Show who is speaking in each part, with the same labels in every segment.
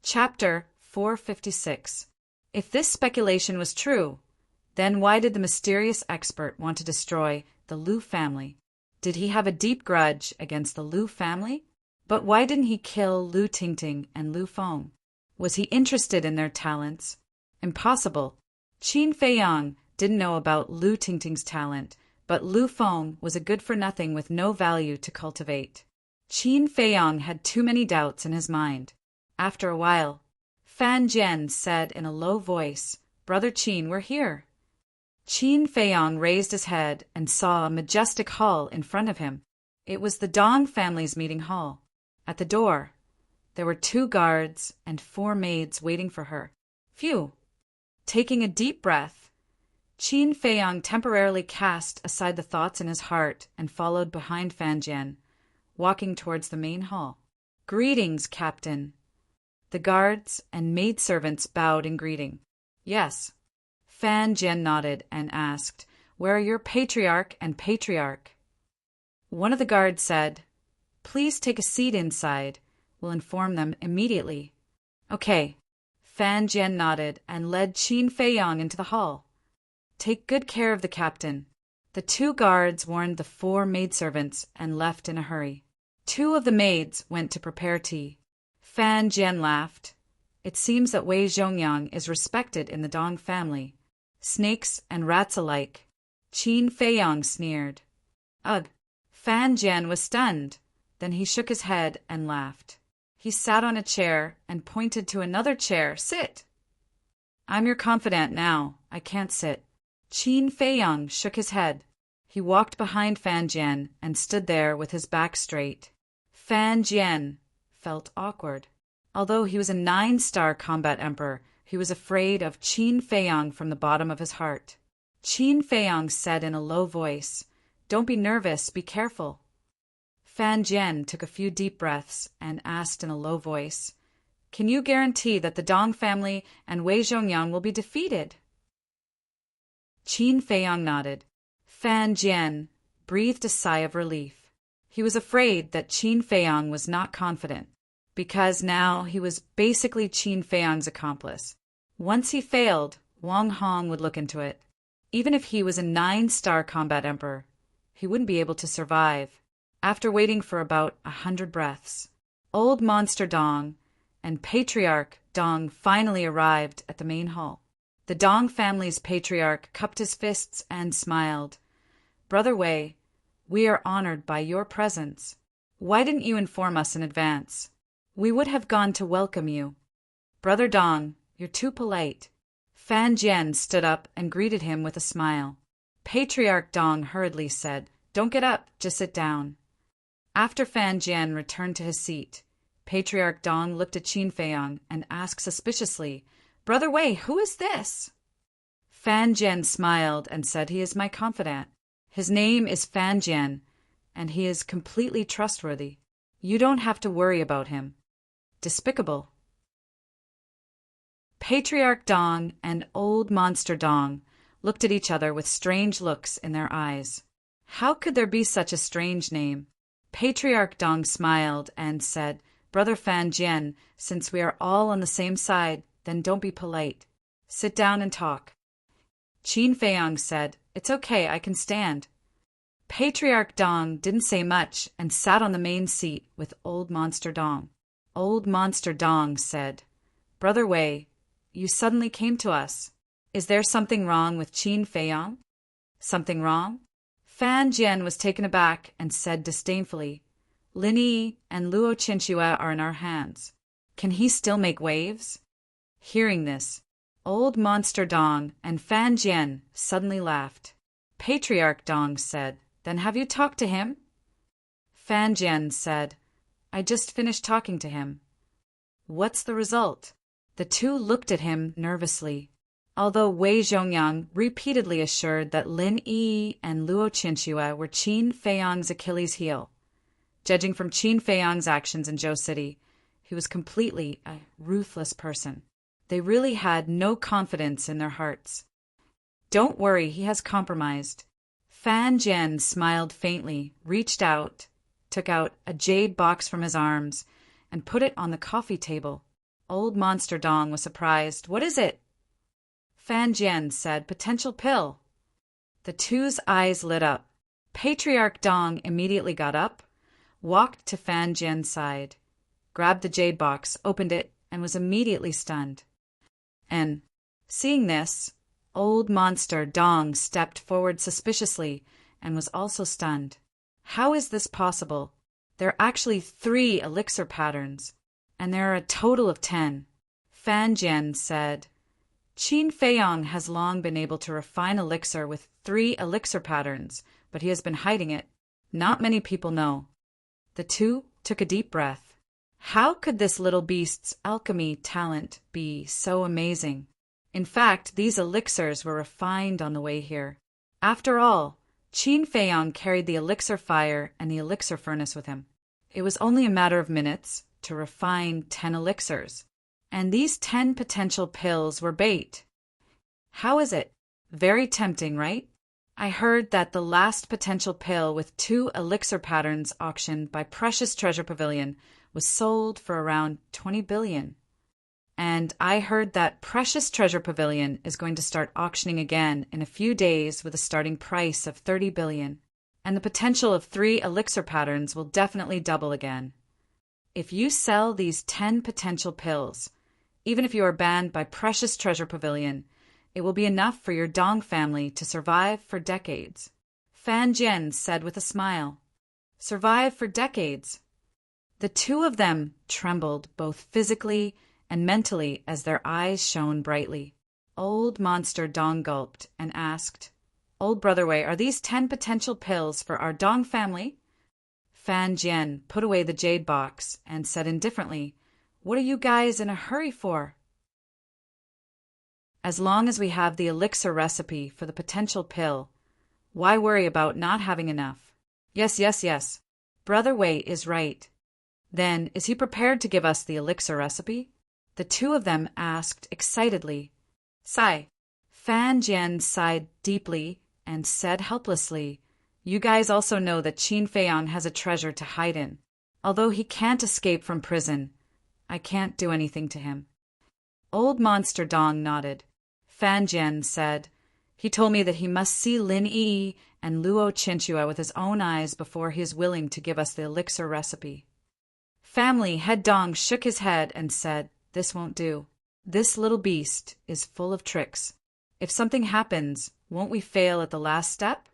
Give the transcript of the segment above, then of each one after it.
Speaker 1: Chapter 456. If this speculation was true, then why did the mysterious expert want to destroy the Liu family? Did he have a deep grudge against the Liu family? But why didn't he kill Liu Tingting and Liu Feng? Was he interested in their talents? Impossible. Qin Feiyang didn't know about Liu Tingting's talent, but Liu Feng was a good-for-nothing with no value to cultivate. Qin Feiyang had too many doubts in his mind. After a while, Fan Jian said in a low voice, "Brother Qin, we're here." Qin Feiyang raised his head and saw a majestic hall in front of him. It was the Dong family's meeting hall. At the door, there were 2 guards and 4 maids waiting for her. Phew! Taking a deep breath, Qin Feiyang temporarily cast aside the thoughts in his heart and followed behind Fan Jian, walking towards the main hall. "Greetings, Captain." The guards and maidservants bowed in greeting. "Yes." Fan Jian nodded and asked, "Where are your patriarch and patriarch?" One of the guards said, "Please take a seat inside. We'll inform them immediately." "Okay." Fan Jian nodded and led Qin Feiyang into the hall. "Take good care of the captain." The 2 guards warned the 4 maidservants and left in a hurry. 2 of the maids went to prepare tea. Fan Jian laughed. "It seems that Wei Zhongyang is respected in the Dong family. Snakes and rats alike." Qin Feiyang sneered. "Ugh!" Fan Jian was stunned. Then he shook his head and laughed. He sat on a chair and pointed to another chair. "Sit!" "I'm your confidant now. I can't sit." Qin Feiyang shook his head. He walked behind Fan Jian and stood there with his back straight. Fan Jian felt awkward. Although he was a 9-star combat emperor, he was afraid of Qin Feiyang from the bottom of his heart. Qin Feiyang said in a low voice, "Don't be nervous, be careful." Fan Jian took a few deep breaths and asked in a low voice, "Can you guarantee that the Dong family and Wei Zhongyang will be defeated?" Qin Feiyang nodded. Fan Jian breathed a sigh of relief. He was afraid that Qin Feiyang was not confident, because now he was basically Qin Feiyang's accomplice. Once he failed, Wang Hong would look into it. Even if he was a 9-star combat emperor, he wouldn't be able to survive. After waiting for about 100 breaths, Old Monster Dong and Patriarch Dong finally arrived at the main hall. The Dong family's patriarch cupped his fists and smiled. "Brother Wei, we are honored by your presence. Why didn't you inform us in advance? We would have gone to welcome you." "Brother Dong, you're too polite." Fan Jian stood up and greeted him with a smile. Patriarch Dong hurriedly said, "Don't get up, just sit down." After Fan Jian returned to his seat, Patriarch Dong looked at Qin Feiyang and asked suspiciously, "Brother Wei, who is this?" Fan Jian smiled and said, "He is my confidant. His name is Fan Jian, and he is completely trustworthy. You don't have to worry about him." Despicable. Patriarch Dong and Old Monster Dong looked at each other with strange looks in their eyes. How could there be such a strange name? Patriarch Dong smiled and said, "Brother Fan Jian, since we are all on the same side, then don't be polite. Sit down and talk." Qin Feiyang said, "It's okay, I can stand." Patriarch Dong didn't say much and sat on the main seat with Old Monster Dong. Old Monster Dong said, "Brother Wei, you suddenly came to us. Is there something wrong with Qin Feiyang?" "Something wrong?" Fan Jian was taken aback and said disdainfully, "Lin Yi and Luo Qinxue are in our hands. Can he still make waves?" Hearing this, Old Monster Dong and Fan Jian suddenly laughed. Patriarch Dong said, "Then have you talked to him?" Fan Jian said, "I just finished talking to him." "What's the result?" The 2 looked at him nervously. Although Wei Zhongyang repeatedly assured that Lin Yi and Luo Qinxue were Qin Feiyang's Achilles heel, judging from Qin Feiyang's actions in Zhou City, he was completely a ruthless person. They really had no confidence in their hearts. "Don't worry, he has compromised." Fan Jian smiled faintly, reached out, took out a jade box from his arms, and put it on the coffee table. Old Monster Dong was surprised. What is it? Fan Jian said, potential pill. The two's eyes lit up. Patriarch Dong immediately got up, walked to Fan Jian's side, grabbed the jade box, opened it, and was immediately stunned. And, seeing this, Old Monster Dong stepped forward suspiciously and was also stunned. How is this possible? There are actually 3 elixir patterns, and there are a total of 10. Fan Jian said, Qin Feiyang has long been able to refine elixir with 3 elixir patterns, but he has been hiding it. Not many people know. The two took a deep breath. How could this little beast's alchemy talent be so amazing? In fact, these elixirs were refined on the way here. After all, Qin Feiyang carried the elixir fire and the elixir furnace with him. It was only a matter of minutes to refine 10 elixirs. And these 10 potential pills were bait. How is it? Very tempting, right? I heard that the last potential pill with 2 elixir patterns auctioned by Precious Treasure Pavilion was sold for around 20 billion. And I heard that Precious Treasure Pavilion is going to start auctioning again in a few days with a starting price of 30 billion. And the potential of 3 elixir patterns will definitely double again. If you sell these 10 potential pills, even if you are banned by Precious Treasure Pavilion, it will be enough for your Dong family to survive for decades. Fan Jian said with a smile. Survive for decades. The two of them trembled both physically and mentally as their eyes shone brightly. Old Monster Dong gulped and asked, Old Brother Wei, are these 10 potential pills for our Dong family? Fan Jian put away the jade box and said indifferently, What are you guys in a hurry for? As long as we have the elixir recipe for the potential pill, why worry about not having enough? Yes. Brother Wei is right. Then, is he prepared to give us the elixir recipe? The two of them asked excitedly. Sigh. Fan Jian sighed deeply and said helplessly, You guys also know that Qin Feiyang has a treasure to hide in. Although he can't escape from prison, I can't do anything to him. Old Monster Dong nodded. Fan Jian said, He told me that he must see Lin Yi and Luo Qinchua with his own eyes before he is willing to give us the elixir recipe. Family Head Dong shook his head and said, This won't do. This little beast is full of tricks. If something happens, won't we fail at the last step?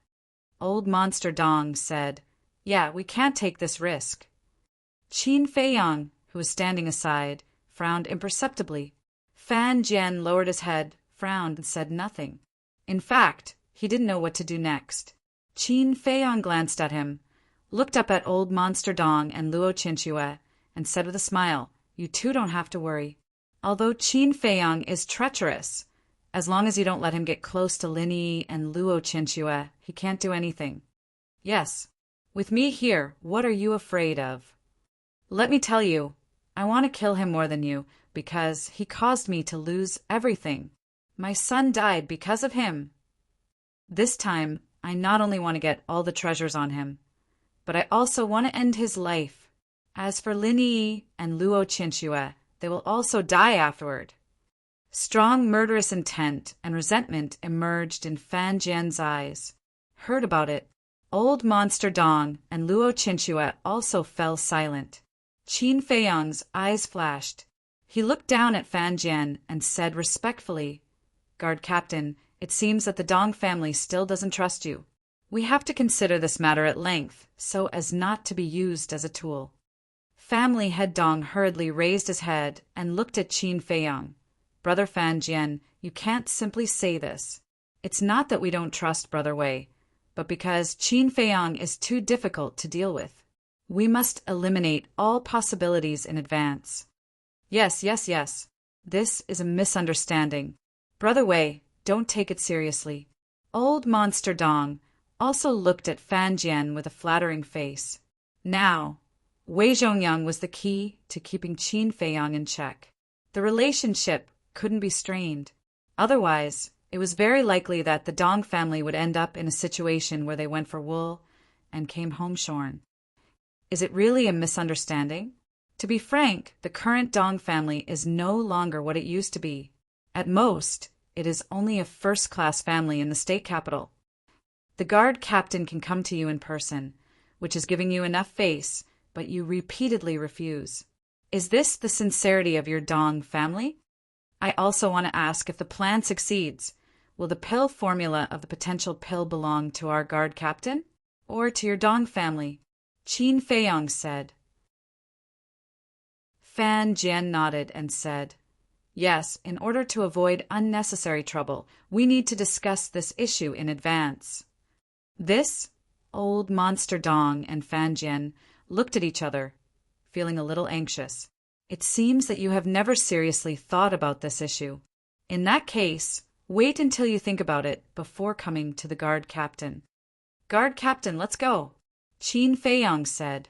Speaker 1: Old Monster Dong said, Yeah, we can't take this risk. Qin Feiyang, who was standing aside, frowned imperceptibly. Fan Jian lowered his head, frowned, and said nothing. In fact, he didn't know what to do next. Qin Feiyang glanced at him, looked up at Old Monster Dong and Luo Qinchua, and said with a smile, You two don't have to worry. Although Qin Feiyang is treacherous, as long as you don't let him get close to Lin Yi and Luo Qinchua, he can't do anything. Yes, with me here, what are you afraid of? Let me tell you, I want to kill him more than you, because he caused me to lose everything. My son died because of him. This time, I not only want to get all the treasures on him, but I also want to end his life. As for Lin Yi and Luo Qinchua, they will also die afterward. Strong murderous intent and resentment emerged in Fan Jian's eyes. Heard about it. Old Monster Dong and Luo Qinchua also fell silent. Qin Feiyang's eyes flashed. He looked down at Fan Jian and said respectfully, Guard Captain, it seems that the Dong family still doesn't trust you. We have to consider this matter at length, so as not to be used as a tool. Family Head Dong hurriedly raised his head and looked at Qin Feiyang. Brother Fan Jian, you can't simply say this. It's not that we don't trust Brother Wei, but because Qin Feiyang is too difficult to deal with. We must eliminate all possibilities in advance. Yes. This is a misunderstanding. Brother Wei, don't take it seriously. Old Monster Dong also looked at Fan Jian with a flattering face. Now, Wei Zhongyang was the key to keeping Qin Feiyang in check. The relationship couldn't be strained. Otherwise, it was very likely that the Dong family would end up in a situation where they went for wool and came home shorn. Is it really a misunderstanding? To be frank, the current Dong family is no longer what it used to be. At most, it is only a first-class family in the state capital. The guard captain can come to you in person, which is giving you enough face, but you repeatedly refuse. Is this the sincerity of your Dong family? I also want to ask, if the plan succeeds, will the pill formula of the potential pill belong to our guard captain or to your Dong family? Qin Feiyong said. Fan Jian nodded and said, Yes, in order to avoid unnecessary trouble, we need to discuss this issue in advance. This old monster Dong and Fan Jian looked at each other, feeling a little anxious. It seems that you have never seriously thought about this issue. In that case, wait until you think about it before coming to the guard captain. Guard captain, let's go, Qin Feiyong said.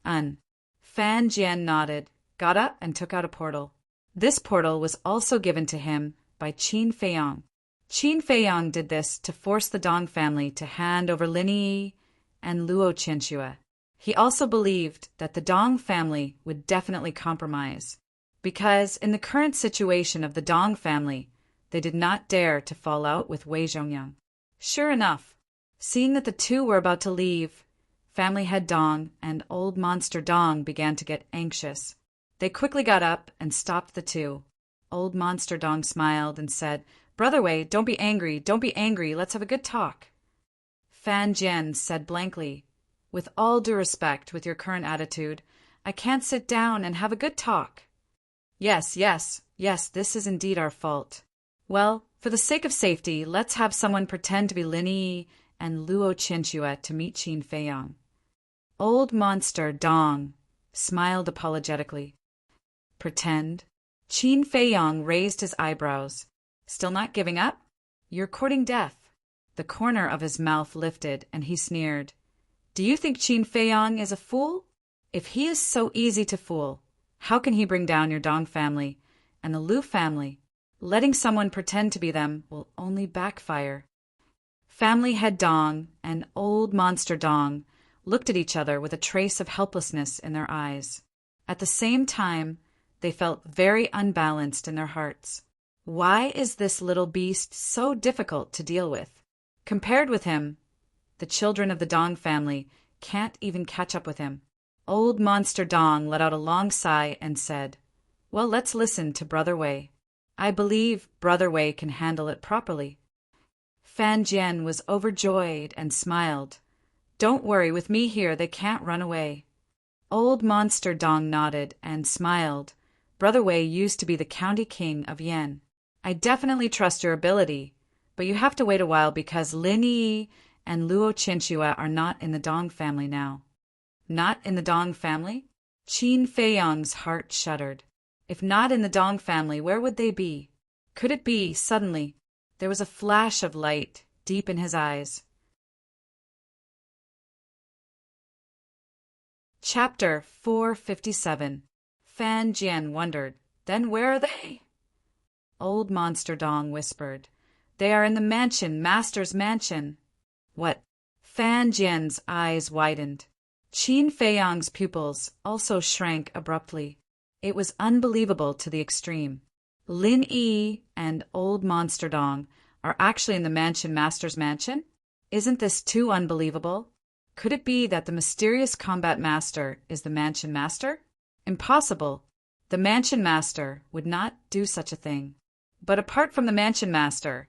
Speaker 1: Fan Jian nodded, got up, and took out a portal. This portal was also given to him by Qin Feiyong. Qin Feiyong did this to force the Dong family to hand over Lin Yi and Luo Qianxue. He also believed that the Dong family would definitely compromise, because in the current situation of the Dong family, they did not dare to fall out with Wei Zhongyang. Sure enough, seeing that the two were about to leave, family head Dong and old monster Dong began to get anxious. They quickly got up and stopped the two. Old monster Dong smiled and said, Brother Wei, don't be angry, let's have a good talk. Fan Jian said blankly, With all due respect, with your current attitude, I can't sit down and have a good talk. Yes, this is indeed our fault. Well, for the sake of safety, let's have someone pretend to be Lin Yi and Luo Qianxue to meet Qin Feiyong. Old monster Dong smiled apologetically. Pretend? Qin Feiyong raised his eyebrows. Still not giving up? You're courting death. The corner of his mouth lifted, and he sneered. Do you think Qin Feiyong is a fool? If he is so easy to fool, how can he bring down your Dong family and the Lu family? Letting someone pretend to be them will only backfire. Family head Dong and old monster Dong looked at each other with a trace of helplessness in their eyes. At the same time, they felt very unbalanced in their hearts. Why is this little beast so difficult to deal with? Compared with him, the children of the Dong family can't even catch up with him. Old monster Dong let out a long sigh and said, Well, let's listen to Brother Wei. I believe Brother Wei can handle it properly. Fan Jian was overjoyed and smiled. Don't worry, with me here they can't run away. Old monster Dong nodded and smiled. Brother Wei used to be the county king of Yan. I definitely trust your ability, but you have to wait a while because Lin Yi and Luo Qianxue are not in the Dong family now. Not in the Dong family? Qin Feiyong's heart shuddered. If not in the Dong family, where would they be? Could it be, suddenly, there was a flash of light deep in his eyes. Chapter 457. Fan Jian wondered, Then where are they? Old monster Dong whispered, They are in the mansion, Master's mansion. What? Fan Jian's eyes widened. Qin Feiyong's pupils also shrank abruptly. It was unbelievable to the extreme. Lin Yi and old monster Dong are actually in the mansion Master's mansion? Isn't this too unbelievable? Could it be that the mysterious combat master is the mansion master? Impossible. The mansion master would not do such a thing. But apart from the mansion master,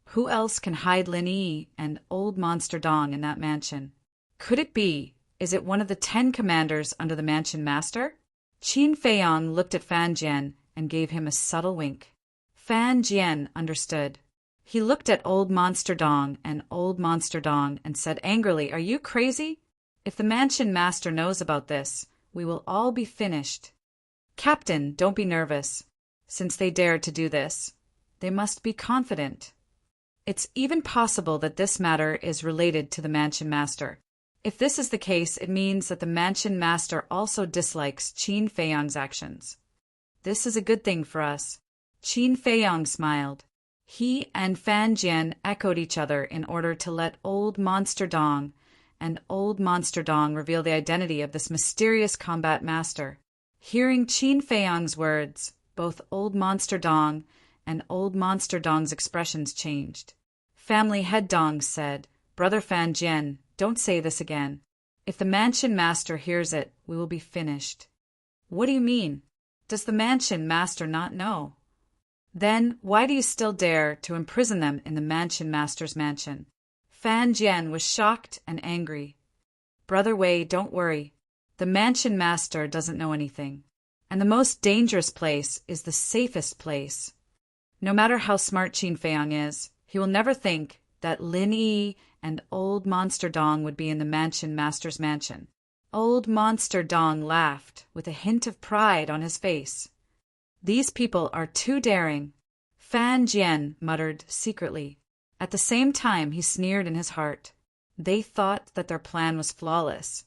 Speaker 1: who else can hide Lin Yi and old monster Dong in that mansion? Could it be? Is it one of the 10 commanders under the mansion master? Qin Feiyong looked at Fan Jian and gave him a subtle wink. Fan Jian understood. He looked at old monster Dong and old monster Dong and said angrily, Are you crazy? If the mansion master knows about this, we will all be finished. Captain, don't be nervous. Since they dared to do this, they must be confident. It's even possible that this matter is related to the mansion master. If this is the case, it means that the mansion master also dislikes Qin Feiyong's actions. This is a good thing for us. Qin Feiyong smiled. He and Fan Jian echoed each other in order to let old monster Dong and old monster Dong reveal the identity of this mysterious combat master. Hearing Qin Feiyang's words, both Old Monster Dong and Old Monster Dong's expressions changed. Family Head Dong said, "Brother Fan Jian, don't say this again. If the mansion master hears it, we will be finished." "What do you mean? Does the mansion master not know?" "Then why do you still dare to imprison them in the mansion master's mansion?" Fan Jian was shocked and angry. "Brother Wei, don't worry. The mansion master doesn't know anything. And the most dangerous place is the safest place. No matter how smart Qin Feiyang is, he will never think that Lin Yi and Old Monster Dong would be in the mansion master's mansion." Old Monster Dong laughed with a hint of pride on his face. "These people are too daring," Fan Jian muttered secretly. At the same time, he sneered in his heart. They thought that their plan was flawless.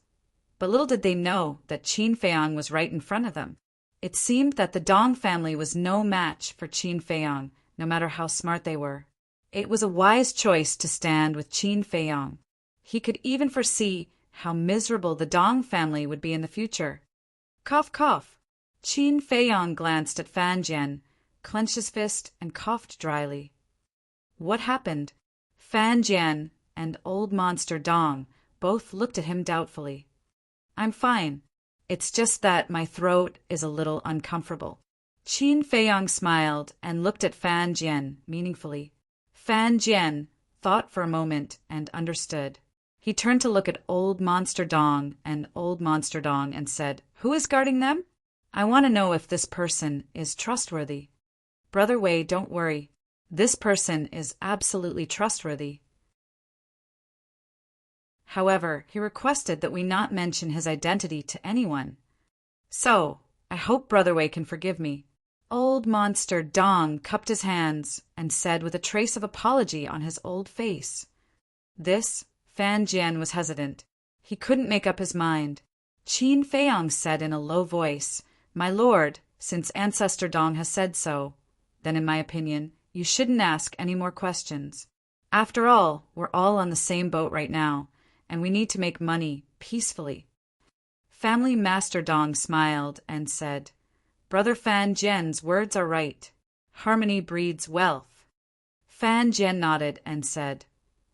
Speaker 1: But little did they know that Qin Feiyang was right in front of them. It seemed that the Dong family was no match for Qin Feiyang, no matter how smart they were. It was a wise choice to stand with Qin Feiyang. He could even foresee how miserable the Dong family would be in the future. Cough, cough. Qin Feiyang glanced at Fan Jian, clenched his fist, and coughed dryly. What happened? Fan Jian and Old Monster Dong both looked at him doubtfully. "I'm fine. It's just that my throat is a little uncomfortable." Qin Feiyang smiled and looked at Fan Jian meaningfully. Fan Jian thought for a moment and understood. He turned to look at Old Monster Dong and Old Monster Dong and said, "Who is guarding them? I want to know if this person is trustworthy." "Brother Wei, don't worry. This person is absolutely trustworthy. However, he requested that we not mention his identity to anyone. So, I hope Brother Wei can forgive me." Old Monster Dong cupped his hands and said with a trace of apology on his old face. This, Fan Jian was hesitant. He couldn't make up his mind. Qin Feiyang said in a low voice, "My lord, since Ancestor Dong has said so, then in my opinion, you shouldn't ask any more questions. After all, we're all on the same boat right now, and we need to make money peacefully." Family Master Dong smiled and said, "Brother Fan Jian's words are right. Harmony breeds wealth." Fan Jian nodded and said,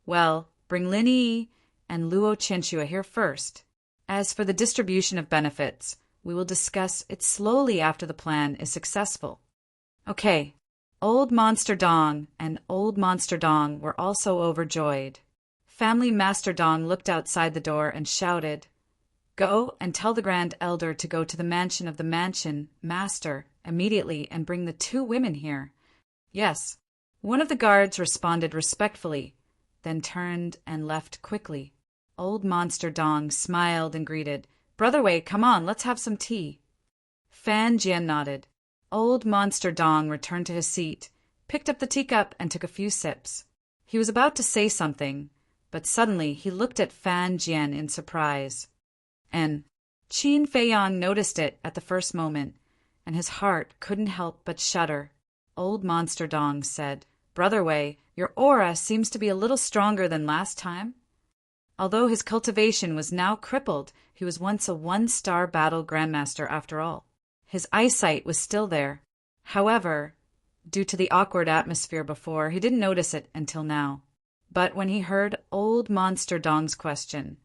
Speaker 1: "Well, bring Lin Yi and Luo Qianxue here first. As for the distribution of benefits, we will discuss it slowly after the plan is successful." Okay. Old Monster Dong and Old Monster Dong were also overjoyed. Family Master Dong looked outside the door and shouted, "Go and tell the Grand Elder to go to the mansion of the Mansion Master immediately and bring the 2 women here." "Yes." One of the guards responded respectfully, then turned and left quickly. Old Monster Dong smiled and greeted, "Brother Wei, come on, let's have some tea." Fan Jian nodded. Old Monster Dong returned to his seat, picked up the teacup, and took a few sips. He was about to say something, but suddenly he looked at Fan Jian in surprise. And Qin Feiyang noticed it at the first moment, and his heart couldn't help but shudder. Old Monster Dong said, "Brother Wei, your aura seems to be a little stronger than last time." Although his cultivation was now crippled, he was once a 1-star battle grandmaster after all. His eyesight was still there. However, due to the awkward atmosphere before, he didn't notice it until now. But when he heard Old Monster Dong's question,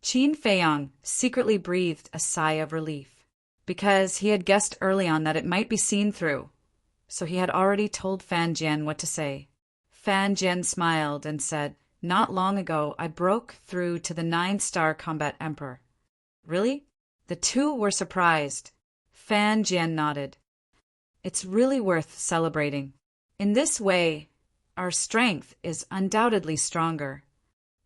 Speaker 1: Qin Feiyang secretly breathed a sigh of relief, because he had guessed early on that it might be seen through, so he had already told Fan Jian what to say. Fan Jian smiled and said, "Not long ago I broke through to the 9-star combat emperor." "Really?" The 2 were surprised. Fan Jian nodded. "It's really worth celebrating. In this way, our strength is undoubtedly stronger.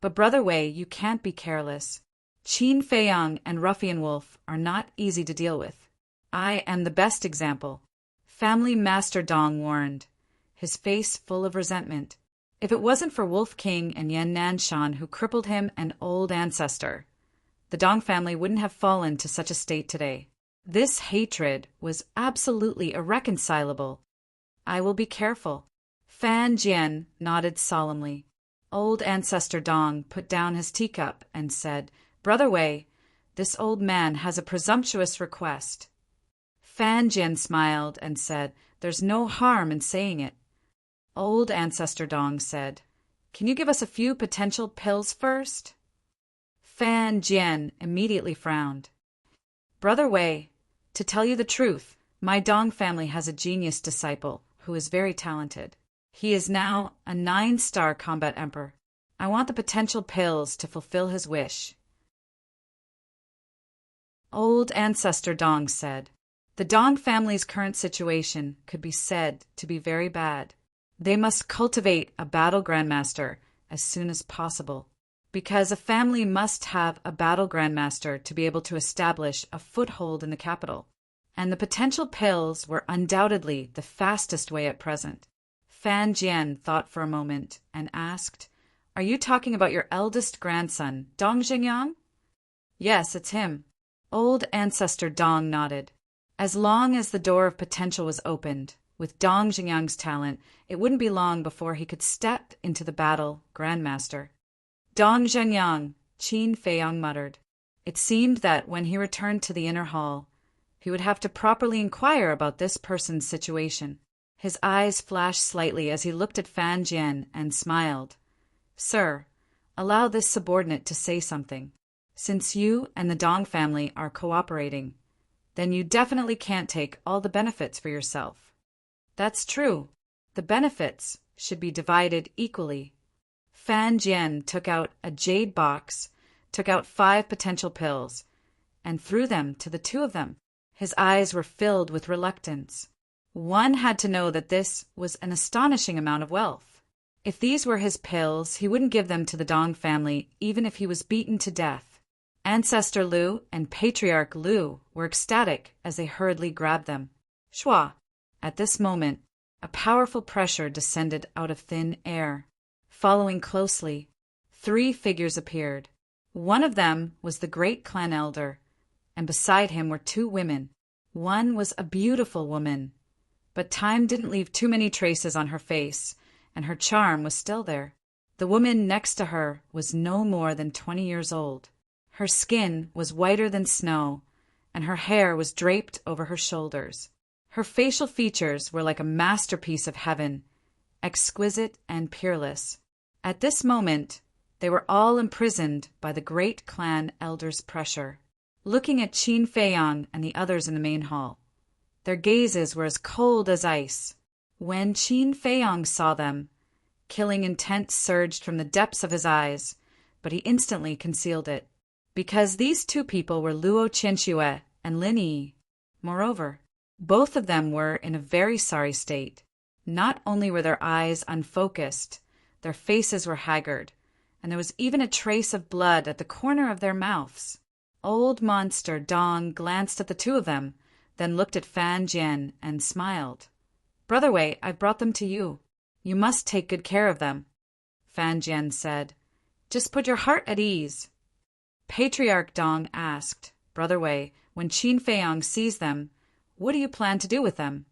Speaker 1: But Brother Wei, you can't be careless. Qin Feiyang and Ruffian Wolf are not easy to deal with. I am the best example." Family Master Dong warned, his face full of resentment. If it wasn't for Wolf King and Yan Nanshan who crippled him and Old Ancestor, the Dong family wouldn't have fallen to such a state today. This hatred was absolutely irreconcilable. "I will be careful." Fan Jian nodded solemnly. Old Ancestor Dong put down his teacup and said, "Brother Wei, this old man has a presumptuous request." Fan Jian smiled and said, "There's no harm in saying it." Old Ancestor Dong said, "Can you give us a few potential pills first?" Fan Jian immediately frowned. "Brother Wei, to tell you the truth, my Dong family has a genius disciple who is very talented. He is now a 9-star combat emperor. I want the potential pills to fulfill his wish." Old Ancestor Dong said, "The Dong family's current situation could be said to be very bad. They must cultivate a battle grandmaster as soon as possible, because a family must have a battle grandmaster to be able to establish a foothold in the capital. And the potential pills were undoubtedly the fastest way at present." Fan Jian thought for a moment and asked, "Are you talking about your eldest grandson, Dong Zhengyang?" "Yes, it's him." Old Ancestor Dong nodded. As long as the door of potential was opened, with Dong Zhengyang's talent, it wouldn't be long before he could step into the battle grandmaster. "Dong Zhengyang," Qin Feiyang muttered. It seemed that when he returned to the inner hall, he would have to properly inquire about this person's situation. His eyes flashed slightly as he looked at Fan Jian and smiled. "Sir, allow this subordinate to say something. Since you and the Dong family are cooperating, then you definitely can't take all the benefits for yourself." "That's true. The benefits should be divided equally." Fan Jian took out a jade box, took out 5 potential pills, and threw them to the two of them. His eyes were filled with reluctance. One had to know that this was an astonishing amount of wealth. If these were his pills, he wouldn't give them to the Dong family even if he was beaten to death. Ancestor Lu and Patriarch Lu were ecstatic as they hurriedly grabbed them. Shua! At this moment, a powerful pressure descended out of thin air. Following closely, 3 figures appeared. One of them was the great clan elder, and beside him were 2 women. One was a beautiful woman, but time didn't leave too many traces on her face, and her charm was still there. The woman next to her was no more than 20 years old. Her skin was whiter than snow, and her hair was draped over her shoulders. Her facial features were like a masterpiece of heaven, exquisite and peerless. At this moment, they were all imprisoned by the great clan elder's pressure, looking at Qin Feiyang and the others in the main hall. Their gazes were as cold as ice. When Qin Feiyang saw them, killing intent surged from the depths of his eyes, but he instantly concealed it, because these 2 people were Luo Qianxue and Lin Yi. Moreover, both of them were in a very sorry state. Not only were their eyes unfocused, their faces were haggard, and there was even a trace of blood at the corner of their mouths. Old Monster Dong glanced at the 2 of them, then looked at Fan Jian and smiled. "Brother Wei, I've brought them to you. You must take good care of them." Fan Jian said, "Just put your heart at ease." Patriarch Dong asked, "Brother Wei, when Qin Feiyang sees them, what do you plan to do with them?"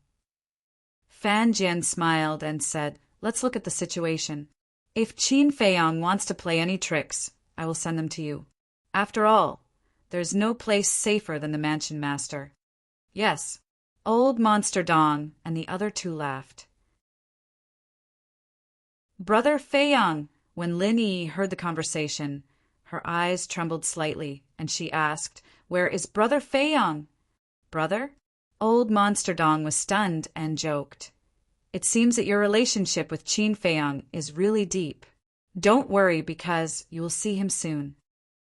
Speaker 1: Fan Jian smiled and said, "Let's look at the situation. If Qin Feiyang wants to play any tricks, I will send them to you. After all, there's no place safer than the mansion master." "Yes." Old Monster Dong and the other 2 laughed. "Brother Feiyang," when Lin Yi heard the conversation, her eyes trembled slightly, and she asked, "Where is Brother Feiyang?" "Brother?" Old Monster Dong was stunned and joked. "It seems that your relationship with Qin Feiyang is really deep. Don't worry, because you will see him soon."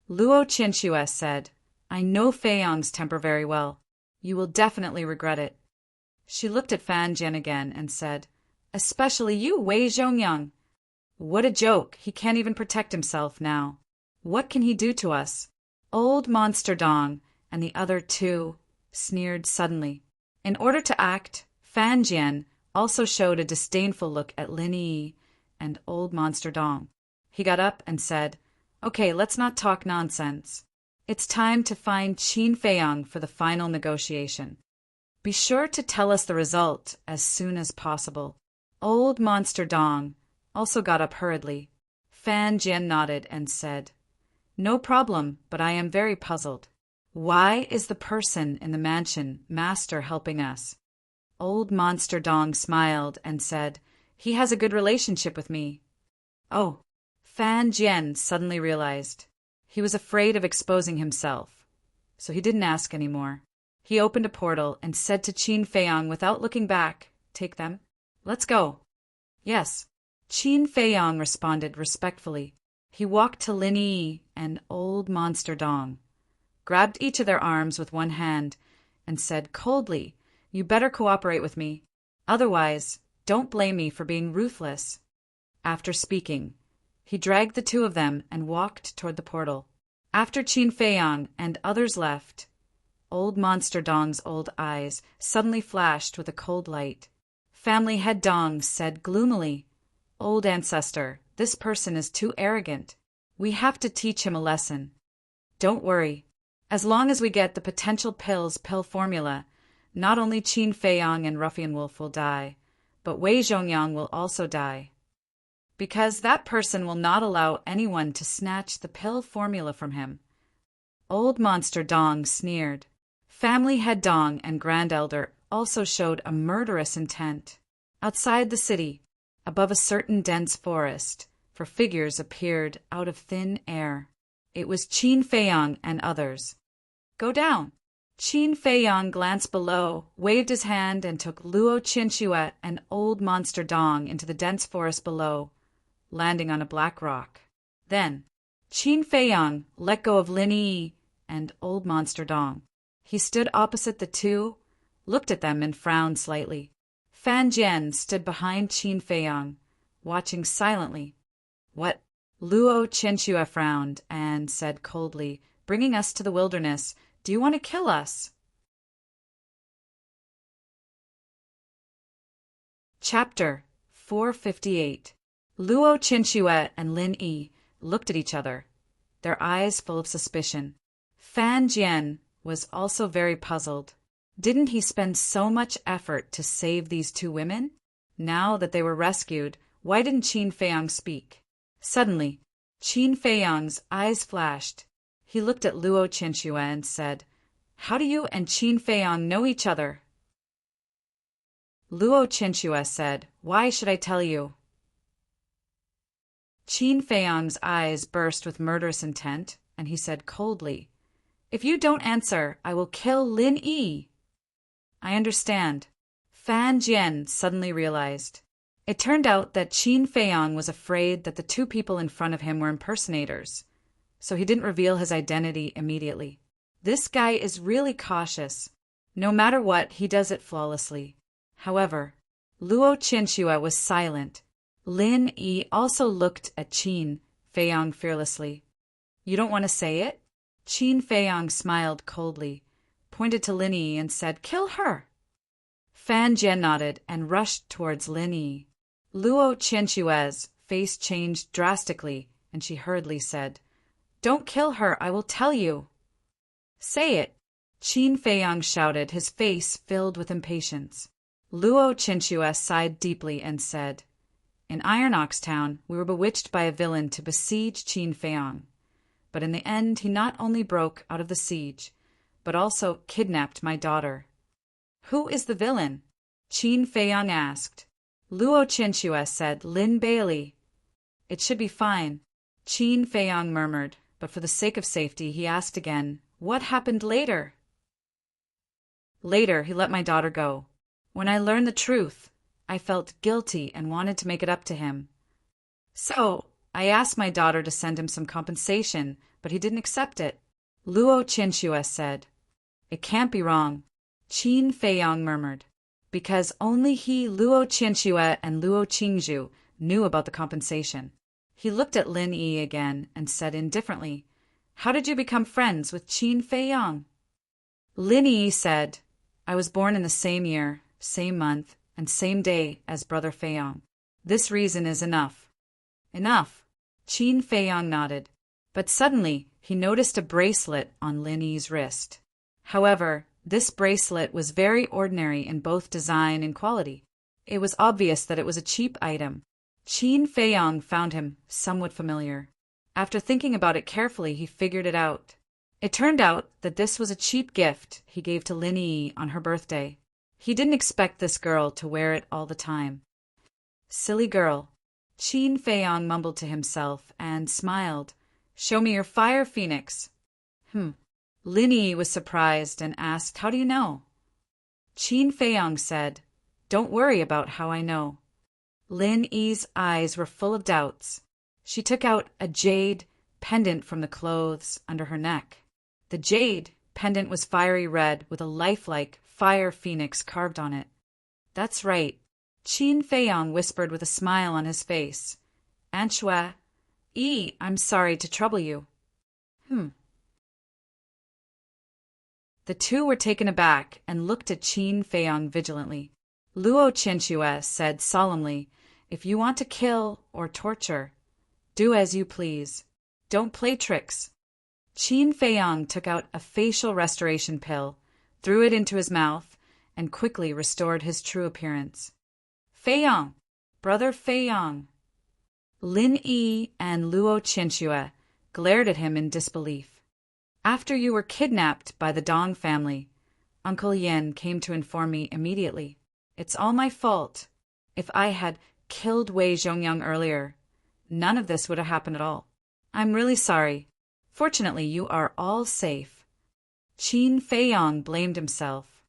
Speaker 1: Luo Qianxue said, "I know Feiyang's temper very well. You will definitely regret it." She looked at Fan Jian again and said, "Especially you, Wei Zhongyang. What a joke, he can't even protect himself now. What can he do to us?" Old Monster Dong and the other 2 sneered suddenly. In order to act, Fan Jian also showed a disdainful look at Lin Yi and Old Monster Dong. He got up and said, "Okay, let's not talk nonsense. It's time to find Qin Feiyang for the final negotiation. Be sure to tell us the result as soon as possible." Old Monster Dong also got up hurriedly. Fan Jian nodded and said, "No problem, but I am very puzzled. Why is the person in the mansion master helping us? Old Monster Dong smiled and said, he has a good relationship with me. Oh, Fan Jian suddenly realized. He was afraid of exposing himself, so he didn't ask any more. He opened a portal and said to Qin Feiyang without looking back, take them. Let's go. Yes. Qin Feiyang responded respectfully. He walked to Lin Yi and Old Monster Dong, grabbed each of their arms with one hand, and said coldly, you better cooperate with me. Otherwise, don't blame me for being ruthless. After speaking, he dragged the two of them and walked toward the portal. After Qin Feiyang and others left, Old Monster Dong's old eyes suddenly flashed with a cold light. Family Head Dong said gloomily, Old ancestor, this person is too arrogant. We have to teach him a lesson. Don't worry. As long as we get the potential pill formula, not only Qin Feiyang and Ruffian Wolf will die, but Wei Zhongyang will also die. Because that person will not allow anyone to snatch the pill formula from him. Old Monster Dong sneered. Family Head Dong and Grand Elder also showed a murderous intent. Outside the city, above a certain dense forest, for figures appeared out of thin air. It was Qin Feiyang and others. Go down. Qin Feiyang glanced below, waved his hand, and took Luo Qinxue and Old Monster Dong into the dense forest below, landing on a black rock. Then, Qin Feiyang let go of Lin Yi and Old Monster Dong. He stood opposite the two, looked at them and frowned slightly. Fan Jian stood behind Qin Feiyang, watching silently. What? Luo Qinxue frowned and said coldly, bringing us to the wilderness, do you want to kill us? Chapter 458. Luo Qinxue and Lin Yi looked at each other, their eyes full of suspicion. Fan Jian was also very puzzled. Didn't he spend so much effort to save these two women? Now that they were rescued, why didn't Qin Feiyang speak? Suddenly, Qin Feiyang's eyes flashed. He looked at Luo Qinxue and said, how do you and Qin Feiyang know each other? Luo Qinxue said, why should I tell you? Qin Feiyang's eyes burst with murderous intent, and he said coldly, if you don't answer, I will kill Lin Yi. I understand. Fan Jian suddenly realized. It turned out that Qin Feiyang was afraid that the two people in front of him were impersonators, so he didn't reveal his identity immediately. This guy is really cautious. No matter what, he does it flawlessly. However, Luo Qinxue was silent. Lin Yi also looked at Qin Feiyang fearlessly. You don't want to say it? Qin Feiyang smiled coldly, pointed to Lin Yi and said, kill her. Fan Jian nodded and rushed towards Lin Yi. Luo Qinxue's face changed drastically, and she hurriedly said, don't kill her, I will tell you. Say it, Qin Feiyang shouted, his face filled with impatience. Luo Qinxue sighed deeply and said, in Iron Ox Town, we were bewitched by a villain to besiege Qin Feiyang. But in the end, he not only broke out of the siege, but also kidnapped my daughter. Who is the villain? Qin Feiyang asked. Luo Qinxue said, Lin Bailey. It should be fine, Qin Feiyang murmured, but for the sake of safety, he asked again, what happened later? Later, he let my daughter go. When I learned the truth, I felt guilty and wanted to make it up to him. So, I asked my daughter to send him some compensation, but he didn't accept it. Luo Qinxue said. It can't be wrong, Qin Feiyang murmured, because only he, Luo Qinxue and Luo Qingzhu, knew about the compensation. He looked at Lin Yi again and said indifferently, how did you become friends with Qin Feiyang? Lin Yi said, I was born in the same year, same month, and same day as Brother Feiyang. This reason is enough. Enough, Qin Feiyang nodded. But suddenly, he noticed a bracelet on Lin Yi's wrist. However, this bracelet was very ordinary in both design and quality. It was obvious that it was a cheap item. Qin Feiyang found him somewhat familiar. After thinking about it carefully, he figured it out. It turned out that this was a cheap gift he gave to Lin Yi on her birthday. He didn't expect this girl to wear it all the time. Silly girl. Qin Feiyang mumbled to himself and smiled. Show me your fire phoenix. Lin Yi was surprised and asked, How do you know? Qin Feiyang said, Don't worry about how I know. Lin Yi's eyes were full of doubts. She took out a jade pendant from the clothes under her neck. The jade pendant was fiery red with a lifelike fire phoenix carved on it. That's right, Qin Feiyang whispered with a smile on his face. Aunt Xue, I'm sorry to trouble you. The two were taken aback and looked at Qin Feiyang vigilantly. Luo Qianxue said solemnly, If you want to kill or torture, do as you please. Don't play tricks. Qin Feiyang took out a facial restoration pill, threw it into his mouth, and quickly restored his true appearance. Feiyang, brother Feiyang. Lin Yi and Luo Qianxue glared at him in disbelief. After you were kidnapped by the Dong family, Uncle Yin came to inform me immediately. It's all my fault. If I had killed Wei Zhongyang earlier, none of this would have happened at all. I'm really sorry. Fortunately, you are all safe. Qin Feiyang blamed himself.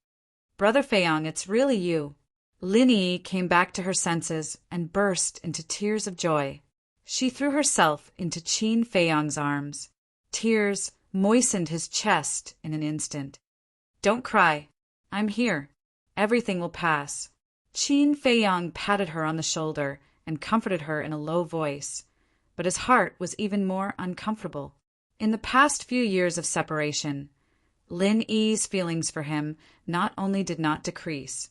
Speaker 1: Brother Feiyang, it's really you. Lin Yi came back to her senses and burst into tears of joy. She threw herself into Qin Feiyang's arms. Tears moistened his chest in an instant. Don't cry. I'm here. Everything will pass. Qin Feiyang patted her on the shoulder and comforted her in a low voice, but his heart was even more uncomfortable. In the past few years of separation, Lin Yi's feelings for him not only did not decrease,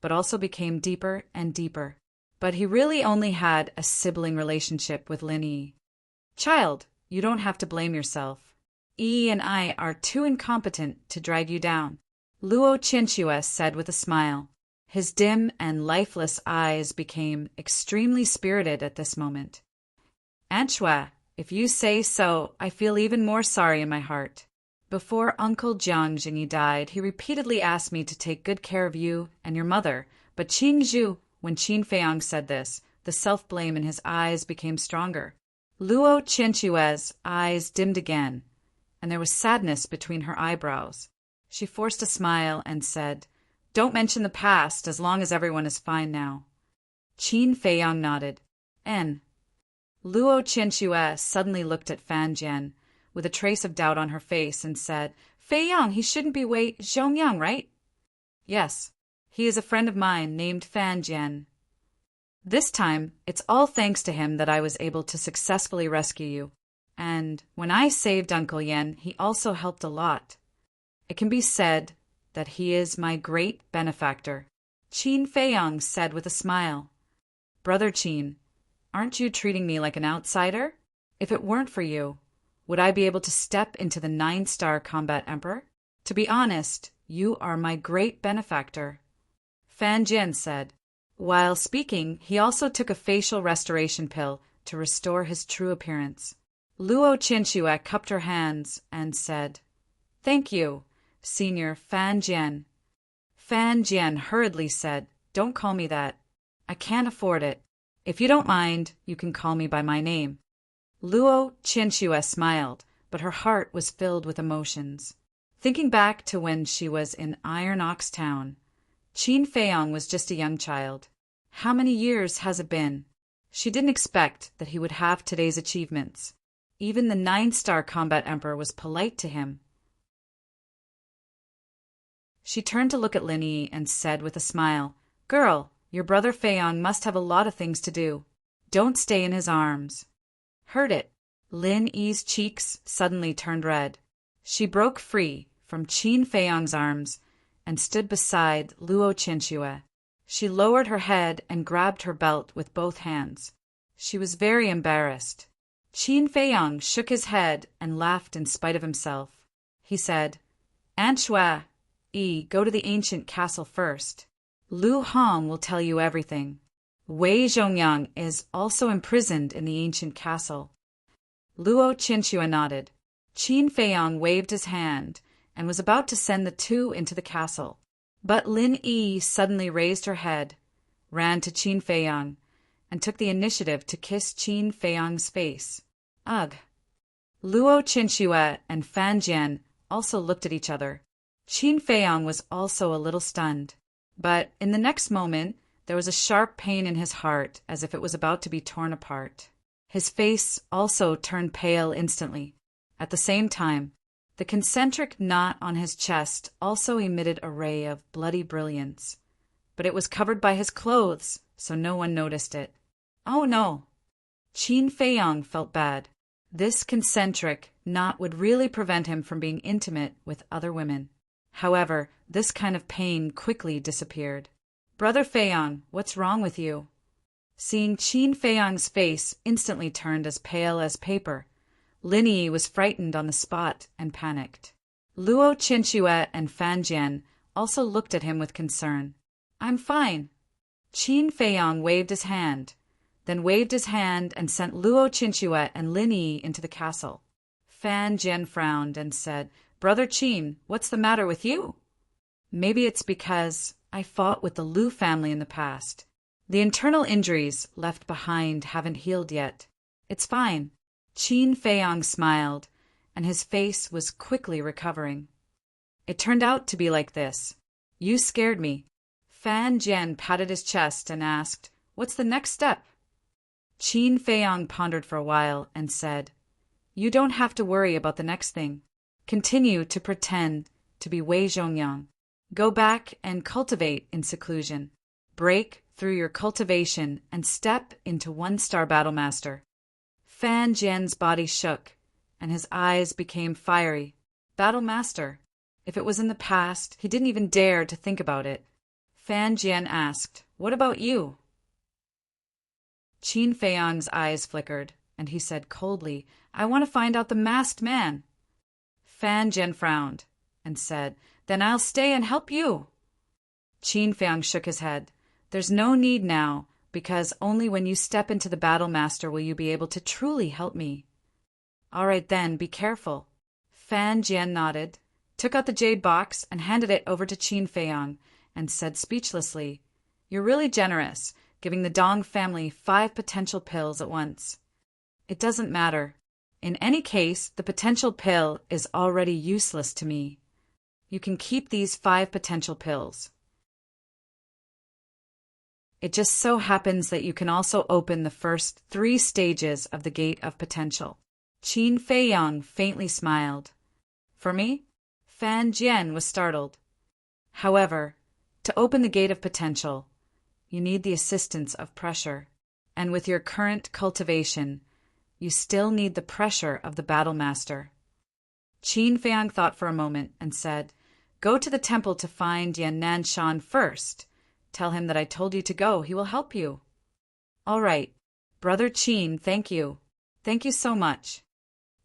Speaker 1: but also became deeper and deeper. But he really only had a sibling relationship with Lin Yi. Child, you don't have to blame yourself. Yi and I are too incompetent to drag you down, Luo Qianxue said with a smile. His dim and lifeless eyes became extremely spirited at this moment. Aunt Xue, if you say so, I feel even more sorry in my heart. Before Uncle Jiang Jingyi died, he repeatedly asked me to take good care of you and your mother, but when Qin Feiyang said this, the self-blame in his eyes became stronger. Luo Qianxue's eyes dimmed again, and there was sadness between her eyebrows. She forced a smile and said, Don't mention the past as long as everyone is fine now. Qin Feiyang nodded. Luo Qianxue suddenly looked at Fan Jian with a trace of doubt on her face and said, Feiyang, he shouldn't be Wei Zhongyang, right? Yes, he is a friend of mine named Fan Jian. This time, it's all thanks to him that I was able to successfully rescue you. And when I saved Uncle Yen, he also helped a lot. It can be said that he is my great benefactor. Qin Feiyang said with a smile. Brother Qin, aren't you treating me like an outsider? If it weren't for you, would I be able to step into the 9-star combat emperor? To be honest, you are my great benefactor. Fan Jian said. While speaking, he also took a facial restoration pill to restore his true appearance. Luo Qianxue cupped her hands and said, Thank you, Senior Fan Jian. Fan Jian hurriedly said, Don't call me that. I can't afford it. If you don't mind, you can call me by my name. Luo Qianxue smiled, but her heart was filled with emotions. Thinking back to when she was in Iron Ox Town, Qin Feiyang was just a young child. How many years has it been? She didn't expect that he would have today's achievements. Even the 9-star combat emperor was polite to him. She turned to look at Lin Yi and said with a smile, Girl, your brother Feiyang must have a lot of things to do. Don't stay in his arms. Heard it. Lin Yi's cheeks suddenly turned red. She broke free from Qin Feiyang's arms and stood beside Luo Qianxue. She lowered her head and grabbed her belt with both hands. She was very embarrassed. Qin Feiyang shook his head and laughed in spite of himself. He said, Aunt Xue, go to the ancient castle first. Lu Hong will tell you everything. Wei Zhongyang is also imprisoned in the ancient castle. Luo Qianxue nodded. Qin Feiyang waved his hand and was about to send the two into the castle. But Lin Yi suddenly raised her head, ran to Qin Feiyang, and took the initiative to kiss Qin Feiyang's face. Ugh! Luo Qinxue and Fan Jian also looked at each other. Qin Feiyang was also a little stunned. But in the next moment, there was a sharp pain in his heart as if it was about to be torn apart. His face also turned pale instantly. At the same time, the concentric knot on his chest also emitted a ray of bloody brilliance. But it was covered by his clothes, so no one noticed it. Oh no! Qin Feiyang felt bad. This concentric knot would really prevent him from being intimate with other women. However, this kind of pain quickly disappeared. Brother Feiyang, what's wrong with you? Seeing Qin Feiyang's face instantly turned as pale as paper, Lin Yi was frightened on the spot and panicked. Luo Qinxue and Fan Jian also looked at him with concern. I'm fine. Qin Feiyang waved his hand, then waved his hand and sent Luo Qinxue and Lin Yi into the castle. Fan Jian frowned and said, Brother Qin, what's the matter with you? Maybe it's because I fought with the Lu family in the past. The internal injuries left behind haven't healed yet. It's fine. Qin Feiyang smiled, and his face was quickly recovering. It turned out to be like this. You scared me. Fan Jian patted his chest and asked, What's the next step? Qin Feiyang pondered for a while and said, You don't have to worry about the next thing. Continue to pretend to be Wei Zhongyang. Go back and cultivate in seclusion. Break through your cultivation and step into one-star battle master. Fan Jian's body shook, and his eyes became fiery. Battle master. If it was in the past, he didn't even dare to think about it. Fan Jian asked, What about you? Qin Feiyang's eyes flickered, and he said coldly, I want to find out the masked man. Fan Jian frowned and said, Then I'll stay and help you. Qin Feiyang shook his head. There's no need now, because only when you step into the battle master will you be able to truly help me. All right then, be careful. Fan Jian nodded, took out the jade box and handed it over to Qin Feiyang, and said speechlessly, You're really generous, giving the Dong family 5 potential pills at once. It doesn't matter. In any case, the potential pill is already useless to me. You can keep these 5 potential pills. It just so happens that you can also open the first 3 stages of the Gate of Potential. Qin Feiyang faintly smiled. For me? Fan Jian was startled. However, to open the Gate of Potential, you need the assistance of pressure, and with your current cultivation, you still need the pressure of the Battle Master. Qin Feiyang thought for a moment and said, Go to the temple to find Yan Nanshan first. Tell him that I told you to go. He will help you. All right. Brother Qin, thank you. Thank you so much.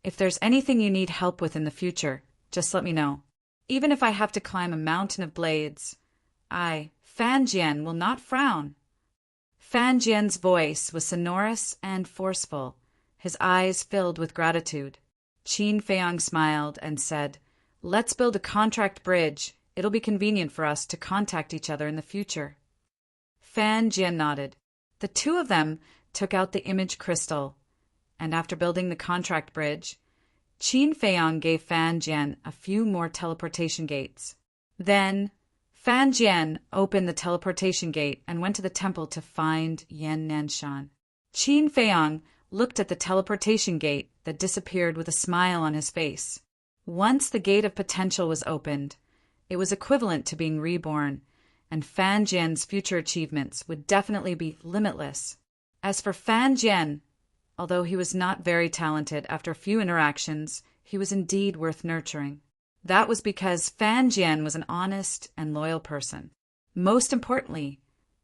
Speaker 1: If there's anything you need help with in the future, just let me know. Even if I have to climb a mountain of blades, Fan Jian, will not frown. Fan Jian's voice was sonorous and forceful, his eyes filled with gratitude. Qin Feiyang smiled and said, Let's build a contract bridge. It'll be convenient for us to contact each other in the future. Fan Jian nodded. The two of them took out the image crystal, and after building the contract bridge, Qin Feiyang gave Fan Jian a few more teleportation gates. Then, Fan Jian opened the teleportation gate and went to the temple to find Yan Nanshan. Qin Feiyang looked at the teleportation gate that disappeared with a smile on his face. Once the Gate of Potential was opened, it was equivalent to being reborn, and Fan Jian's future achievements would definitely be limitless. As for Fan Jian, although he was not very talented after a few interactions, he was indeed worth nurturing. That was because Fan Jian was an honest and loyal person. Most importantly,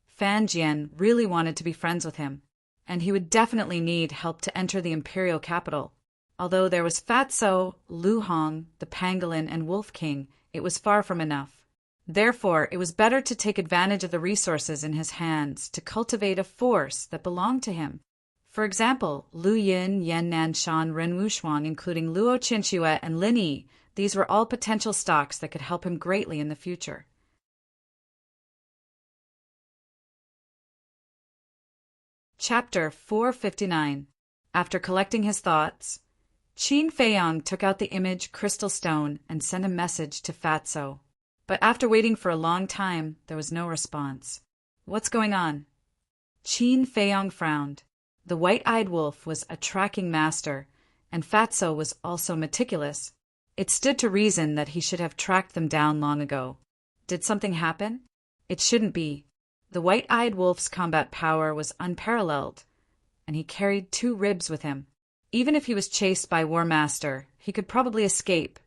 Speaker 1: Fan Jian really wanted to be friends with him, and he would definitely need help to enter the imperial capital. Although there was Fatso, Lu Hong, the Pangolin, and Wolf King, it was far from enough. Therefore, it was better to take advantage of the resources in his hands to cultivate a force that belonged to him. For example, Lu Yin, Yan Nan Shan, Ren Wushuang, including Luo Qinxue and Lin Yi, these were all potential stocks that could help him greatly in the future. Chapter 459. After collecting his thoughts, Qin Feiyang took out the image crystal stone and sent a message to Fatso. But after waiting for a long time, there was no response. What's going on? Qin Feiyang frowned. The white-eyed wolf was a tracking master, and Fatso was also meticulous. It stood to reason that he should have tracked them down long ago. Did something happen? It shouldn't be. The white-eyed wolf's combat power was unparalleled, and he carried 2 ribs with him. Even if he was chased by War Master, he could probably escape,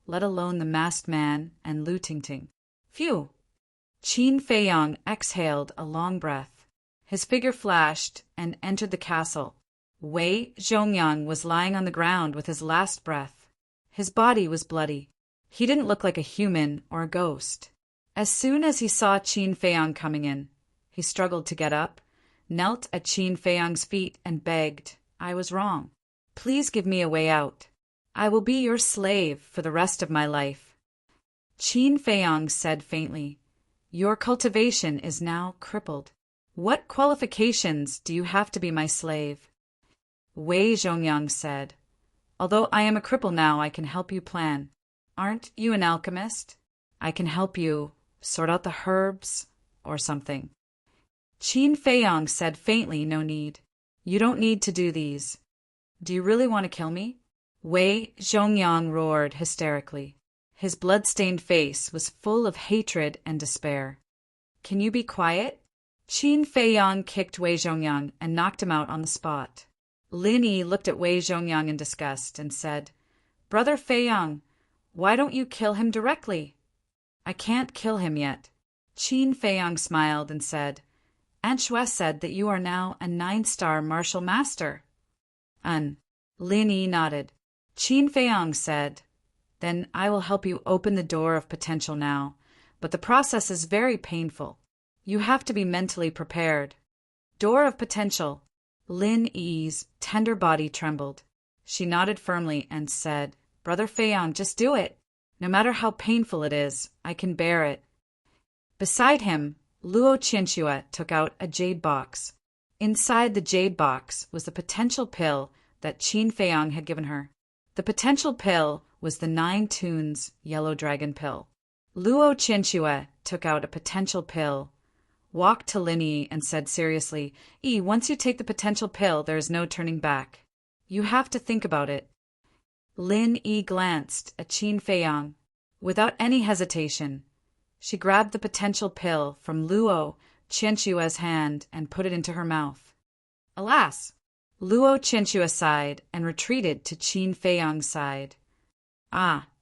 Speaker 1: let alone the masked man and Lu Tingting. Phew! Qin Feiyang exhaled a long breath. His figure flashed and entered the castle. Wei Zhongyang was lying on the ground with his last breath. His body was bloody. He didn't look like a human or a ghost. As soon as he saw Qin Feiyang coming in, he struggled to get up, knelt at Qin Feiyang's feet and begged, "I was wrong. Please give me a way out. I will be your slave for the rest of my life." Qin Feiyang said faintly, "Your cultivation is now crippled. What qualifications do you have to be my slave?" Wei Zhongyang said, "Although I am a cripple now, I can help you plan. Aren't you an alchemist? I can help you sort out the herbs or something." Qin Feiyang said faintly, "No need. You don't need to do these. Do you really want to kill me?" Wei Zhongyang roared hysterically. His blood-stained face was full of hatred and despair. "Can you be quiet?" Qin Feiyang kicked Wei Zhongyang and knocked him out on the spot. Lin Yi looked at Wei Zhongyang in disgust and said, "Brother Feiyang, why don't you kill him directly?" "I can't kill him yet." Qin Feiyang smiled and said, "Aunt Shui said that you are now a 9-star martial master." Lin Yi nodded. Qin Feiyang said, "Then I will help you open the door of potential now, but the process is very painful. You have to be mentally prepared." Door of potential. Lin Yi's tender body trembled. She nodded firmly and said, "Brother Feiyang, just do it. No matter how painful it is, I can bear it." Beside him, Luo Qinxue took out a jade box. Inside the jade box was the potential pill that Qin Feiyang had given her. The potential pill was the 9 Tunes yellow dragon pill. Luo Qinxue took out a potential pill, walked to Lin Yi and said seriously, "Once you take the potential pill, there is no turning back. You have to think about it." Lin Yi glanced at Qin Feiyang. Without any hesitation, she grabbed the potential pill from Luo Qinxue's hand and put it into her mouth. Alas! Luo Qinxue sighed and retreated to Qin Feiyang's side.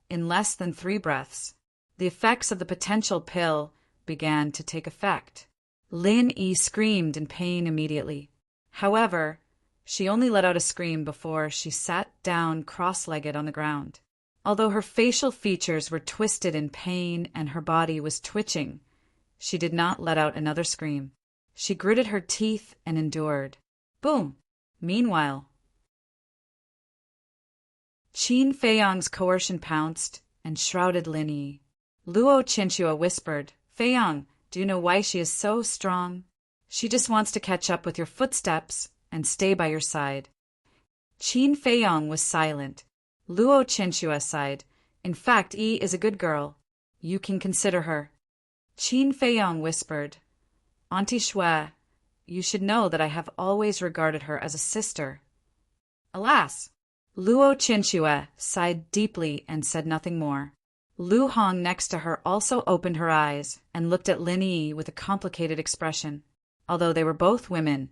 Speaker 1: In less than 3 breaths, the effects of the potential pill began to take effect. Lin Yi screamed in pain immediately. However, she only let out a scream before she sat down cross-legged on the ground. Although her facial features were twisted in pain and her body was twitching, she did not let out another scream. She gritted her teeth and endured. Boom! Meanwhile, Qin Feiyang's coercion pounced and shrouded Lin Yi. Luo Qinxue whispered, "Feiyang, do you know why she is so strong? She just wants to catch up with your footsteps and stay by your side." Qin Feiyang was silent. Luo Qinxue sighed. "In fact, Yi is a good girl. You can consider her." Qin Feiyang whispered, "Auntie Shui, you should know that I have always regarded her as a sister." Alas! Luo Qinxue sighed deeply and said nothing more. Lu Hong next to her also opened her eyes and looked at Lin Yi with a complicated expression. Although they were both women,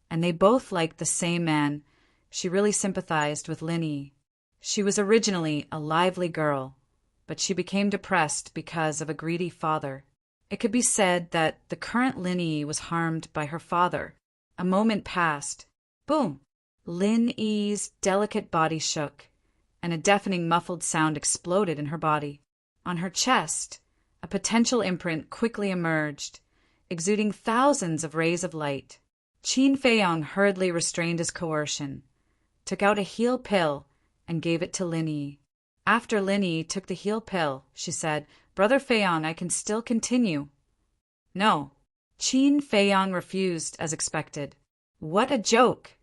Speaker 1: and they both liked the same man, she really sympathized with Lin Yi. She was originally a lively girl, but she became depressed because of a greedy father. It could be said that the current Lin Yi was harmed by her father. A moment passed. Boom! Lin Yi's delicate body shook, and a deafening muffled sound exploded in her body. On her chest, a potential imprint quickly emerged, exuding thousands of rays of light. Qin Feiyong hurriedly restrained his coercion, took out a heal pill, and gave it to Lin Yi. After Lin Yi took the heal pill, she said, "Brother Feiyong, I can still continue." No. Qin Feiyong refused as expected. What a joke!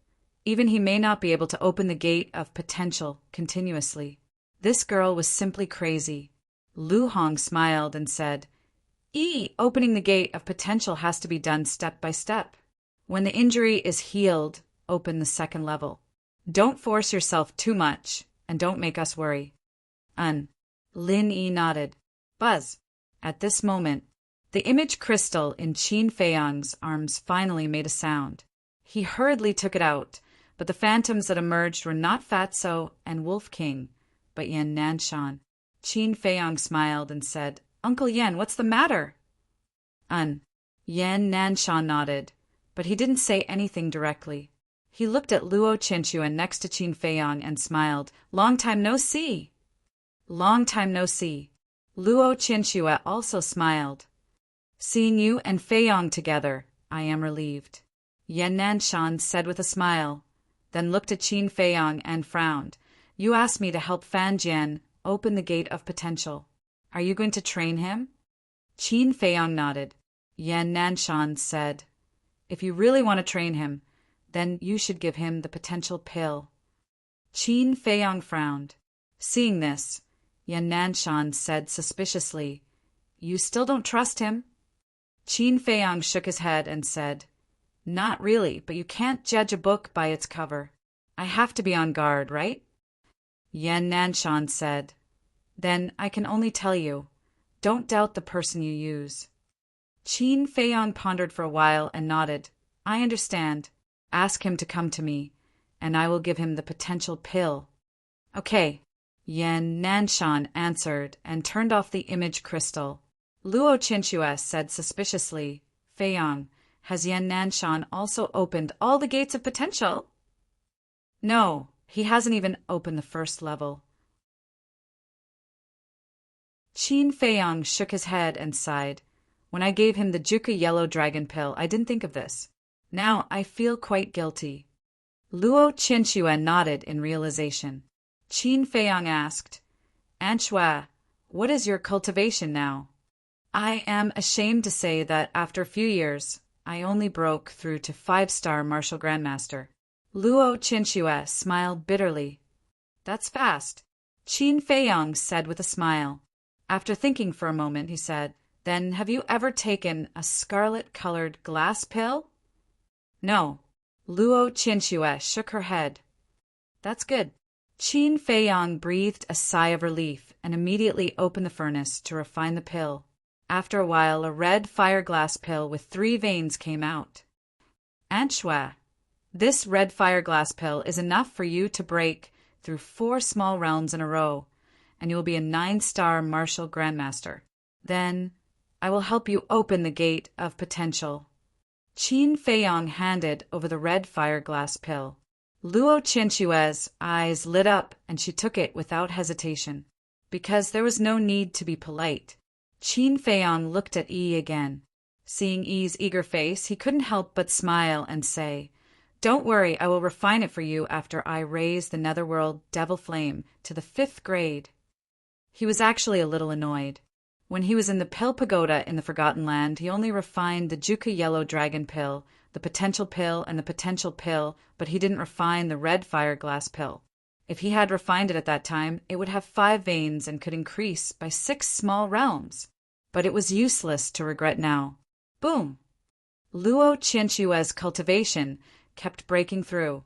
Speaker 1: Even he may not be able to open the gate of potential continuously. This girl was simply crazy. Lu Hong smiled and said, Opening the gate of potential has to be done step by step. When the injury is healed, open the second level. Don't force yourself too much, and don't make us worry. Lin Yi nodded. Buzz. At this moment, the image crystal in Qin Feiyong's arms finally made a sound. He hurriedly took it out, but the phantoms that emerged were not Fatso and Wolf King, but Yan Nanshan. Qin Feiyong smiled and said, "Uncle Yan, what's the matter?" Yan Nanshan nodded, but he didn't say anything directly. He looked at Luo Qinshuan next to Qin Feiyong and smiled. "Long time no see." "Long time no see." Luo Qinshuan also smiled. "Seeing you and Feiyong together, I am relieved," Yan Nanshan said with a smile, then looked at Qin Feiyong and frowned. "You asked me to help Fan Jian open the gate of potential. Are you going to train him?" Qin Feiyong nodded. Yan Nanshan said, "If you really want to train him, then you should give him the potential pill." Qin Feiyong frowned. Seeing this, Yan Nanshan said suspiciously, "You still don't trust him?" Qin Feiyong shook his head and said, "Not really, but you can't judge a book by its cover. I have to be on guard, right?" Yan Nanshan said, "Then I can only tell you, don't doubt the person you use." Qin Feiyong pondered for a while and nodded. "I understand. Ask him to come to me, and I will give him the potential pill." "Okay," Yan Nanshan answered and turned off the image crystal. Luo Qinshuan said suspiciously, "Feiyong, has Yan Nanshan also opened all the gates of potential?" "No, he hasn't even opened the first level." Qin Feiyong shook his head and sighed. "When I gave him the Juka yellow dragon pill, I didn't think of this. Now I feel quite guilty." Luo Qinshuan nodded in realization. Qin Feiyong asked, "Anshua, what is your cultivation now?" "I am ashamed to say that after a few years, I only broke through to 5-star Martial Grandmaster." Luo Qinshuan smiled bitterly. "That's fast," Qin Feiyong said with a smile. After thinking for a moment, he said, "Then have you ever taken a scarlet-colored glass pill?" "No." Luo Qinshuan shook her head. "That's good." Qin Feiyong breathed a sigh of relief and immediately opened the furnace to refine the pill. After a while, a red fire-glass pill with 3 veins came out. "Anshua, this red fire-glass pill is enough for you to break through 4 small realms in a row, and you will be a 9-star Martial Grandmaster. Then I will help you open the gate of potential." Qin Feiyong handed over the red fire-glass pill. Luo Qinshuan's eyes lit up and she took it without hesitation. Because there was no need to be polite, Qin Feiyong looked at Yi again. Seeing Yi's eager face, he couldn't help but smile and say, "Don't worry, I will refine it for you after I raise the Netherworld Devil Flame to the 5th grade." He was actually a little annoyed. When he was in the Pill Pagoda in the Forgotten Land, he only refined the Juka Yellow Dragon Pill, the Potential Pill, and the Potential Pill, but he didn't refine the Red Fire Glass Pill. If he had refined it at that time, it would have 5 veins and could increase by 6 small realms. But it was useless to regret now. Boom! Luo Qinshuan's cultivation kept breaking through,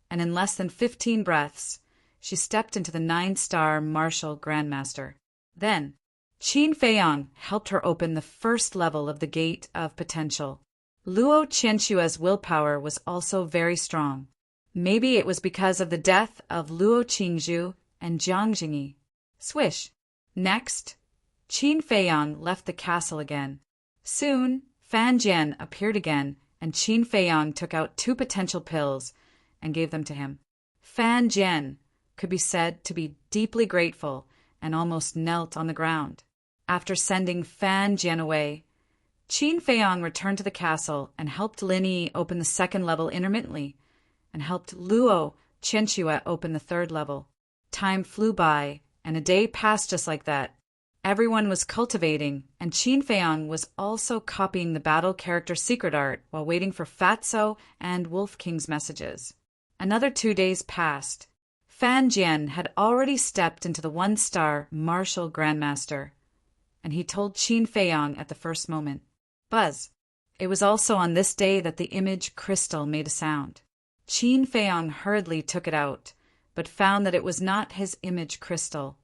Speaker 1: and in less than 15 breaths, she stepped into the 9-star Martial Grandmaster. Then, Qin Feiyong helped her open the first level of the Gate of Potential. Luo Qinshuan's willpower was also very strong. Maybe it was because of the death of Luo Qingzhu and Jiang Jingyi. Swish! Next, Qin Feiyong left the castle again. Soon, Fan Jian appeared again, and Qin Feiyong took out 2 potential pills and gave them to him. Fan Jian could be said to be deeply grateful and almost knelt on the ground. After sending Fan Jian away, Qin Feiyang returned to the castle and helped Lin Yi open the second level intermittently, and helped Luo Qianxue open the third level. Time flew by, and a day passed just like that. Everyone was cultivating, and Qin Feiyang was also copying the battle character secret art while waiting for Fatso and Wolf King's messages. Another 2 days passed. Fan Jian had already stepped into the one-star martial grandmaster, and he told Qin Feiyang at the first moment. Buzz. It was also on this day that the image crystal made a sound. Qin Feiyang hurriedly took it out, but found that it was not his image crystal.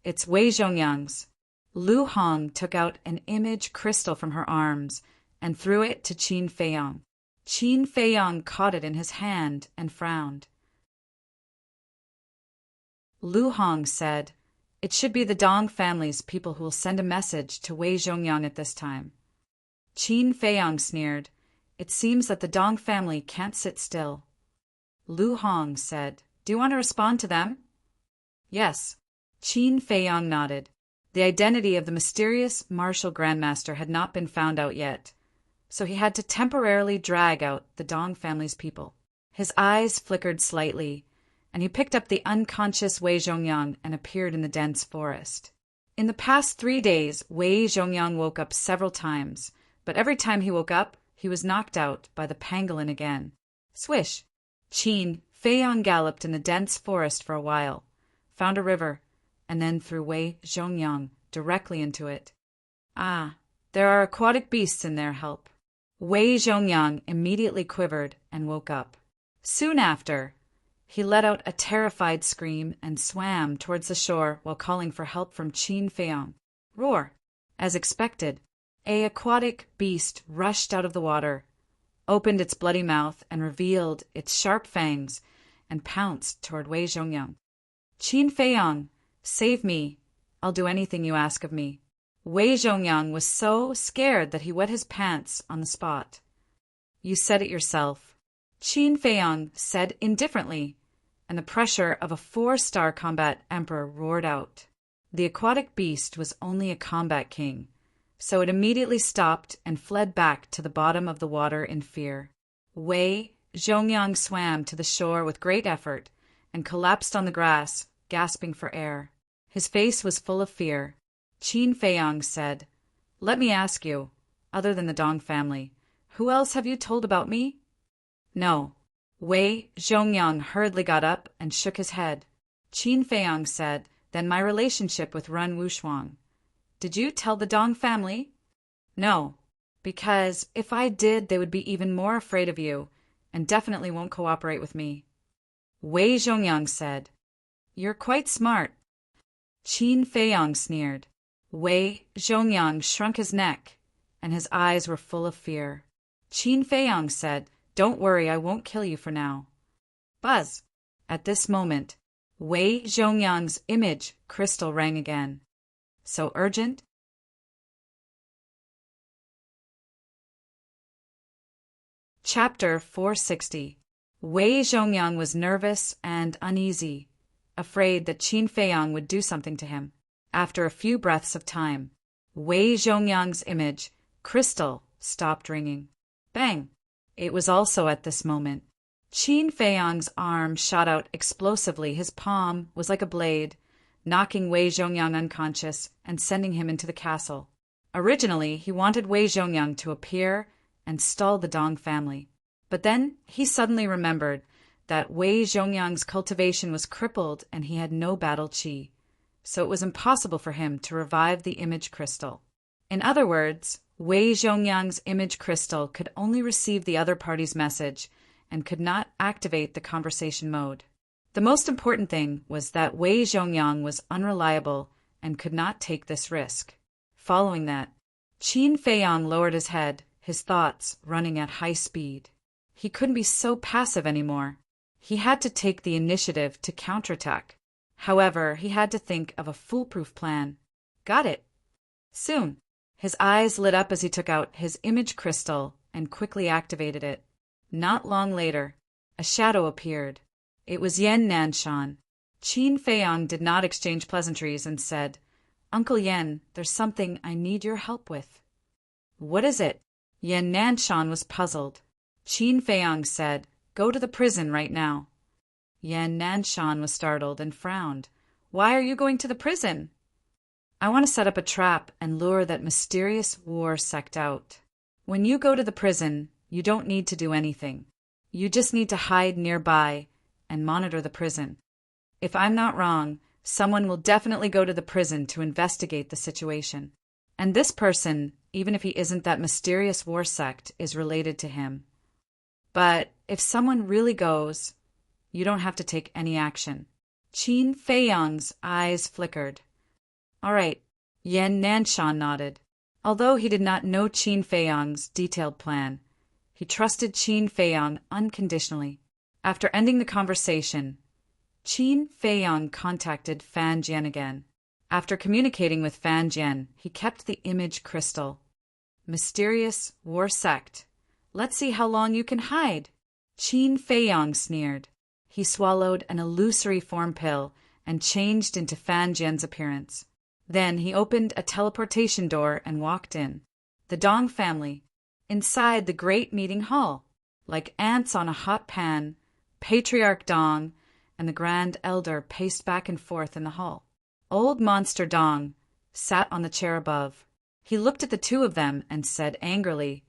Speaker 1: It's Wei Zhongyang's. Lu Hong took out an image crystal from her arms and threw it to Qin Feiyang. Qin Feiyang caught it in his hand and frowned. Lu Hong said, "It should be the Dong family's people who will send a message to Wei Zhongyang at this time." Qin Feiyang sneered, "It seems that the Dong family can't sit still." Lu Hong said, "Do you want to respond to them?" "Yes." Qin Feiyang nodded. The identity of the mysterious martial grandmaster had not been found out yet, so he had to temporarily drag out the Dong family's people. His eyes flickered slightly, and he picked up the unconscious Wei Zhongyang and appeared in the dense forest. In the past 3 days, Wei Zhongyang woke up several times, but every time he woke up, he was knocked out by the pangolin again. Swish! Qin Feiyang galloped in the dense forest for a while, found a river, and then threw Wei Zhongyang directly into it. Ah, there are aquatic beasts in their help. Wei Zhongyang immediately quivered and woke up. Soon after, he let out a terrified scream and swam towards the shore while calling for help from Qin Feiyang. Roar! As expected, an aquatic beast rushed out of the water, opened its bloody mouth and revealed its sharp fangs, and pounced toward Wei Zhongyang. "Qin Feiyang, save me. I'll do anything you ask of me." Wei Zhongyang was so scared that he wet his pants on the spot. "You said it yourself," Qin Feiyang said indifferently, and the pressure of a 4-star combat emperor roared out. The aquatic beast was only a combat king, so it immediately stopped and fled back to the bottom of the water in fear. Wei Zhongyang swam to the shore with great effort and collapsed on the grass, gasping for air. His face was full of fear. Qin Feiyang said, "Let me ask you, other than the Dong family, who else have you told about me?" "No." Wei Zhongyang hurriedly got up and shook his head. Qin Feiyang said, "Then my relationship with Run Wushuang. Did you tell the Dong family?" "No, because if I did, they would be even more afraid of you and definitely won't cooperate with me." Wei Zhongyang said, "You're quite smart." Qin Feiyang sneered. Wei Zhongyang shrunk his neck, and his eyes were full of fear. Qin Feiyang said, "Don't worry, I won't kill you for now." Buzz! At this moment, Wei Zhongyang's image crystal rang again. So urgent? Chapter 460. Wei Zhongyang was nervous and uneasy, afraid that Qin Feiyang would do something to him. After a few breaths of time, Wei Zhongyang's image, crystal, stopped ringing. Bang! It was also at this moment. Qin Feiyang's arm shot out explosively. His palm was like a blade, knocking Wei Zhongyang unconscious and sending him into the castle. Originally, he wanted Wei Zhongyang to appear and stall the Dong family. But then he suddenly remembered that Wei Zhongyang's cultivation was crippled and he had no battle qi, so it was impossible for him to revive the image crystal. In other words, Wei Zhongyang's image crystal could only receive the other party's message and could not activate the conversation mode. The most important thing was that Wei Zhongyang was unreliable and could not take this risk. Following that, Qin Feiyang lowered his head, his thoughts running at high speed. He couldn't be so passive anymore. He had to take the initiative to counterattack. However, he had to think of a foolproof plan. Got it. Soon, his eyes lit up as he took out his image crystal and quickly activated it. Not long later, a shadow appeared. It was Yan Nanshan. Qin Feiyang did not exchange pleasantries and said, "Uncle Yan, there's something I need your help with." What is it? Yan Nanshan was puzzled. Qin Feiyang said, "Go to the prison right now." Yan Nanshan was startled and frowned. "Why are you going to the prison?" "I want to set up a trap and lure that mysterious war sect out. When you go to the prison, you don't need to do anything. You just need to hide nearby and monitor the prison. If I'm not wrong, someone will definitely go to the prison to investigate the situation. And this person, even if he isn't that mysterious war sect, is related to him. But if someone really goes, you don't have to take any action." Qin Feiyang's eyes flickered. "All right," Yan Nanshan nodded. Although he did not know Qin Feiyang's detailed plan, he trusted Qin Feiyang unconditionally. After ending the conversation, Qin Feiyang contacted Fan Jian again. After communicating with Fan Jian, he kept the image crystal. "Mysterious war sect. Let's see how long you can hide." Qin Feiyang sneered. He swallowed an illusory form pill and changed into Fan Jian's appearance. Then he opened a teleportation door and walked in. The Dong family, inside the great meeting hall. Like ants on a hot pan, Patriarch Dong and the Grand Elder paced back and forth in the hall. Old Monster Dong sat on the chair above. He looked at the two of them and said angrily,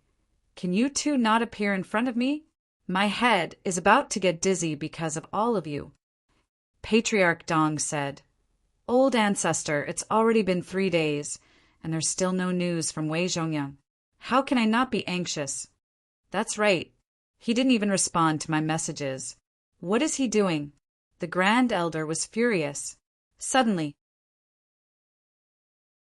Speaker 1: "Can you two not appear in front of me? My head is about to get dizzy because of all of you." Patriarch Dong said, "Old ancestor, it's already been 3 days, and there's still no news from Wei Zhongyang. How can I not be anxious?" "That's right. He didn't even respond to my messages. What is he doing?" The Grand Elder was furious. Suddenly,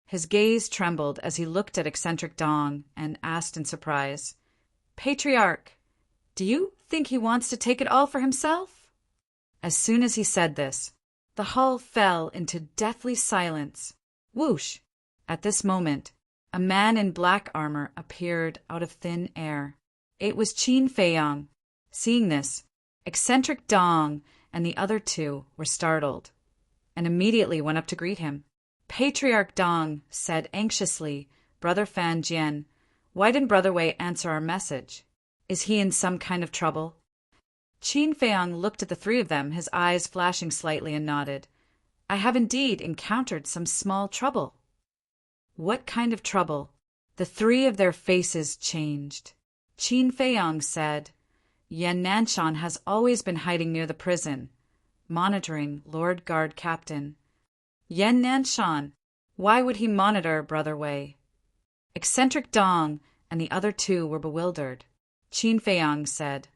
Speaker 1: his gaze trembled as he looked at eccentric Dong and asked in surprise, "Patriarch, do you think he wants to take it all for himself?" As soon as he said this, the hall fell into deathly silence. Whoosh! At this moment, a man in black armor appeared out of thin air. It was Qin Feiyang. Seeing this, eccentric Dong and the other two were startled, and immediately went up to greet him. Patriarch Dong said anxiously, "Brother Fan Jian, why didn't Brother Wei answer our message? Is he in some kind of trouble?" Qin Feiyang looked at the three of them, his eyes flashing slightly, and nodded. "I have indeed encountered some small trouble." "What kind of trouble?" The three of their faces changed. Qin Feiyang said, "Yan Nanshan has always been hiding near the prison, monitoring Lord Guard Captain." "Yan Nanshan? Why would he monitor Brother Wei?" Eccentric Dong and the other two were bewildered. Qin Feiyang said,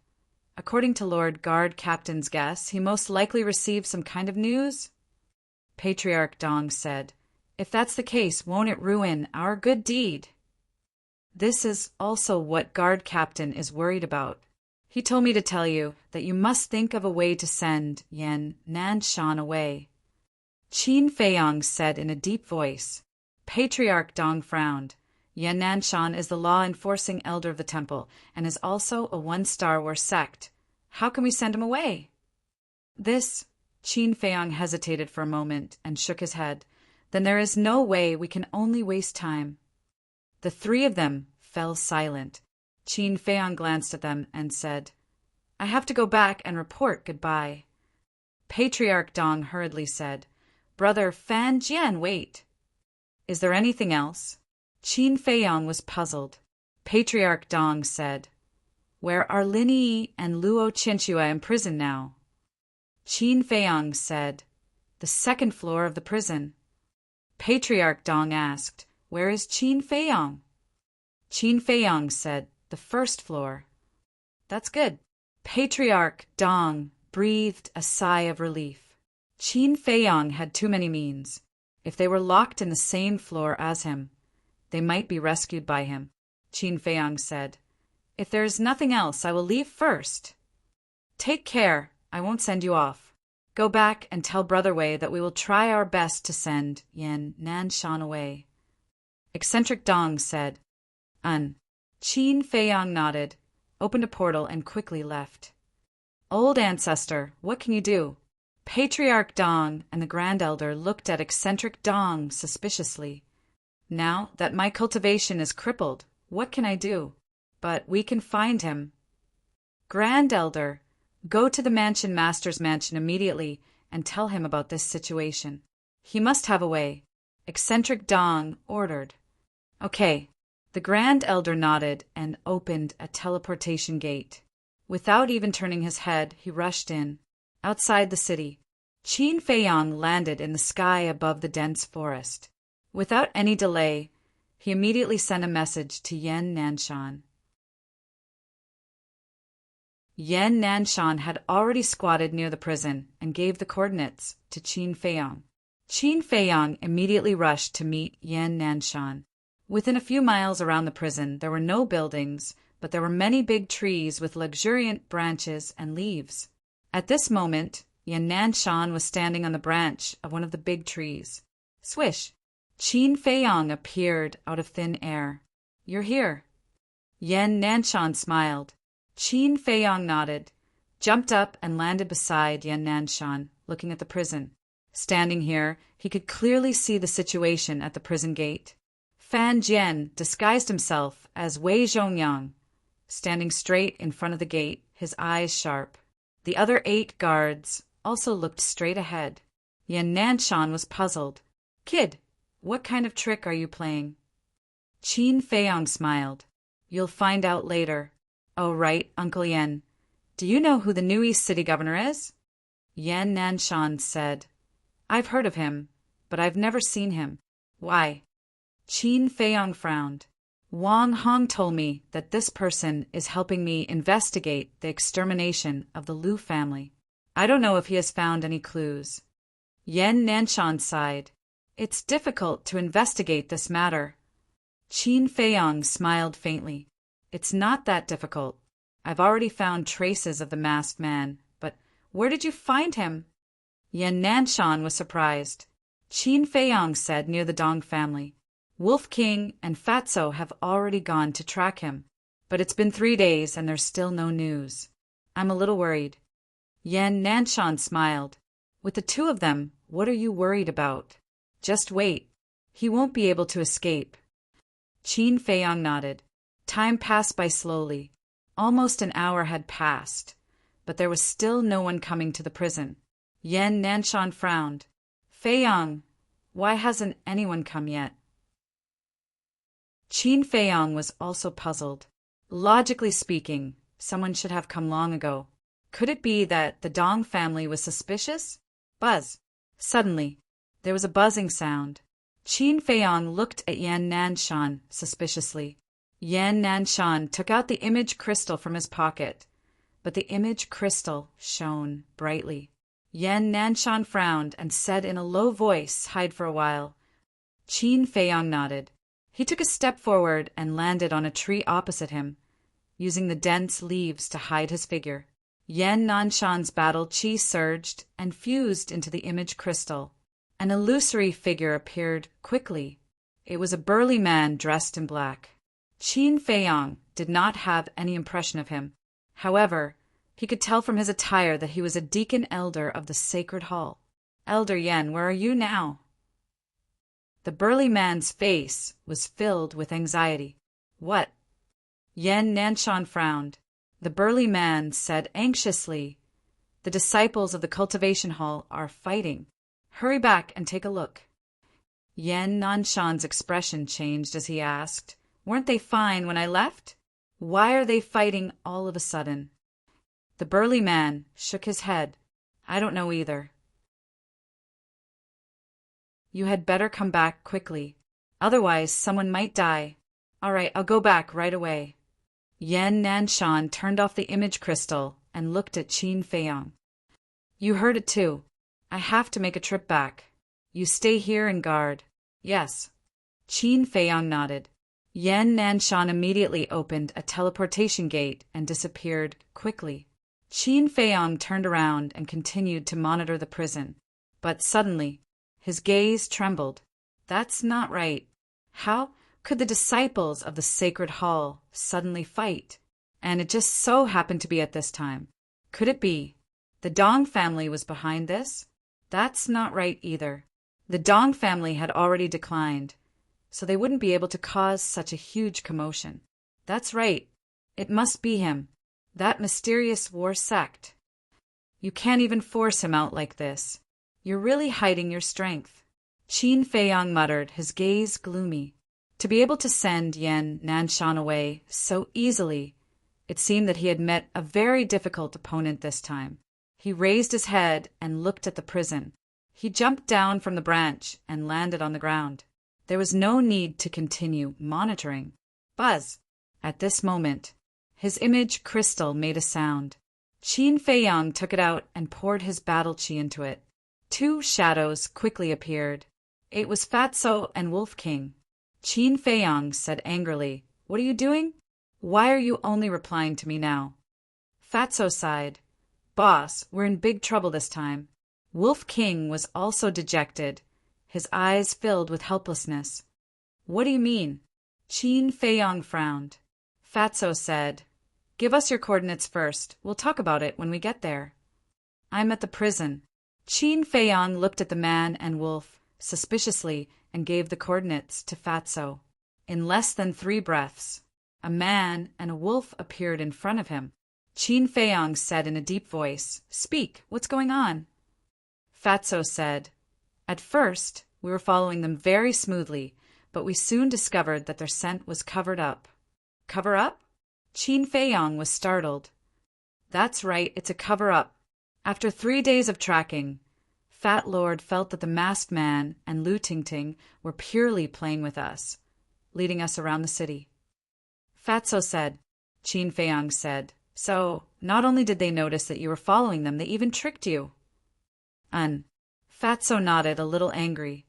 Speaker 1: "According to Lord Guard Captain's guess, he most likely received some kind of news." Patriarch Dong said, "If that's the case, won't it ruin our good deed?" "This is also what Guard Captain is worried about. He told me to tell you that you must think of a way to send Yan Nanshan away." Qin Feiyang said in a deep voice. Patriarch Dong frowned. "Yan Nanshan is the law-enforcing elder of the temple and is also a one-star war sect. How can we send him away?" Qin Feiyang hesitated for a moment and shook his head. "Then there is no way, we can only waste time." The three of them fell silent. Qin Feiyang glanced at them and said, "I have to go back and report goodbye." Patriarch Dong hurriedly said, "Brother Fan Jian, wait. Is there anything else?" Qin Feiyang was puzzled. Patriarch Dong said, "Where are Lin Yi and Luo Qianxue in prison now?" Qin Feiyang said, "The second floor of the prison." Patriarch Dong asked, "Where is Qin Feiyang?" Qin Feiyang said, "The first floor." "That's good." Patriarch Dong breathed a sigh of relief. Qin Feiyang had too many means. If they were locked in the same floor as him, they might be rescued by him. Qin Feiyang said, "If there is nothing else, I will leave first." "Take care, I won't send you off. Go back and tell Brother Wei that we will try our best to send Yan Nanshan away." Eccentric Dong said, Qin Feiyang nodded, opened a portal, and quickly left. "Old ancestor, what can you do?" Patriarch Dong and the Grand Elder looked at eccentric Dong suspiciously. "Now that my cultivation is crippled, What can I do? But we can find him. Grand Elder, go to the mansion master's mansion immediately and tell him about this situation. He must have a way. Eccentric Dong ordered. Okay. The Grand Elder nodded and opened a teleportation gate. Without even turning his head, he rushed in. Outside the city, Qin Feiyong landed in the sky above the dense forest. Without any delay, he immediately sent a message to Yan Nanshan. Yan Nanshan had already squatted near the prison and gave the coordinates to Qin Feiyong. Qin Feiyong immediately rushed to meet Yan Nanshan. Within a few miles around the prison, there were no buildings, but there were many big trees with luxuriant branches and leaves. At this moment, Yan Nanshan was standing on the branch of one of the big trees. Swish! Qin Feiyong appeared out of thin air. You're here. Yan Nanshan smiled. Qin Feiyong nodded, jumped up and landed beside Yan Nanshan, looking at the prison. Standing here, he could clearly see the situation at the prison gate. Fan Jian disguised himself as Wei Zhongyang, standing straight in front of the gate, his eyes sharp. The other 8 guards also looked straight ahead. Yan Nanshan was puzzled. Kid, what kind of trick are you playing? Qin Feiyong smiled. You'll find out later. Oh, right, Uncle Yan. Do you know who the new East City governor is? Yan Nanshan said. I've heard of him, but I've never seen him. Why? Qin Feiyong frowned. Wang Hong told me that this person is helping me investigate the extermination of the Liu family. I don't know if he has found any clues. Yan Nanshan sighed. It's difficult to investigate this matter. Qin Feiyong smiled faintly. It's not that difficult. I've already found traces of the masked man, but where did you find him? Yan Nanshan was surprised. Qin Feiyong said near the Dong family. Wolf King and Fatso have already gone to track him, but it's been 3 days and there's still no news. I'm a little worried. Yan Nanshan smiled. With the 2 of them, what are you worried about? Just wait. He won't be able to escape. Qin Feiyong nodded. Time passed by slowly. Almost an hour had passed, but there was still no one coming to the prison. Yan Nanshan frowned. Feiyong, why hasn't anyone come yet? Qin Feiyong was also puzzled. Logically speaking, someone should have come long ago. Could it be that the Dong family was suspicious? Buzz. Suddenly, there was a buzzing sound. Qin Feiyong looked at Yan Nanshan suspiciously. Yan Nanshan took out the image crystal from his pocket, but the image crystal shone brightly. Yan Nanshan frowned and said in a low voice, hide for a while. Qin Feiyong nodded. He took a step forward and landed on a tree opposite him, using the dense leaves to hide his figure. Yan Nanshan's battle chi surged and fused into the image crystal. An illusory figure appeared quickly. It was a burly man dressed in black. Qin Feiyong did not have any impression of him. However, he could tell from his attire that he was a deacon elder of the sacred hall. Elder Yan, where are you now? The burly man's face was filled with anxiety. What? Yan Nanshan frowned. The burly man said anxiously, the disciples of the cultivation hall are fighting. Hurry back and take a look. Yan Nanshan's expression changed as he asked, weren't they fine when I left? Why are they fighting all of a sudden? The burly man shook his head. I don't know either. You had better come back quickly. Otherwise, someone might die. All right, I'll go back right away. Yan Nanshan turned off the image crystal and looked at Qin Feiyong. You heard it too. I have to make a trip back. You stay here and guard. Yes. Qin Feiyong nodded. Yan Nanshan immediately opened a teleportation gate and disappeared quickly. Qin Feiyong turned around and continued to monitor the prison. But suddenly, his gaze trembled. That's not right. How could the disciples of the sacred hall suddenly fight? And it just so happened to be at this time. Could it be the Dong family was behind this? That's not right either. The Dong family had already declined, so they wouldn't be able to cause such a huge commotion. That's right. It must be him. That mysterious war sect. You can't even force him out like this. You're really hiding your strength. Qin Feiyang muttered, his gaze gloomy. To be able to send Yan Nanshan away so easily, it seemed that he had met a very difficult opponent this time. He raised his head and looked at the prison. He jumped down from the branch and landed on the ground. There was no need to continue monitoring. Buzz! At this moment, his image crystal made a sound. Qin Feiyang took it out and poured his battle chi into it. Two shadows quickly appeared. It was Fatso and Wolf King. Qin Feiyang said angrily, "What are you doing? Why are you only replying to me now?" Fatso sighed. "Boss, we're in big trouble this time." Wolf King was also dejected, his eyes filled with helplessness. "What do you mean?" Qin Feiyang frowned. Fatso said, "Give us your coordinates first. We'll talk about it when we get there." "I'm at the prison." Qin Feiyang looked at the man and wolf suspiciously and gave the coordinates to Fatso. In less than 3 breaths, a man and a wolf appeared in front of him. Qin Feiyang said in a deep voice, "Speak, what's going on?" Fatso said, "At first, we were following them very smoothly, but we soon discovered that their scent was covered up." "Cover up?" Qin Feiyang was startled. "That's right, it's a cover-up. After 3 days of tracking, Fat Lord felt that the masked man and Lu Tingting were purely playing with us, leading us around the city." Fatso said. Qin Feiyang said, "So, not only did they notice that you were following them, they even tricked you." Fatso nodded, a little angry.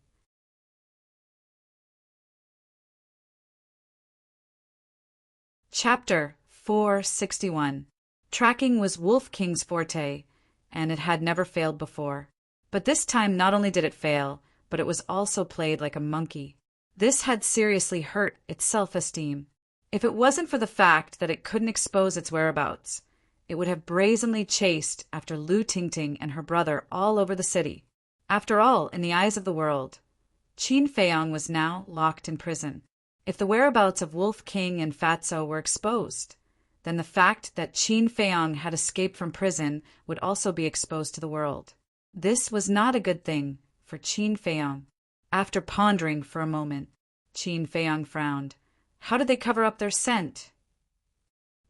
Speaker 1: Chapter 461. Tracking was Wolf King's forte, and it had never failed before. But this time not only did it fail, but it was also played like a monkey. This had seriously hurt its self-esteem. If it wasn't for the fact that it couldn't expose its whereabouts, it would have brazenly chased after Lu Tingting and her brother all over the city. After all, in the eyes of the world, Qin Feiyang was now locked in prison. If the whereabouts of Wolf King and Fatso were exposed, then the fact that Qin Feiyang had escaped from prison would also be exposed to the world. This was not a good thing for Qin Feiyang. After pondering for a moment, Qin Feiyang frowned. How did they cover up their scent?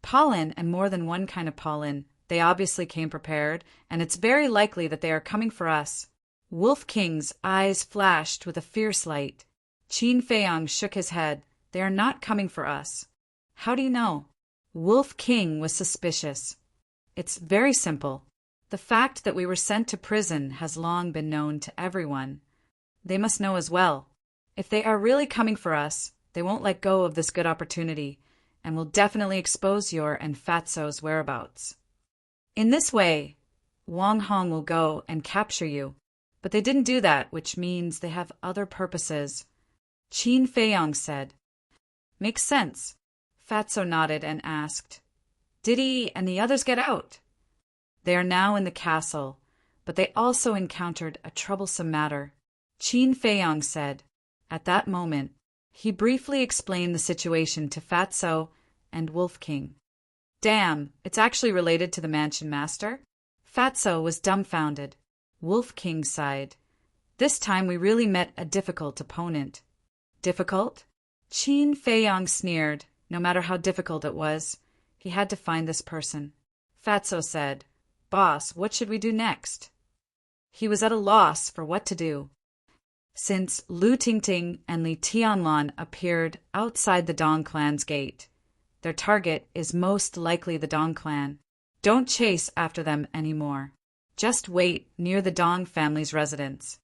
Speaker 1: Pollen, and more than one kind of pollen. They obviously came prepared, and it's very likely that they are coming for us. Wolf King's eyes flashed with a fierce light. Qin Feiyang shook his head. They are not coming for us. How do you know? Wolf King was suspicious. It's very simple. The fact that we were sent to prison has long been known to everyone. They must know as well. If they are really coming for us, they won't let go of this good opportunity, and will definitely expose your and Fatso's whereabouts. In this way, Wang Hong will go and capture you. But they didn't do that, which means they have other purposes. Qin Feiyang said. Makes sense. Fatso nodded and asked, "Did he and the others get out?" They are now in the castle, but they also encountered a troublesome matter. Qin Feiyang said. At that moment, he briefly explained the situation to Fatso and Wolf King. Damn, it's actually related to the mansion master? Fatso was dumbfounded. Wolf King sighed. This time we really met a difficult opponent. Difficult? Qin Feiyang sneered. No matter how difficult it was, he had to find this person. Fatso said, "Boss, what should we do next?" He was at a loss for what to do. Since Lu Tingting and Li Tianlan appeared outside the Dong clan's gate, their target is most likely the Dong clan. Don't chase after them anymore. Just wait near the Dong family's residence.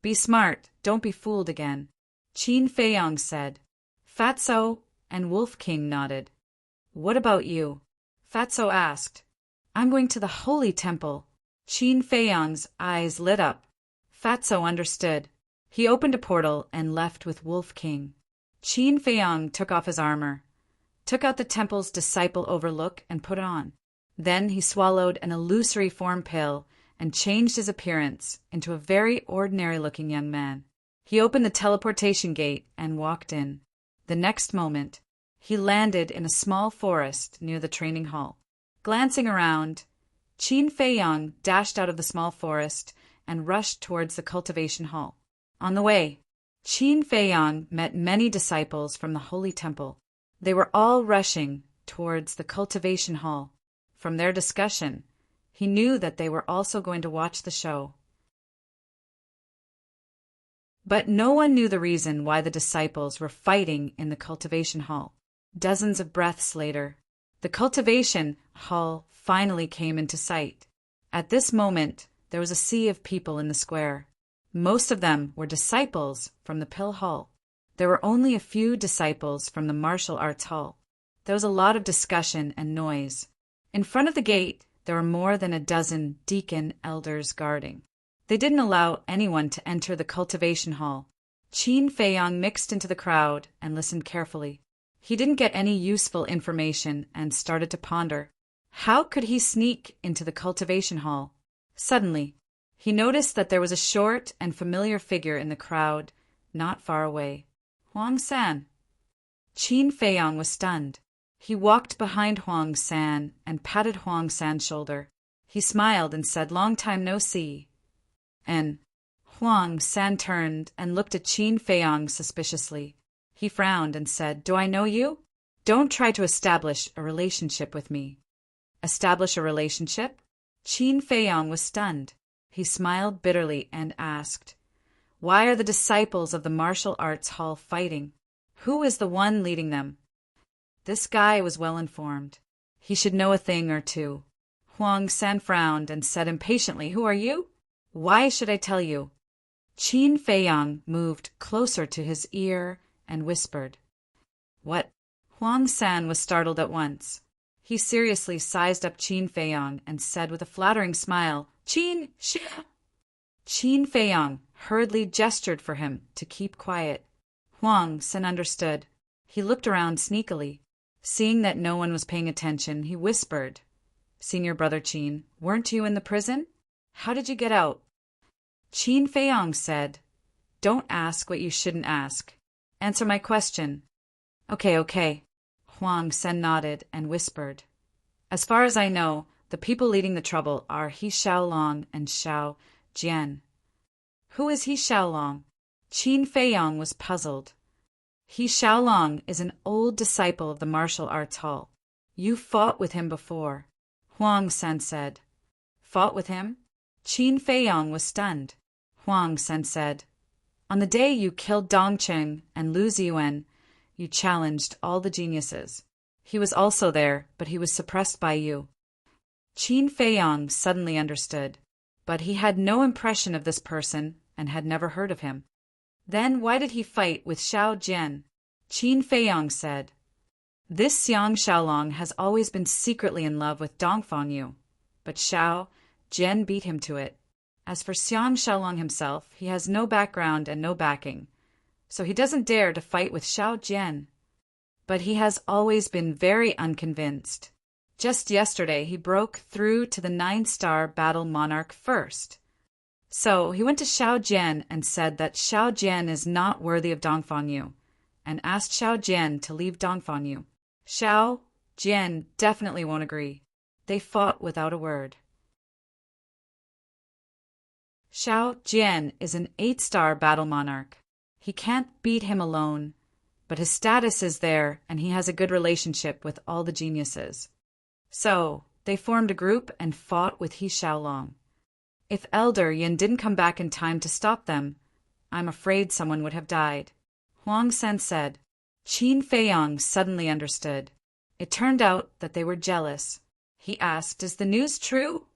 Speaker 1: Be smart, don't be fooled again. Qin Feiyang said. Fatso and Wolf King nodded. What about you? Fatso asked. I'm going to the Holy Temple. Qin Feiyang's eyes lit up. Fatso understood. He opened a portal and left with Wolf King. Qin Feiyang took off his armor, took out the temple's disciple overlook and put it on. Then he swallowed an illusory form pill and changed his appearance into a very ordinary-looking young man. He opened the teleportation gate and walked in. The next moment, he landed in a small forest near the training hall. Glancing around, Qin Feiyang dashed out of the small forest and rushed towards the cultivation hall. On the way, Qin Feiyang met many disciples from the Holy Temple. They were all rushing towards the cultivation hall. From their discussion, he knew that they were also going to watch the show. But no one knew the reason why the disciples were fighting in the cultivation hall. Dozens of breaths later, the cultivation hall finally came into sight. At this moment, there was a sea of people in the square. Most of them were disciples from the Pill Hall. There were only a few disciples from the martial arts hall. There was a lot of discussion and noise. In front of the gate, there were more than a dozen deacon elders guarding. They didn't allow anyone to enter the cultivation hall. Qin Feiyang mixed into the crowd and listened carefully. He didn't get any useful information and started to ponder. How could he sneak into the cultivation hall? Suddenly, he noticed that there was a short and familiar figure in the crowd, not far away. Huang San. Qin Feiyang was stunned. He walked behind Huang San and patted Huang San's shoulder. He smiled and said, "Long time no see." And Huang San turned and looked at Qin Feiyang suspiciously. He frowned and said, "Do I know you? Don't try to establish a relationship with me." Establish a relationship? Qin Feiyang was stunned. He smiled bitterly and asked, "Why are the disciples of the martial arts hall fighting? Who is the one leading them?" This guy was well informed. He should know a thing or two. Huang San frowned and said impatiently, "Who are you? Why should I tell you?" Qin Feiyang moved closer to his ear and whispered, "What?" Huang San was startled at once. He seriously sized up Qin Feiyang and said with a flattering smile, "Qin Xia." Qin Feiyang hurriedly gestured for him to keep quiet. Huang San understood. He looked around sneakily. Seeing that no one was paying attention, he whispered, "Senior brother Qin, weren't you in the prison? How did you get out?" Qin Feiyang said, "Don't ask what you shouldn't ask. Answer my question." Okay. Huang San nodded and whispered, "As far as I know, the people leading the trouble are He Xiaolong and Xiao Jian." "Who is He Xiaolong?" Qin Feiyang was puzzled. He Xiaolong is an old disciple of the martial arts hall. You fought with him before, Huang San said. Fought with him? Qin Feiyang was stunned. Huang San said, "On the day you killed Dongqing and Lu Ziyuan, you challenged all the geniuses. He was also there, but he was suppressed by you." Qin Feiyang suddenly understood, but he had no impression of this person and had never heard of him. Then why did he fight with Xiao Jian? Qin Feiyang said, "This Xiang Xiaolong has always been secretly in love with Dongfang Yu, but Xiao Jian beat him to it. As for Xiang Xiaolong himself, he has no background and no backing, so he doesn't dare to fight with Xiao Jian. But he has always been very unconvinced. Just yesterday he broke through to the 9-star battle monarch first. So he went to Xiao Jian and said that Xiao Jian is not worthy of Dongfang Yu, and asked Xiao Jian to leave Dongfang Yu. Xiao Jian definitely won't agree. They fought without a word. Xiao Jian is an 8-star battle monarch. He can't beat him alone, but his status is there and he has a good relationship with all the geniuses. So they formed a group and fought with He Xiaolong. If Elder Yin didn't come back in time to stop them, I'm afraid someone would have died." Huang San said. Qin Feiyang suddenly understood. It turned out that they were jealous. He asked, "Is the news true?"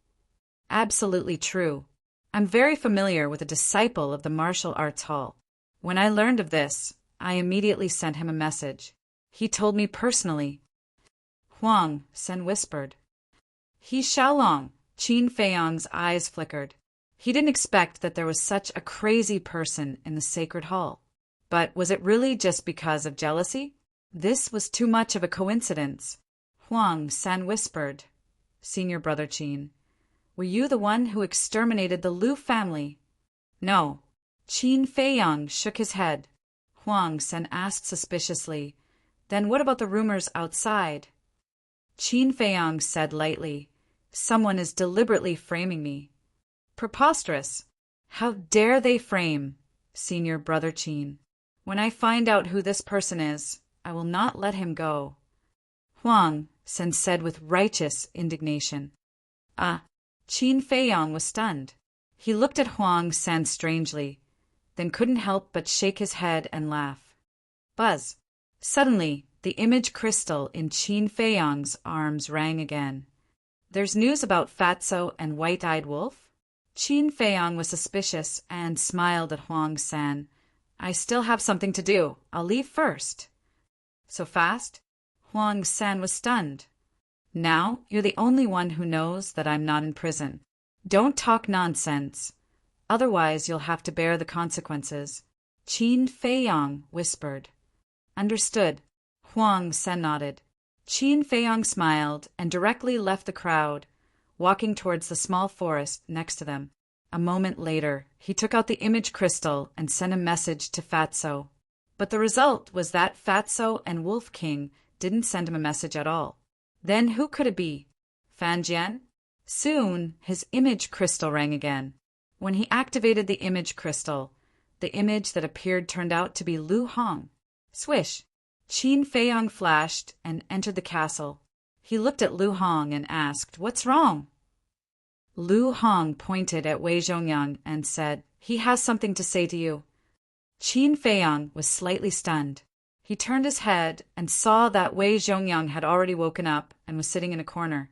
Speaker 1: "Absolutely true. I'm very familiar with a disciple of the martial arts hall. When I learned of this, I immediately sent him a message. He told me personally." Huang San whispered, "He Xiaolong." Qin Feiyang's eyes flickered. He didn't expect that there was such a crazy person in the sacred hall. But was it really just because of jealousy? This was too much of a coincidence. Huang San whispered, "Senior brother Qin, were you the one who exterminated the Lu family?" "No. Qin Feiyang shook his head. Huang Sen asked suspiciously, "Then what about the rumors outside?" Qin Feiyang said lightly, "Someone is deliberately framing me." "Preposterous! How dare they frame, Senior Brother Qin? When I find out who this person is, I will not let him go," Huang Sen said with righteous indignation. Qin Feiyang was stunned. He looked at Huang Sen strangely, then couldn't help but shake his head and laugh. Buzz! Suddenly, the image crystal in Qin Feiyang's arms rang again. "There's news about Fatso and White-Eyed Wolf?" Qin Feiyang was suspicious and smiled at Huang Sen. "I still have something to do. I'll leave first." "So fast?" Huang Sen was stunned. "Now you're the only one who knows that I'm not in prison. Don't talk nonsense. Otherwise you'll have to bear the consequences," Qin Feiyang whispered. "Understood," Huang Sen nodded. Qin Feiyang smiled and directly left the crowd, walking towards the small forest next to them. A moment later, he took out the image crystal and sent a message to Fatso. But the result was that Fatso and Wolf King didn't send him a message at all. Then who could it be? Fan Jian? Soon, his image crystal rang again. When he activated the image crystal, the image that appeared turned out to be Lu Hong. Swish! Qin Feiyang flashed and entered the castle. He looked at Lu Hong and asked, "What's wrong?" Lu Hong pointed at Wei Zhongyang and said, "He has something to say to you." Qin Feiyang was slightly stunned. He turned his head and saw that Wei Zhongyang had already woken up and was sitting in a corner.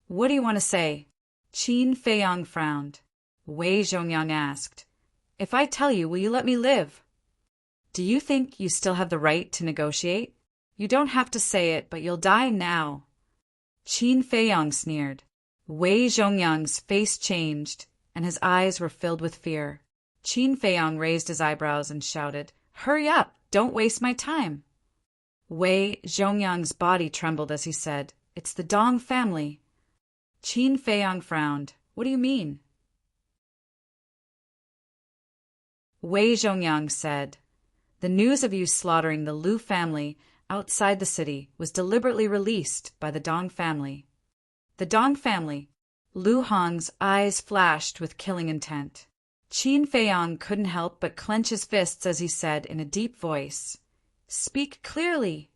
Speaker 1: "What do you want to say?" Qin Feiyang frowned. Wei Zhongyang asked, "If I tell you, will you let me live?" "Do you think you still have the right to negotiate? You don't have to say it, but you'll die now." Qin Feiyang sneered. Wei Zhongyang's face changed, and his eyes were filled with fear. Qin Feiyang raised his eyebrows and shouted, "Hurry up! Don't waste my time!" Wei Zhongyang's body trembled as he said, "It's the Dong family." Qin Feiyang frowned. "What do you mean?" Wei Zhongyang said, "The news of you slaughtering the Lu family outside the city was deliberately released by the Dong family." "The Dong family?" Lu Hong's eyes flashed with killing intent. Qin Feiyang couldn't help but clench his fists as he said in a deep voice, "Speak clearly."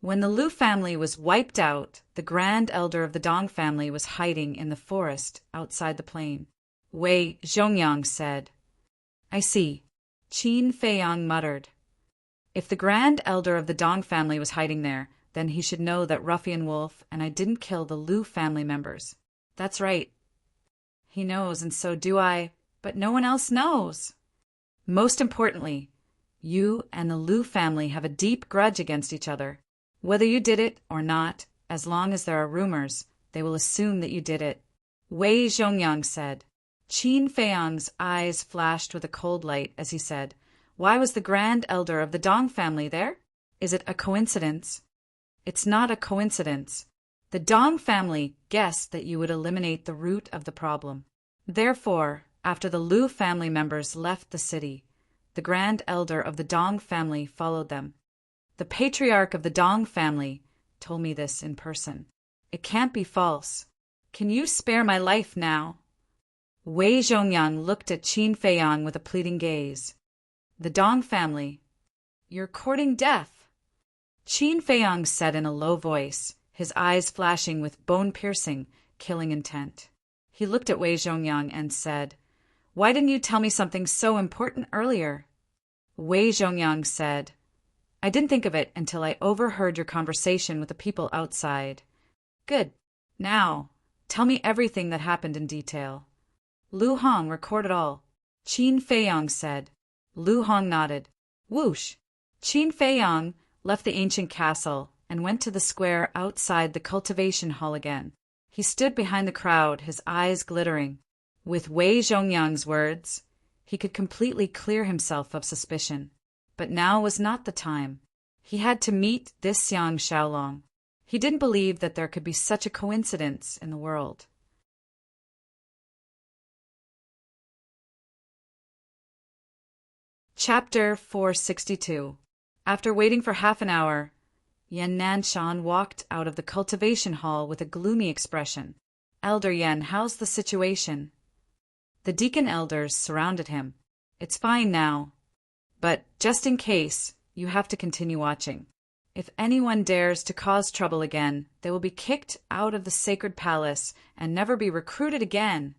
Speaker 1: "When the Lu family was wiped out, the grand elder of the Dong family was hiding in the forest outside the plain," Wei Zhongyang said. "I see," Qin Feiyang muttered. "If the grand elder of the Dong family was hiding there, then he should know that Ruffian Wolf and I didn't kill the Lu family members." "That's right." "He knows, and so do I, but no one else knows." "Most importantly, you and the Lu family have a deep grudge against each other. Whether you did it or not, as long as there are rumors, they will assume that you did it," Wei Zhongyang said. Qin Feiyang's eyes flashed with a cold light as he said, "Why was the grand elder of the Dong family there? Is it a coincidence?" "It's not a coincidence. The Dong family guessed that you would eliminate the root of the problem. Therefore, after the Lu family members left the city, the grand elder of the Dong family followed them. The patriarch of the Dong family told me this in person. It can't be false. Can you spare my life now?" Wei Zhongyang looked at Qin Feiyang with a pleading gaze. "The Dong family? You're courting death," Qin Feiyang said in a low voice, his eyes flashing with bone-piercing, killing intent. He looked at Wei Zhongyang and said, "Why didn't you tell me something so important earlier?" Wei Zhongyang said, "I didn't think of it until I overheard your conversation with the people outside." "Good. Now, tell me everything that happened in detail." "Lu Hong, record it all," Qin Feiyang said. Lu Hong nodded. Whoosh! Qin Feiyang left the ancient castle and went to the square outside the cultivation hall again. He stood behind the crowd, his eyes glittering. With Wei Zhongyang's words, he could completely clear himself of suspicion. But now was not the time. He had to meet this young Xiaolong. He didn't believe that there could be such a coincidence in the world. Chapter 462. After waiting for half an hour, Yen Nanshan walked out of the cultivation hall with a gloomy expression. "Elder Yen, how's the situation?" The deacon elders surrounded him. "It's fine now. But just in case, you have to continue watching. If anyone dares to cause trouble again, they will be kicked out of the sacred palace and never be recruited again."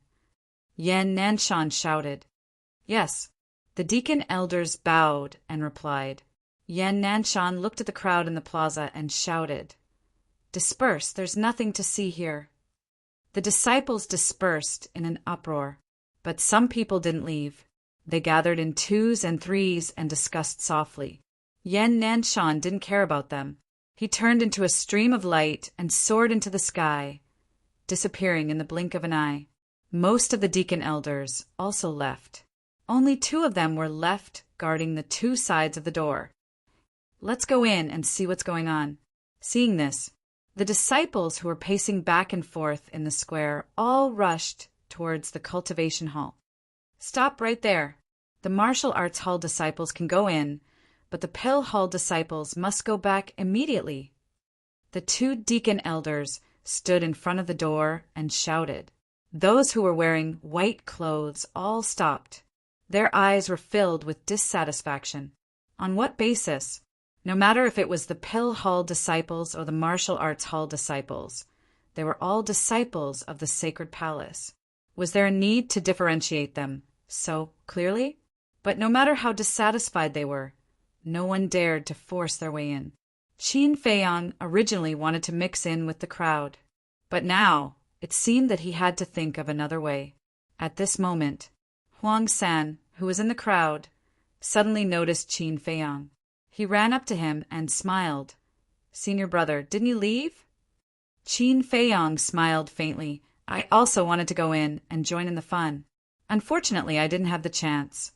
Speaker 1: Yen Nanshan shouted. "Yes." The deacon elders bowed and replied. Yen Nanshan looked at the crowd in the plaza and shouted, "Disperse, there's nothing to see here." The disciples dispersed in an uproar, but some people didn't leave. They gathered in twos and threes and discussed softly. Yen Nanshan didn't care about them. He turned into a stream of light and soared into the sky, disappearing in the blink of an eye. Most of the deacon elders also left. Only 2 of them were left guarding the 2 sides of the door. "Let's go in and see what's going on." Seeing this, the disciples who were pacing back and forth in the square all rushed towards the cultivation hall. "Stop right there. The martial arts hall disciples can go in, but the pill hall disciples must go back immediately." The 2 deacon elders stood in front of the door and shouted. Those who were wearing white clothes all stopped. Their eyes were filled with dissatisfaction. On what basis? No matter if it was the pill hall disciples or the martial arts hall disciples, they were all disciples of the sacred palace. Was there a need to differentiate them so clearly? But no matter how dissatisfied they were, no one dared to force their way in. Qin Feiyang originally wanted to mix in with the crowd, but now it seemed that he had to think of another way. At this moment, Huang San, who was in the crowd, suddenly noticed Qin Feiyang. He ran up to him and smiled. "Senior brother, didn't you leave?" Qin Feiyang smiled faintly. "I also wanted to go in and join in the fun. Unfortunately, I didn't have the chance."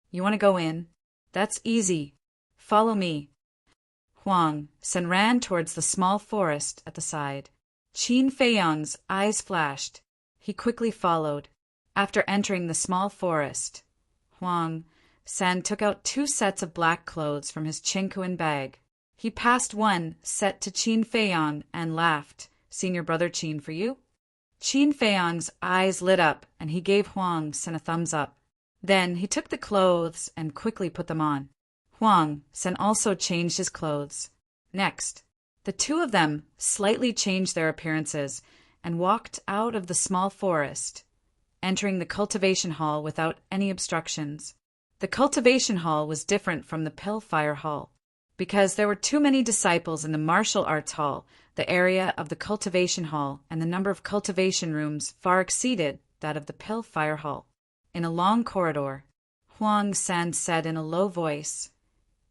Speaker 1: "You want to go in? That's easy. Follow me." Huang San ran towards the small forest at the side. Qin Feiyang's eyes flashed. He quickly followed. After entering the small forest, Huang San took out 2 sets of black clothes from his Qingkuan bag. He passed one set to Qin Feiyang and laughed. "Senior brother Qin for you." Qin Feiyang's eyes lit up and he gave Huang San a thumbs up. Then he took the clothes and quickly put them on. Huang San also changed his clothes. Next, the 2 of them slightly changed their appearances and walked out of the small forest, entering the cultivation hall without any obstructions. The cultivation hall was different from the Pillfire Hall. Because there were too many disciples in the martial arts hall, the area of the cultivation hall and the number of cultivation rooms far exceeded that of the Pillfire Hall. In a long corridor, Huang San said in a low voice,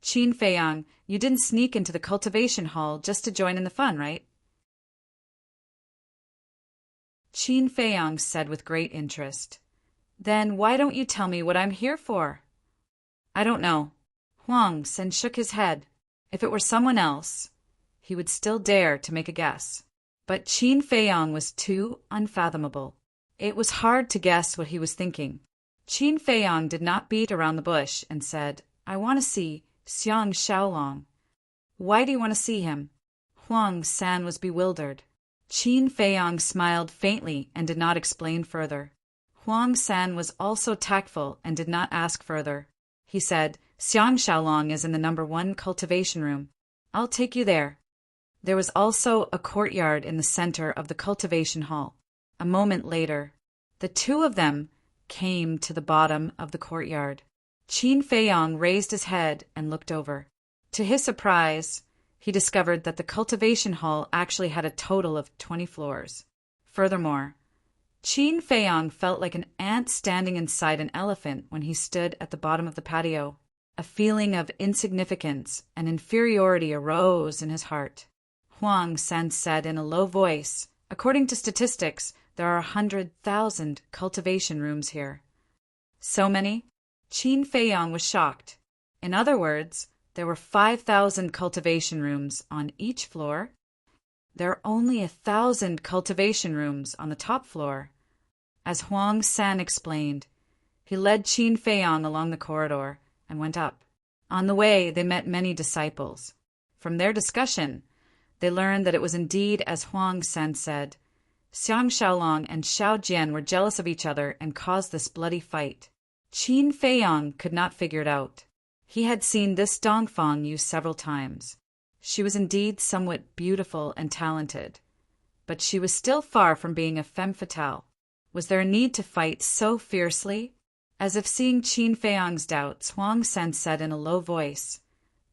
Speaker 1: "Qin Feiyang, you didn't sneak into the cultivation hall just to join in the fun, right?" Qin Feiyang said with great interest, "Then why don't you tell me what I'm here for?" "I don't know." Huang San shook his head. If it were someone else, he would still dare to make a guess. But Qin Feiyang was too unfathomable. It was hard to guess what he was thinking. Qin Feiyang did not beat around the bush and said, "I want to see Xiang Xiaolong." "Why do you want to see him?" Huang San was bewildered. Qin Feiyang smiled faintly and did not explain further. Huang San was also tactful and did not ask further. He said, "Xiang Xiaolong is in the number 1 cultivation room. I'll take you there." There was also a courtyard in the center of the cultivation hall. A moment later, the 2 of them came to the bottom of the courtyard. Qin Feiyang raised his head and looked over. To his surprise, he discovered that the cultivation hall actually had a total of 20 floors. Furthermore, Qin Feiyang felt like an ant standing inside an elephant when he stood at the bottom of the patio. A feeling of insignificance and inferiority arose in his heart. Huang San said in a low voice, "According to statistics, there are 100,000 cultivation rooms here." "So many?" Qin Feiyang was shocked. In other words, there were 5,000 cultivation rooms on each floor. There are only 1,000 cultivation rooms on the top floor. As Huang San explained, he led Qin Feiyang along the corridor and went up. On the way, they met many disciples. From their discussion, they learned that it was indeed as Huang San said. Xiang Xiaolong and Xiao Jian were jealous of each other and caused this bloody fight. Qin Feiyang could not figure it out. He had seen this Dongfang used several times. She was indeed somewhat beautiful and talented, but she was still far from being a femme fatale. Was there a need to fight so fiercely? As if seeing Qin Feiyang's doubts, Huang San said in a low voice,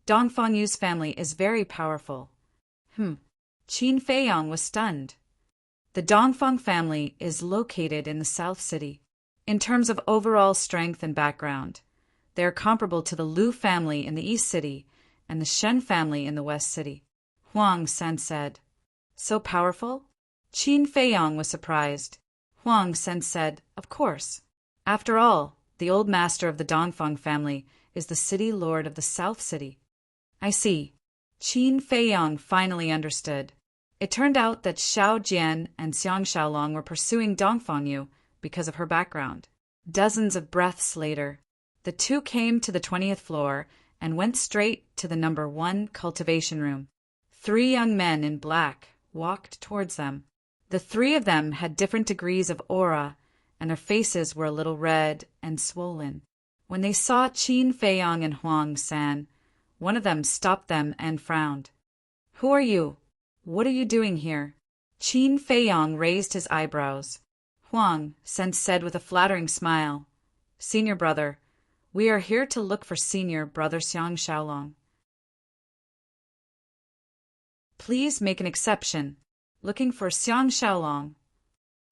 Speaker 1: Dongfang Yu's family is very powerful. Qin Feiyang was stunned. The Dongfang family is located in the South City. In terms of overall strength and background, they are comparable to the Lu family in the East City and the Shen family in the West City. Huang San said. So powerful? Qin Feiyang was surprised. Huang San said, of course. After all, the old master of the Dongfang family is the city lord of the South City. I see. Qin Feiyang finally understood. It turned out that Xiao Jian and Xiang Xiaolong were pursuing Dongfang Yu because of her background. Dozens of breaths later, the two came to the 20th floor and went straight to the number 1 cultivation room. 3 young men in black walked towards them. The 3 of them had different degrees of aura, and their faces were a little red and swollen. When they saw Qin Feiyang and Huang San, one of them stopped them and frowned. Who are you? What are you doing here? Qin Feiyang raised his eyebrows. Huang San said with a flattering smile, Senior brother, we are here to look for senior brother Xiang Xiaolong. Please make an exception. Looking for Xiang Xiaolong.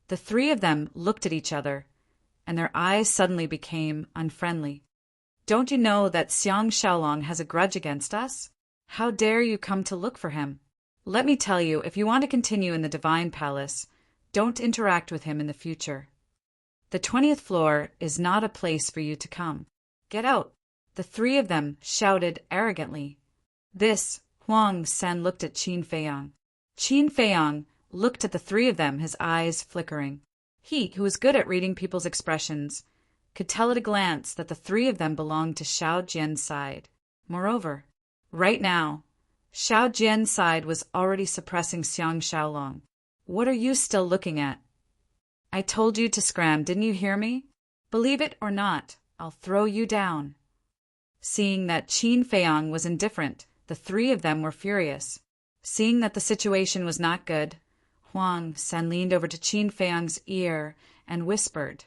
Speaker 1: The 3 of them looked at each other, and their eyes suddenly became unfriendly. Don't you know that Xiang Xiaolong has a grudge against us? How dare you come to look for him? Let me tell you, if you want to continue in the Divine Palace, don't interact with him in the future. The 20th floor is not a place for you to come. Get out! The 3 of them shouted arrogantly. This, Huang San looked at Qin Feiyang. Qin Feiyang looked at the 3 of them, his eyes flickering. He, who was good at reading people's expressions, could tell at a glance that the 3 of them belonged to Xiao Jian's side. Moreover, right now, Xiao Jian's side was already suppressing Xiang Xiaolong. What are you still looking at? I told you to scram, didn't you hear me? Believe it or not, I'll throw you down. Seeing that Qin Feiyang was indifferent, the 3 of them were furious. Seeing that the situation was not good, Huang San leaned over to Qin Feiyang's ear and whispered,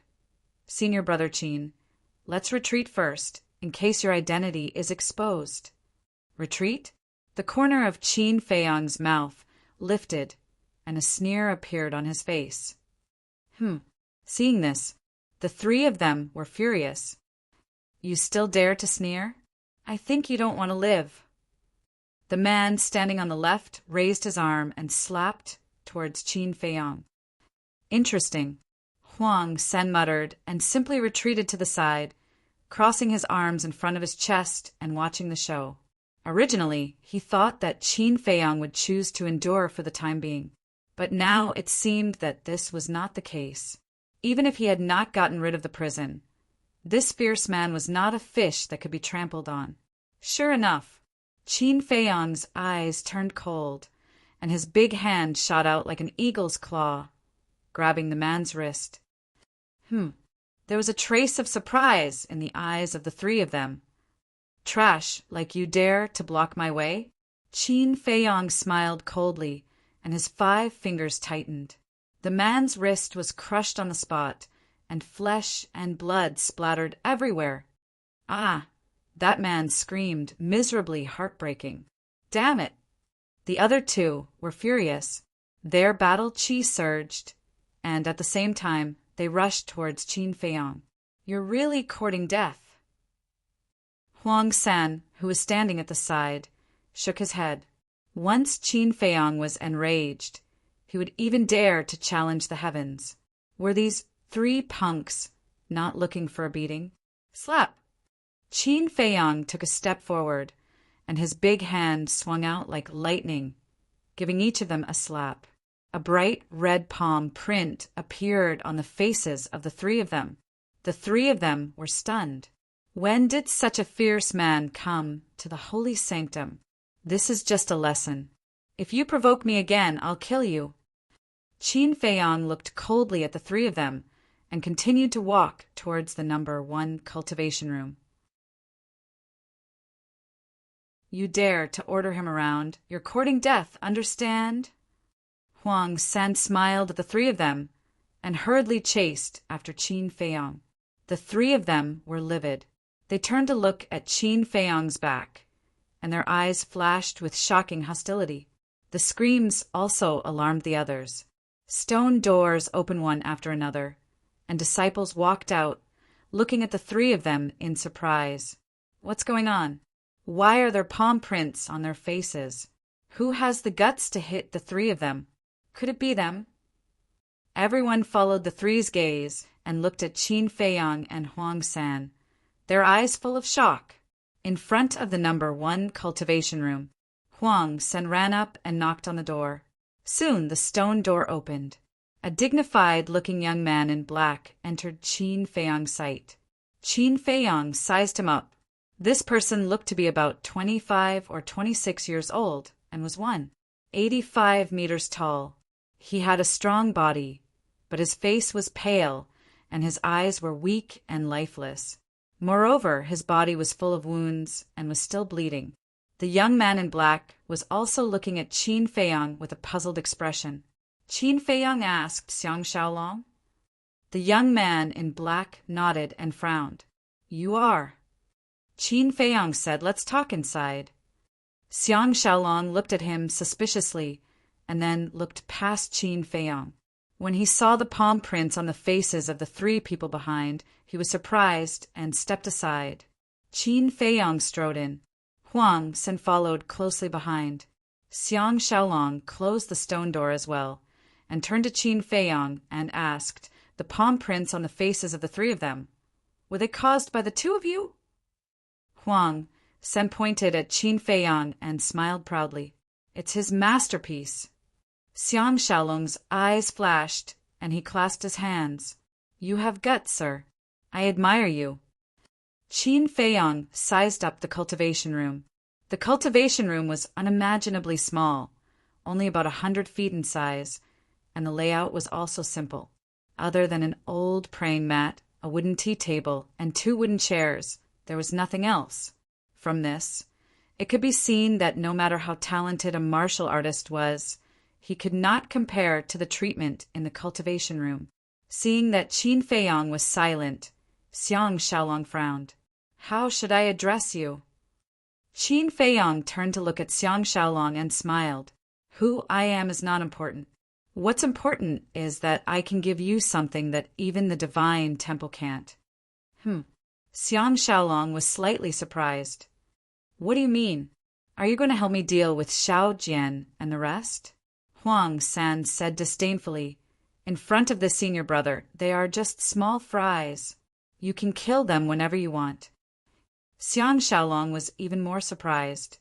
Speaker 1: Senior brother Qin, let's retreat first, in case your identity is exposed. Retreat? The corner of Qin Feiyang's mouth lifted, and a sneer appeared on his face. Seeing this, the 3 of them were furious. You still dare to sneer? I think you don't want to live. The man standing on the left raised his arm and slapped towards Qin Feiyang. Interesting, Huang San muttered and simply retreated to the side, crossing his arms in front of his chest and watching the show. Originally, he thought that Qin Feiyang would choose to endure for the time being, but now it seemed that this was not the case. Even if he had not gotten rid of the prison, this fierce man was not a fish that could be trampled on. Sure enough, Qin Feiyang's eyes turned cold, and his big hand shot out like an eagle's claw, grabbing the man's wrist. There was a trace of surprise in the eyes of the 3 of them. Trash, like you dare to block my way? Qin Feiyang smiled coldly, and his 5 fingers tightened. The man's wrist was crushed on the spot, and flesh and blood splattered everywhere. Ah! That man screamed, miserably heartbreaking. Damn it! The other 2 were furious. Their battle chi surged, and at the same time, they rushed towards Qin Feiyang. You're really courting death. Huang San, who was standing at the side, shook his head. Once Qin Feiyang was enraged, he would even dare to challenge the heavens. Were these 3 punks not looking for a beating? Slap! Qin Feiyang took a step forward, and his big hand swung out like lightning, giving each of them a slap. A bright red palm print appeared on the faces of the 3 of them. The 3 of them were stunned. When did such a fierce man come to the holy sanctum? This is just a lesson. If you provoke me again, I'll kill you. Qin Feiyang looked coldly at the three of them and continued to walk towards the number 1 cultivation room. You dare to order him around. You're courting death, understand? Huang San smiled at the three of them and hurriedly chased after Qin Feiyang. The three of them were livid. They turned to look at Qin Feiyang's back, and their eyes flashed with shocking hostility. The screams also alarmed the others. Stone doors opened one after another, and disciples walked out, looking at the three of them in surprise. What's going on? Why are there palm prints on their faces? Who has the guts to hit the three of them? Could it be them? Everyone followed the three's gaze and looked at Qin Feiyang and Huang San, their eyes full of shock. In front of the number 1 cultivation room, Huang San ran up and knocked on the door. Soon the stone door opened. A dignified-looking young man in black entered Qin Feiyang's sight. Qin Feiyang sized him up. This person looked to be about 25 or 26 years old and was 185 meters tall. He had a strong body, but his face was pale and his eyes were weak and lifeless. Moreover, his body was full of wounds and was still bleeding. The young man in black was also looking at Qin Feiyang with a puzzled expression. Qin Feiyang asked Xiang Xiaolong. The young man in black nodded and frowned. You are. Qin Feiyang said, let's talk inside. Xiang Xiaolong looked at him suspiciously and then looked past Qin Feiyang. When he saw the palm prints on the faces of the three people behind, he was surprised and stepped aside. Qin Feiyang strode in. Huang San followed closely behind. Xiang Xiaolong closed the stone door as well and turned to Qin Feiyang and asked, the palm prints on the faces of the three of them, were they caused by the two of you? Huang San pointed at Qin Feiyang and smiled proudly. It's his masterpiece. Xiang Xiaolong's eyes flashed, and he clasped his hands. You have guts, sir. I admire you. Qin Feiyang sized up the cultivation room. The cultivation room was unimaginably small, only about 100 feet in size, and the layout was also simple. Other than an old praying mat, a wooden tea table, and 2 wooden chairs, there was nothing else. From this, it could be seen that no matter how talented a martial artist was, he could not compare to the treatment in the cultivation room. Seeing that Qin Feiyang was silent, Xiang Xiaolong frowned. How should I address you? Qin Feiyang turned to look at Xiang Xiaolong and smiled. Who I am is not important. What's important is that I can give you something that even the divine temple can't. Xiang Xiaolong was slightly surprised. What do you mean? Are you going to help me deal with Xiao Jian and the rest? Huang San said disdainfully. In front of the senior brother, they are just small fries. You can kill them whenever you want. Xiang Xiaolong was even more surprised.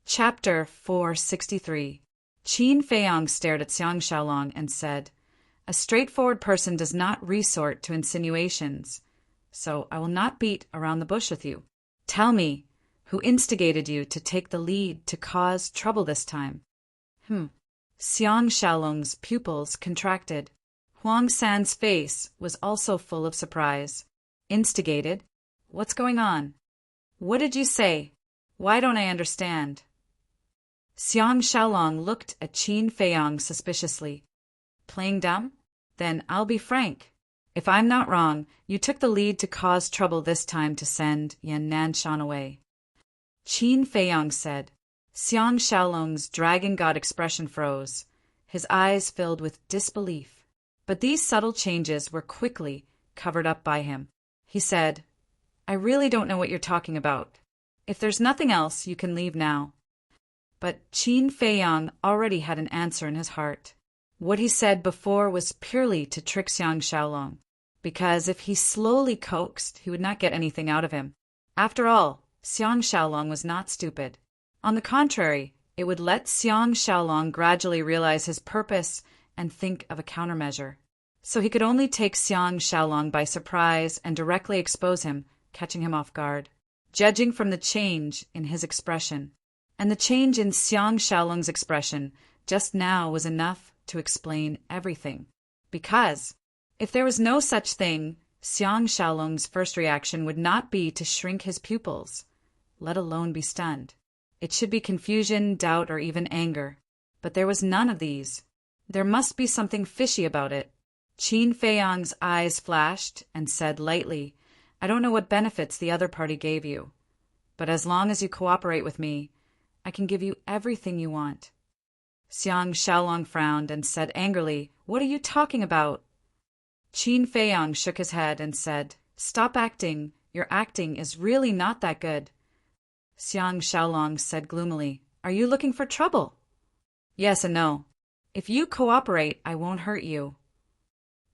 Speaker 1: Chapter 463. Qin Feiyang stared at Xiang Xiaolong and said, a straightforward person does not resort to insinuations, so I will not beat around the bush with you. Tell me, who instigated you to take the lead to cause trouble this time? Xiang Xiaolong's pupils contracted. Huang San's face was also full of surprise. Instigated? What's going on? What did you say? Why don't I understand? Xiang Xiaolong looked at Qin Feiyang suspiciously. Playing dumb? Then I'll be frank. If I'm not wrong, you took the lead to cause trouble this time to send Yan Nanshan away. Qin Feiyang said. Xiang Xiaolong's dragon god expression froze. His eyes filled with disbelief. But these subtle changes were quickly covered up by him. He said, I really don't know what you're talking about. If there's nothing else, you can leave now. But Qin Feiyang already had an answer in his heart. What he said before was purely to trick Xiang Xiaolong, because if he slowly coaxed, he would not get anything out of him. After all, Xiang Xiaolong was not stupid. On the contrary, it would let Xiang Xiaolong gradually realize his purpose and think of a countermeasure. So he could only take Xiang Xiaolong by surprise and directly expose him, catching him off guard. Judging from the change in his expression, and the change in Xiang Xiaolong's expression just now was enough to explain everything. Because, if there was no such thing, Xiang Xiaolong's first reaction would not be to shrink his pupils, let alone be stunned. It should be confusion, doubt, or even anger. But there was none of these. There must be something fishy about it. Qin Feiyang's eyes flashed and said lightly, "I don't know what benefits the other party gave you, but as long as you cooperate with me, I can give you everything you want." Xiang Xiaolong frowned and said angrily, "What are you talking about?" Qin Feiyang shook his head and said, "Stop acting. Your acting is really not that good." Xiang Xiaolong said gloomily, "Are you looking for trouble?" "Yes and no. If you cooperate, I won't hurt you.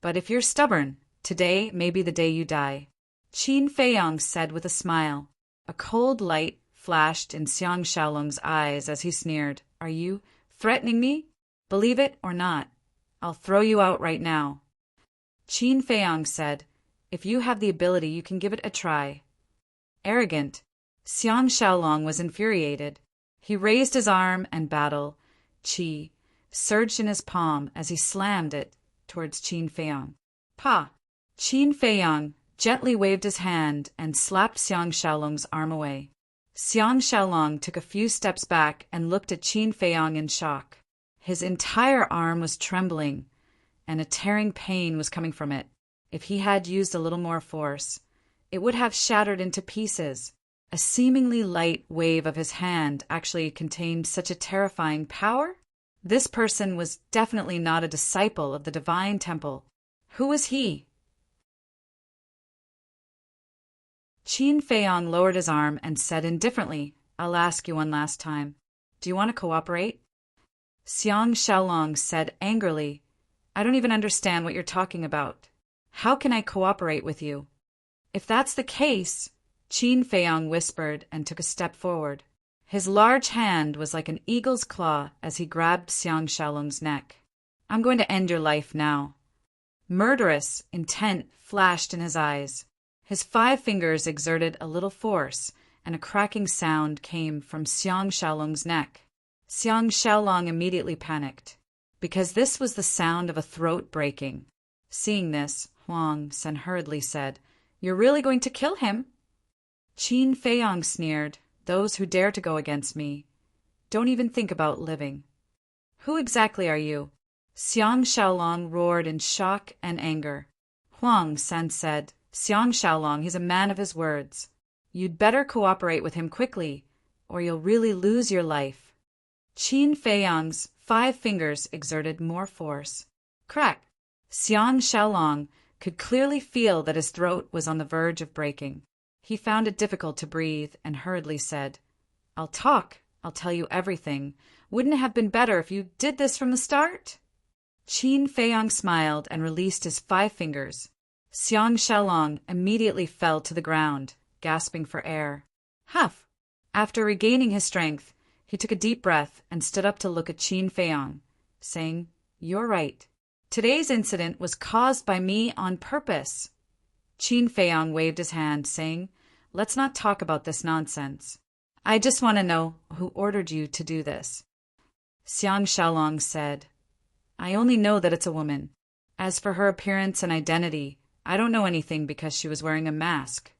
Speaker 1: But if you're stubborn, today may be the day you die." Qin Feiyang said with a smile. A cold light flashed in Xiang Xiaolong's eyes as he sneered, "Are you threatening me? Believe it or not, I'll throw you out right now." Qin Feiyang said, "If you have the ability, you can give it a try." Arrogant, Xiang Xiaolong was infuriated. He raised his arm and battle, qi, surged in his palm as he slammed it towards Qin Feiyang. "Pa!" Qin Feiyang gently waved his hand and slapped Xiang Xiaolong's arm away. Xiang Xiaolong took a few steps back and looked at Qin Feiyang in shock. His entire arm was trembling, and a tearing pain was coming from it. If he had used a little more force, it would have shattered into pieces. A seemingly light wave of his hand actually contained such a terrifying power? This person was definitely not a disciple of the divine temple. Who was he? Qin Feiyang lowered his arm and said indifferently, "I'll ask you one last time. Do you want to cooperate?" Xiang Xiaolong said angrily, "I don't even understand what you're talking about. How can I cooperate with you?" "If that's the case," Qin Feiyang whispered and took a step forward. His large hand was like an eagle's claw as he grabbed Xiang Xiaolong's neck. "I'm going to end your life now." Murderous intent flashed in his eyes. His 5 fingers exerted a little force, and a cracking sound came from Xiang Xiaolong's neck. Xiang Xiaolong immediately panicked, because this was the sound of a throat breaking. Seeing this, Huang Sen hurriedly said, "You're really going to kill him?" Qin Feiyang sneered, "Those who dare to go against me don't even think about living." "Who exactly are you?" Xiang Xiaolong roared in shock and anger. Huang Sen said, "Xiang Xiaolong, he's a man of his words. You'd better cooperate with him quickly, or you'll really lose your life." Qin Feiyang's 5 fingers exerted more force. Crack! Xiang Xiaolong could clearly feel that his throat was on the verge of breaking. He found it difficult to breathe and hurriedly said, "I'll talk. I'll tell you everything. Wouldn't it have been better if you did this from the start?" Qin Feiyang smiled and released his 5 fingers. Xiang Xiaolong immediately fell to the ground, gasping for air. Huff! After regaining his strength, he took a deep breath and stood up to look at Qin Feiyang, saying, "You're right. Today's incident was caused by me on purpose." Qin Feiyang waved his hand, saying, "Let's not talk about this nonsense. I just want to know who ordered you to do this." Xiang Xiaolong said, "I only know that it's a woman. As for her appearance and identity, I don't know anything because she was wearing a mask."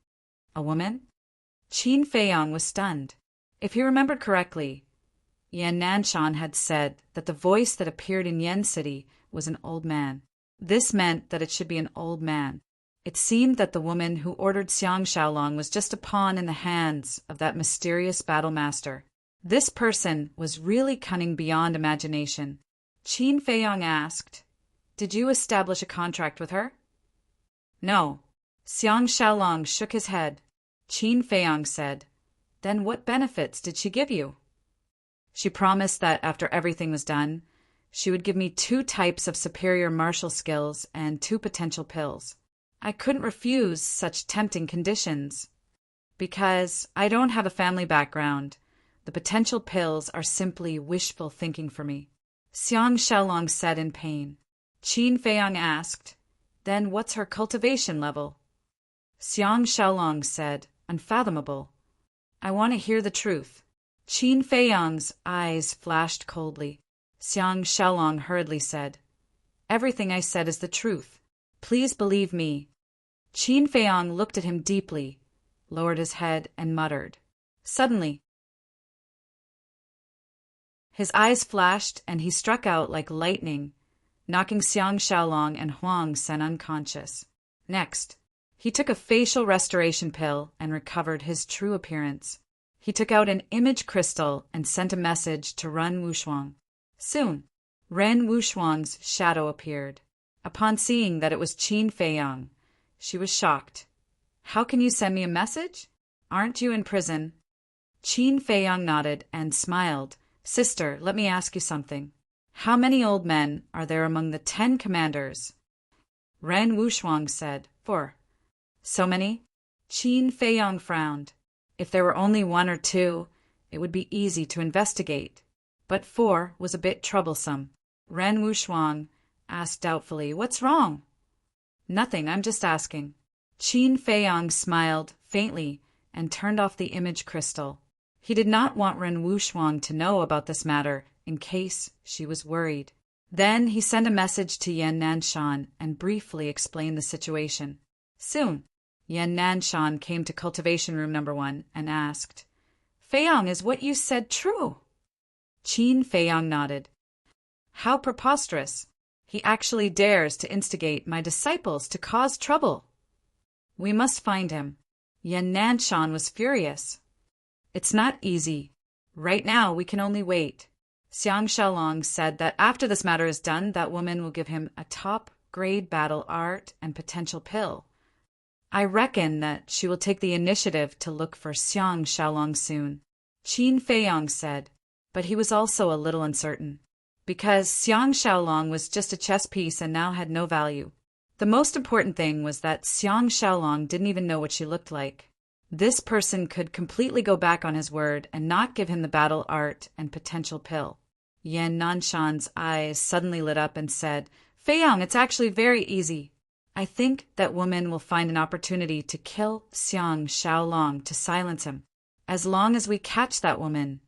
Speaker 1: "A woman?" Qin Feiyang was stunned. If he remembered correctly, Yan Nanshan had said that the voice that appeared in Yen City was an old man. This meant that it should be an old man. It seemed that the woman who ordered Xiang Xiaolong was just a pawn in the hands of that mysterious battle master. This person was really cunning beyond imagination. Qin Feiyang asked, "Did you establish a contract with her?" "No." Xiang Xiaolong shook his head. Qin Feiyang said, "Then what benefits did she give you?" "She promised that after everything was done, she would give me 2 types of superior martial skills and 2 potential pills. I couldn't refuse such tempting conditions. Because I don't have a family background, the potential pills are simply wishful thinking for me." Xiang Xiaolong said in pain. Qin Feiyang asked, then what's her cultivation level? Xiang Xiaolong said, unfathomable. I want to hear the truth. Qin Feiyang's eyes flashed coldly. Xiang Xiaolong hurriedly said, everything I said is the truth. Please believe me. Qin Feiyang looked at him deeply, lowered his head, and muttered. Suddenly, his eyes flashed and he struck out like lightning, knocking Xiang Xiaolong and Huang Sen unconscious. Next, he took a facial restoration pill and recovered his true appearance. He took out an image crystal and sent a message to Ren Wuxuang. Soon, Ren Wuxuang's shadow appeared. Upon seeing that it was Qin Feiyang, she was shocked. How can you send me a message? Aren't you in prison? Qin Feiyang nodded and smiled. Sister, let me ask you something. How many old men are there among the 10 commanders? Ren Wuxuang said, 4. So many? Qin Feiyang frowned. If there were only 1 or 2, it would be easy to investigate. But 4 was a bit troublesome. Ren Wuxuang asked doubtfully, what's wrong? Nothing, I'm just asking. Qin Feiyang smiled faintly and turned off the image crystal. He did not want Ren Wuxuang to know about this matter in case she was worried. Then he sent a message to Yan Nanshan and briefly explained the situation. Soon, Yan Nanshan came to cultivation room number 1 and asked, Feiyang, is what you said true? Qin Feiyang nodded. How preposterous. He actually dares to instigate my disciples to cause trouble. We must find him. Yan Nanshan was furious. It's not easy. Right now, we can only wait. Xiang Xiaolong said that after this matter is done, that woman will give him a top-grade battle art and potential pill. I reckon that she will take the initiative to look for Xiang Xiaolong soon. Qin Feiyang said, but he was also a little uncertain. Because Xiang Xiaolong was just a chess piece and now had no value. The most important thing was that Xiang Xiaolong didn't even know what she looked like. This person could completely go back on his word and not give him the battle art and potential pill. Yan Nanshan's eyes suddenly lit up and said, Feiyang, it's actually very easy. I think that woman will find an opportunity to kill Xiang Xiaolong to silence him. As long as we catch that woman,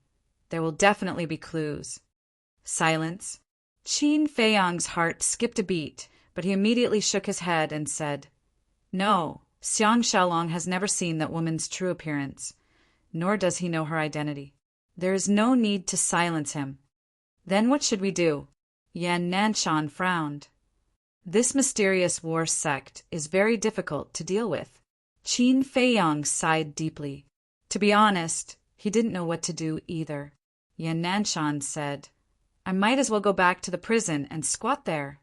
Speaker 1: there will definitely be clues. Silence. Qin Feiyang's heart skipped a beat, but he immediately shook his head and said, No, Xiang Xiaolong has never seen that woman's true appearance, nor does he know her identity. There is no need to silence him. Then what should we do? Yan Nanshan frowned. This mysterious war sect is very difficult to deal with. Qin Feiyang sighed deeply. To be honest, he didn't know what to do either. Yan Nanshan said, I might as well go back to the prison and squat there.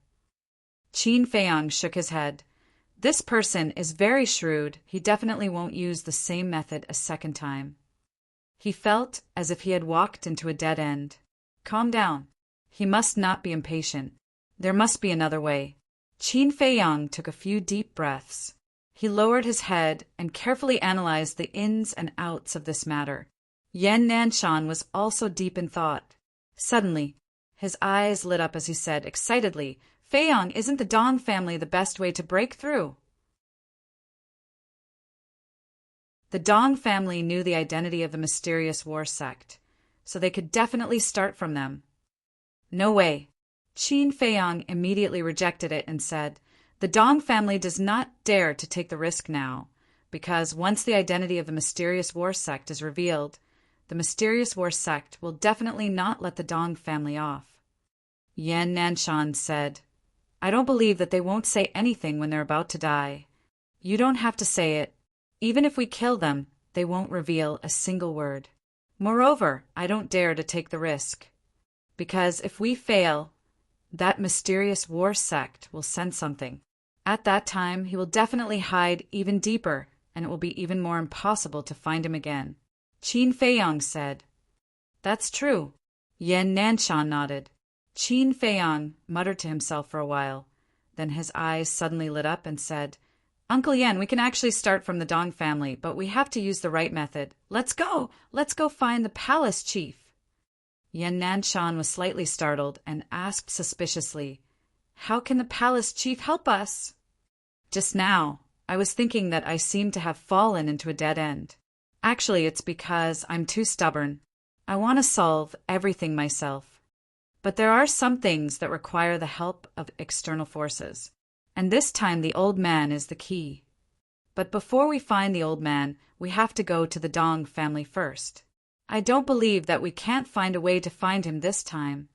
Speaker 1: Qin Feiyang shook his head. This person is very shrewd. He definitely won't use the same method a second time. He felt as if he had walked into a dead end. Calm down. He must not be impatient. There must be another way. Qin Feiyang took a few deep breaths. He lowered his head and carefully analyzed the ins and outs of this matter. Yan Nanshan was also deep in thought. Suddenly, his eyes lit up as he said excitedly, Feiyang, isn't the Dong family the best way to break through? The Dong family knew the identity of the mysterious war sect, so they could definitely start from them. No way. Qin Feiyang immediately rejected it and said, The Dong family does not dare to take the risk now, because once the identity of the mysterious war sect is revealed, the mysterious war sect will definitely not let the Dong family off. Yan Nanshan said, I don't believe that they won't say anything when they're about to die. You don't have to say it. Even if we kill them, they won't reveal a single word. Moreover, I don't dare to take the risk. Because if we fail, that mysterious war sect will sense something. At that time, he will definitely hide even deeper, and it will be even more impossible to find him again. Qin Feiyang said, That's true. Yan Nanshan nodded. Qin Feiyang muttered to himself for a while. Then his eyes suddenly lit up and said, Uncle Yan, we can actually start from the Dong family, but we have to use the right method. Let's go! Let's go find the palace chief. Yan Nanshan was slightly startled and asked suspiciously, "How can the palace chief help us?" "Just now, I was thinking that I seemed to have fallen into a dead end. Actually, it's because I'm too stubborn. I want to solve everything myself. But there are some things that require the help of external forces. And this time the old man is the key. But before we find the old man, we have to go to the Dong family first. I don't believe that we can't find a way to find him this time."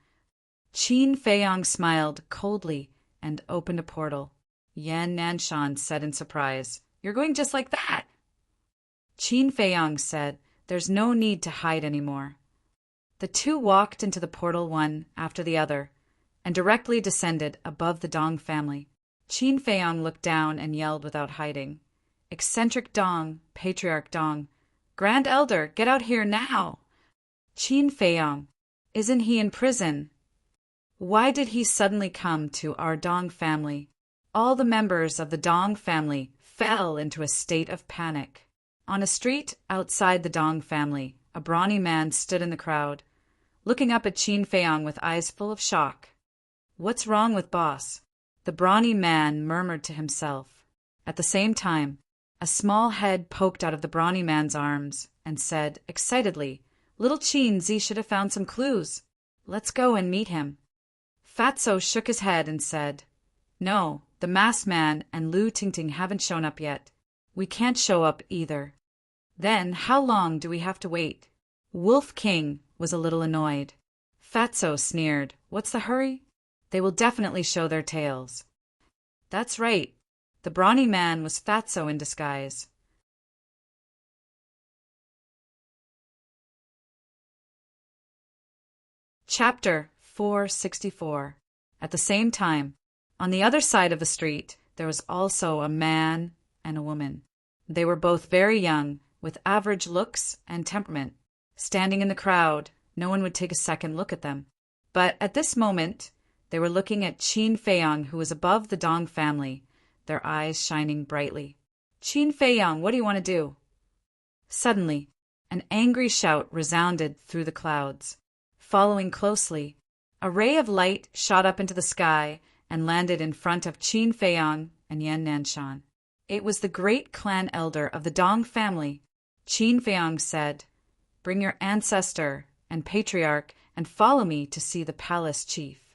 Speaker 1: Qin Feiyang smiled coldly and opened a portal. Yan Nanshan said in surprise, "You're going just like that?" Qin Feiyang said, "There's no need to hide anymore." The two walked into the portal one after the other, and directly descended above the Dong family. Qin Feiyang looked down and yelled without hiding, "Eccentric Dong, Patriarch Dong, Grand Elder, get out here now!" "Qin Feiyang, isn't he in prison? Why did he suddenly come to our Dong family?" All the members of the Dong family fell into a state of panic. On a street outside the Dong family, a brawny man stood in the crowd, looking up at Qin Feiyang with eyes full of shock. "What's wrong with boss?" the brawny man murmured to himself. At the same time, a small head poked out of the brawny man's arms and said excitedly, "Little Qin Z should have found some clues. Let's go and meet him." Fatso shook his head and said, "No, the masked man and Lu Tingting haven't shown up yet. We can't show up either." "Then how long do we have to wait?" Wolf King was a little annoyed. Fatso sneered, "What's the hurry? They will definitely show their tails." That's right. The brawny man was Fatso in disguise. Chapter 464. At the same time, on the other side of the street, there was also a man and a woman. They were both very young, with average looks and temperament. Standing in the crowd, no one would take a second look at them. But at this moment, they were looking at Qin Feiyang, who was above the Dong family, their eyes shining brightly. "Qin Feiyang, what do you want to do?" Suddenly, an angry shout resounded through the clouds. Following closely, a ray of light shot up into the sky and landed in front of Qin Feiyang and Yan Nanshan. It was the great clan elder of the Dong family. Qin Feiyang said, "Bring your ancestor and patriarch and follow me to see the palace chief."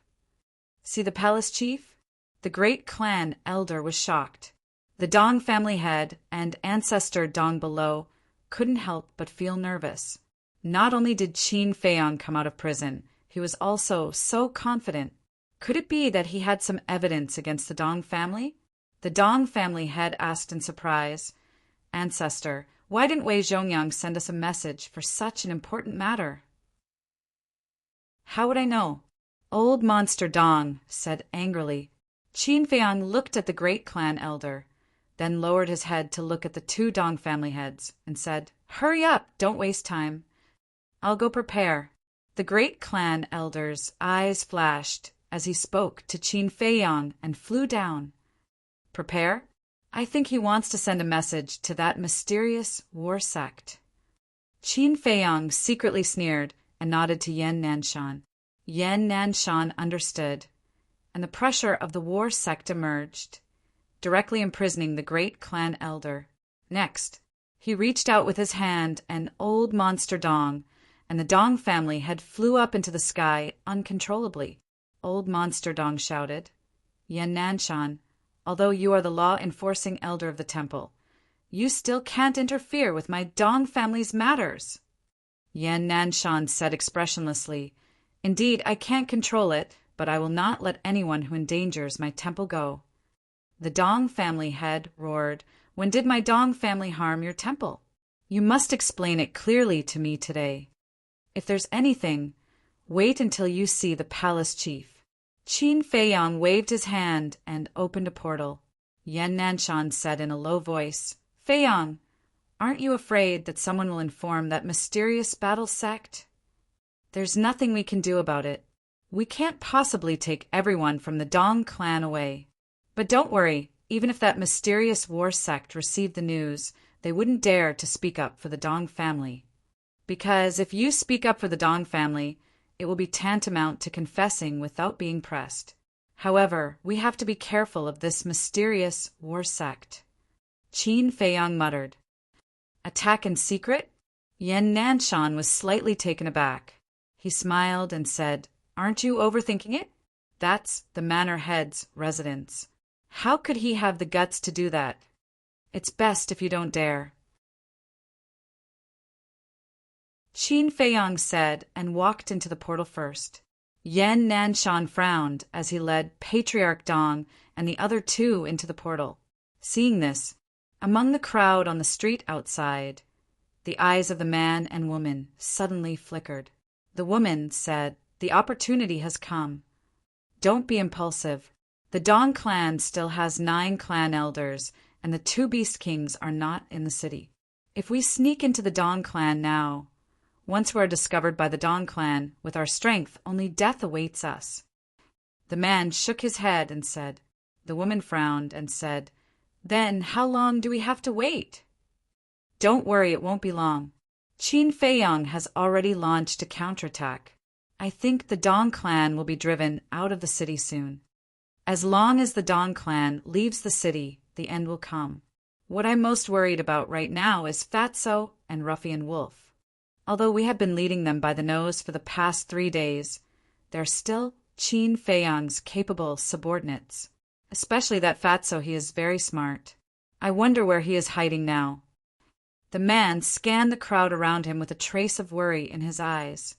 Speaker 1: "See the palace chief?" The great clan elder was shocked. The Dong family head and ancestor Dong below couldn't help but feel nervous. Not only did Qin Feiyang come out of prison, he was also so confident. Could it be that he had some evidence against the Dong family? The Dong family head asked in surprise, "Ancestor, why didn't Wei Zhongyang send us a message for such an important matter?" "How would I know?" Old Monster Dong said angrily. Qin Feiyang looked at the great clan elder, then lowered his head to look at the two Dong family heads, and said, "Hurry up, don't waste time. I'll go prepare." The great clan elder's eyes flashed as he spoke to Qin Feiyang and flew down. "Prepare? I think he wants to send a message to that mysterious war sect." Qin Feiyang secretly sneered and nodded to Yan Nanshan. Yan Nanshan understood, and the pressure of the war sect emerged, directly imprisoning the great clan elder. Next, he reached out with his hand, and Old Monster Dong and the Dong family head flew up into the sky uncontrollably. Old Monster Dong shouted, "Yan Nanshan, although you are the law-enforcing elder of the temple, you still can't interfere with my Dong family's matters." Yan Nanshan said expressionlessly, "Indeed, I can't control it, but I will not let anyone who endangers my temple go." The Dong family head roared, "When did my Dong family harm your temple? You must explain it clearly to me today. If there's anything, wait until you see the palace chief." Qin Feiyang waved his hand and opened a portal. Yan Nanshan said in a low voice, "Feiyang, aren't you afraid that someone will inform that mysterious battle sect?" "There's nothing we can do about it. We can't possibly take everyone from the Dong clan away. But don't worry, even if that mysterious war sect received the news, they wouldn't dare to speak up for the Dong family. Because if you speak up for the Dong family, it will be tantamount to confessing without being pressed. However, we have to be careful of this mysterious war sect. Qin Feiyang muttered. Attack in secret? Yan Nanshan was slightly taken aback. He smiled and said, Aren't you overthinking it? That's the manor head's residence. How could he have the guts to do that? It's best if you don't dare. Qin Feiyang said and walked into the portal first. Yan Nanshan frowned as he led Patriarch Dong and the other two into the portal. Seeing this, among the crowd on the street outside, the eyes of the man and woman suddenly flickered. The woman said, The opportunity has come. Don't be impulsive. The Dong clan still has 9 clan elders, and the 2 Beast Kings are not in the city. If we sneak into the Dong clan now, once we are discovered by the Dong clan, with our strength, only death awaits us. The man shook his head and said. The woman frowned and said, Then how long do we have to wait? Don't worry, it won't be long. Qin Feiyang has already launched a counterattack. I think the Dong clan will be driven out of the city soon. As long as the Dong clan leaves the city, the end will come. What I'm most worried about right now is Fatso and Ruffian Wolf. Although we have been leading them by the nose for the past 3 days, they're still Qin Feiyang's capable subordinates. Especially that Fatso, he is very smart. I wonder where he is hiding now. The man scanned the crowd around him with a trace of worry in his eyes.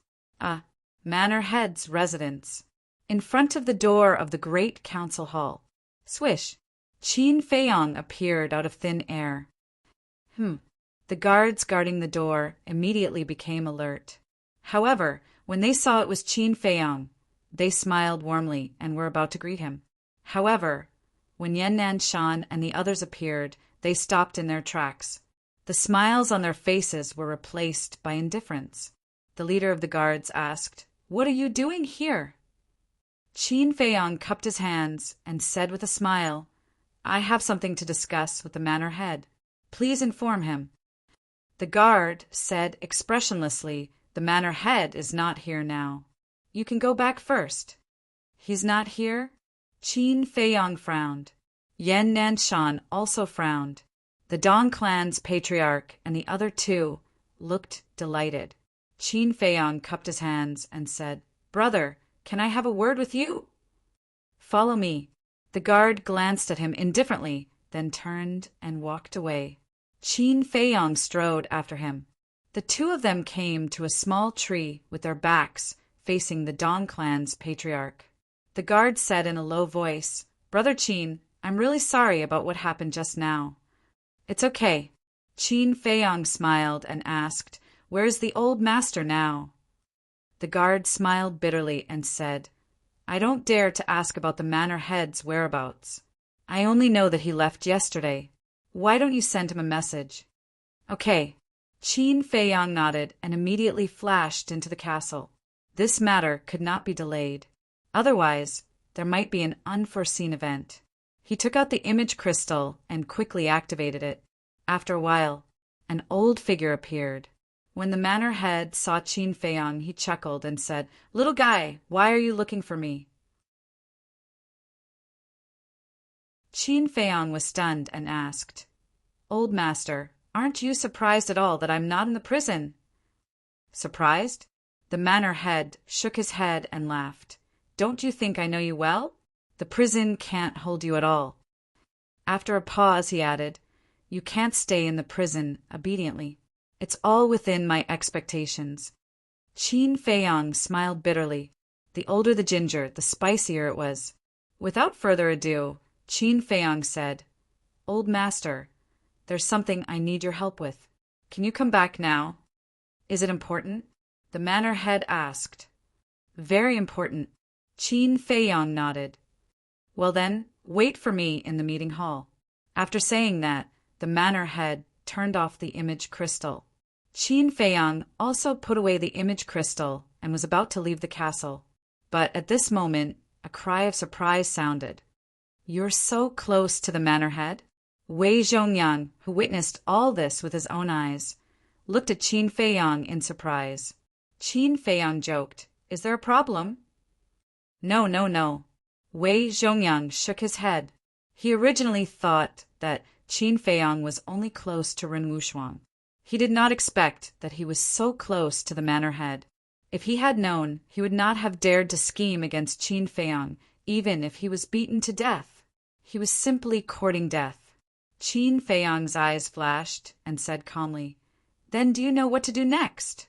Speaker 1: Manor head's residence. In front of the door of the great council hall. Swish! Qin Feiyang appeared out of thin air. The guards guarding the door immediately became alert. However, when they saw it was Qin Feiyang, they smiled warmly and were about to greet him. However, when Yan Nanshan and the others appeared, they stopped in their tracks. The smiles on their faces were replaced by indifference. The leader of the guards asked, What are you doing here? Qin Feiyang cupped his hands and said with a smile, I have something to discuss with the manor head. Please inform him. The guard said expressionlessly, The manor head is not here now. You can go back first. He's not here? Qin Feiyang frowned. Yan Nanshan also frowned. The Dong clan's patriarch and the other 2 looked delighted. Qin Feiyang cupped his hands and said, Brother, can I have a word with you? Follow me. The guard glanced at him indifferently, then turned and walked away. Qin Feiyang strode after him. The 2 of them came to a small tree with their backs facing the Dong clan's patriarch. The guard said in a low voice, Brother Qin, I'm really sorry about what happened just now. It's okay. Qin Feiyang smiled and asked, Where's the old master now? The guard smiled bitterly and said, I don't dare to ask about the manor head's whereabouts. I only know that he left yesterday. Why don't you send him a message? Okay. Qin Feiyang nodded and immediately flashed into the castle. This matter could not be delayed. Otherwise, there might be an unforeseen event. He took out the image crystal and quickly activated it. After a while, an old figure appeared. When the manor head saw Qin Feiyang, he chuckled and said, Little guy, why are you looking for me? Qin Feiyang was stunned and asked, Old master, aren't you surprised at all that I'm not in the prison? Surprised? The manor head shook his head and laughed. Don't you think I know you well? The prison can't hold you at all. After a pause, he added, You can't stay in the prison obediently. It's all within my expectations. Qin Feiyang smiled bitterly. The older the ginger, the spicier it was. Without further ado, Qin Feiyang said, Old master, there's something I need your help with. Can you come back now? Is it important? The manor head asked. Very important. Qin Feiyang nodded. Well then, wait for me in the meeting hall. After saying that, the manor head turned off the image crystal. Qin Feiyang also put away the image crystal and was about to leave the castle. But at this moment, a cry of surprise sounded. You're so close to the manor head? Wei Zhongyang, who witnessed all this with his own eyes, looked at Qin Feiyang in surprise. Qin Feiyang joked, Is there a problem? No, no, no. Wei Zhongyang shook his head. He originally thought that Qin Feiyang was only close to Ren Wushuang. He did not expect that he was so close to the manor head. If he had known, he would not have dared to scheme against Qin Feiyang, even if he was beaten to death. He was simply courting death. Qin Feiyang's eyes flashed and said calmly, "Then do you know what to do next?"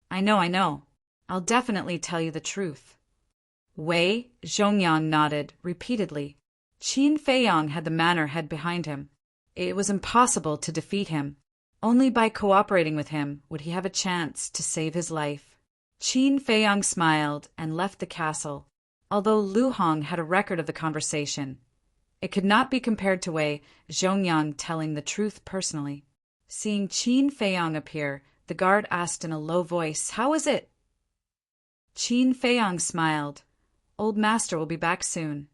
Speaker 1: I know. I'll definitely tell you the truth." Wei Zhongyang nodded repeatedly. Qin Feiyang had the manor head behind him. It was impossible to defeat him. Only by cooperating with him would he have a chance to save his life. Qin Feiyang smiled and left the castle. Although Lu Hong had a record of the conversation, it could not be compared to Wei Zhongyang telling the truth personally. Seeing Qin Feiyang appear, the guard asked in a low voice, "How is it?" Qin Feiyang smiled. "Old master will be back soon."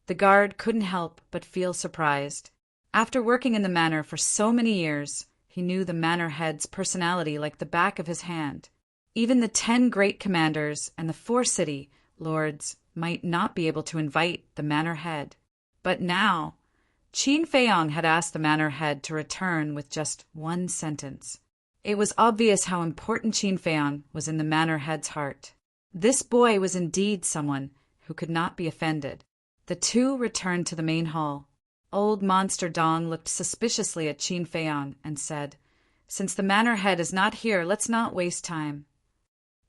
Speaker 1: The guard couldn't help but feel surprised. After working in the manor for so many years, he knew the manor head's personality like the back of his hand. Even the 10 great commanders and the 4 city lords might not be able to invite the manor head. But now, Qin Feiyang had asked the manor head to return with just one sentence. It was obvious how important Qin Feiyang was in the manor head's heart. This boy was indeed someone who could not be offended. The two returned to the main hall. Old Monster Dong looked suspiciously at Qin Feiyang and said, "Since the manor head is not here, let's not waste time."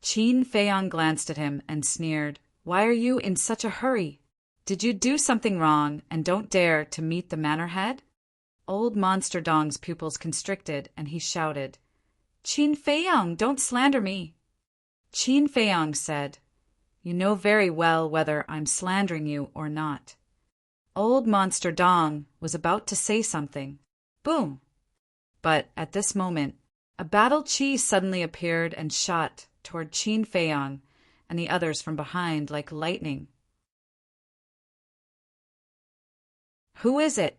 Speaker 1: Qin Feiyang glanced at him and sneered, "Why are you in such a hurry? Did you do something wrong and don't dare to meet the manor head?" Old Monster Dong's pupils constricted and he shouted, "Qin Feiyang, don't slander me." Qin Feiyang said, "You know very well whether I'm slandering you or not." Old Monster Dong was about to say something. Boom! But at this moment, a battle chi suddenly appeared and shot toward Qin Feiyang and the others from behind like lightning. "Who is it?"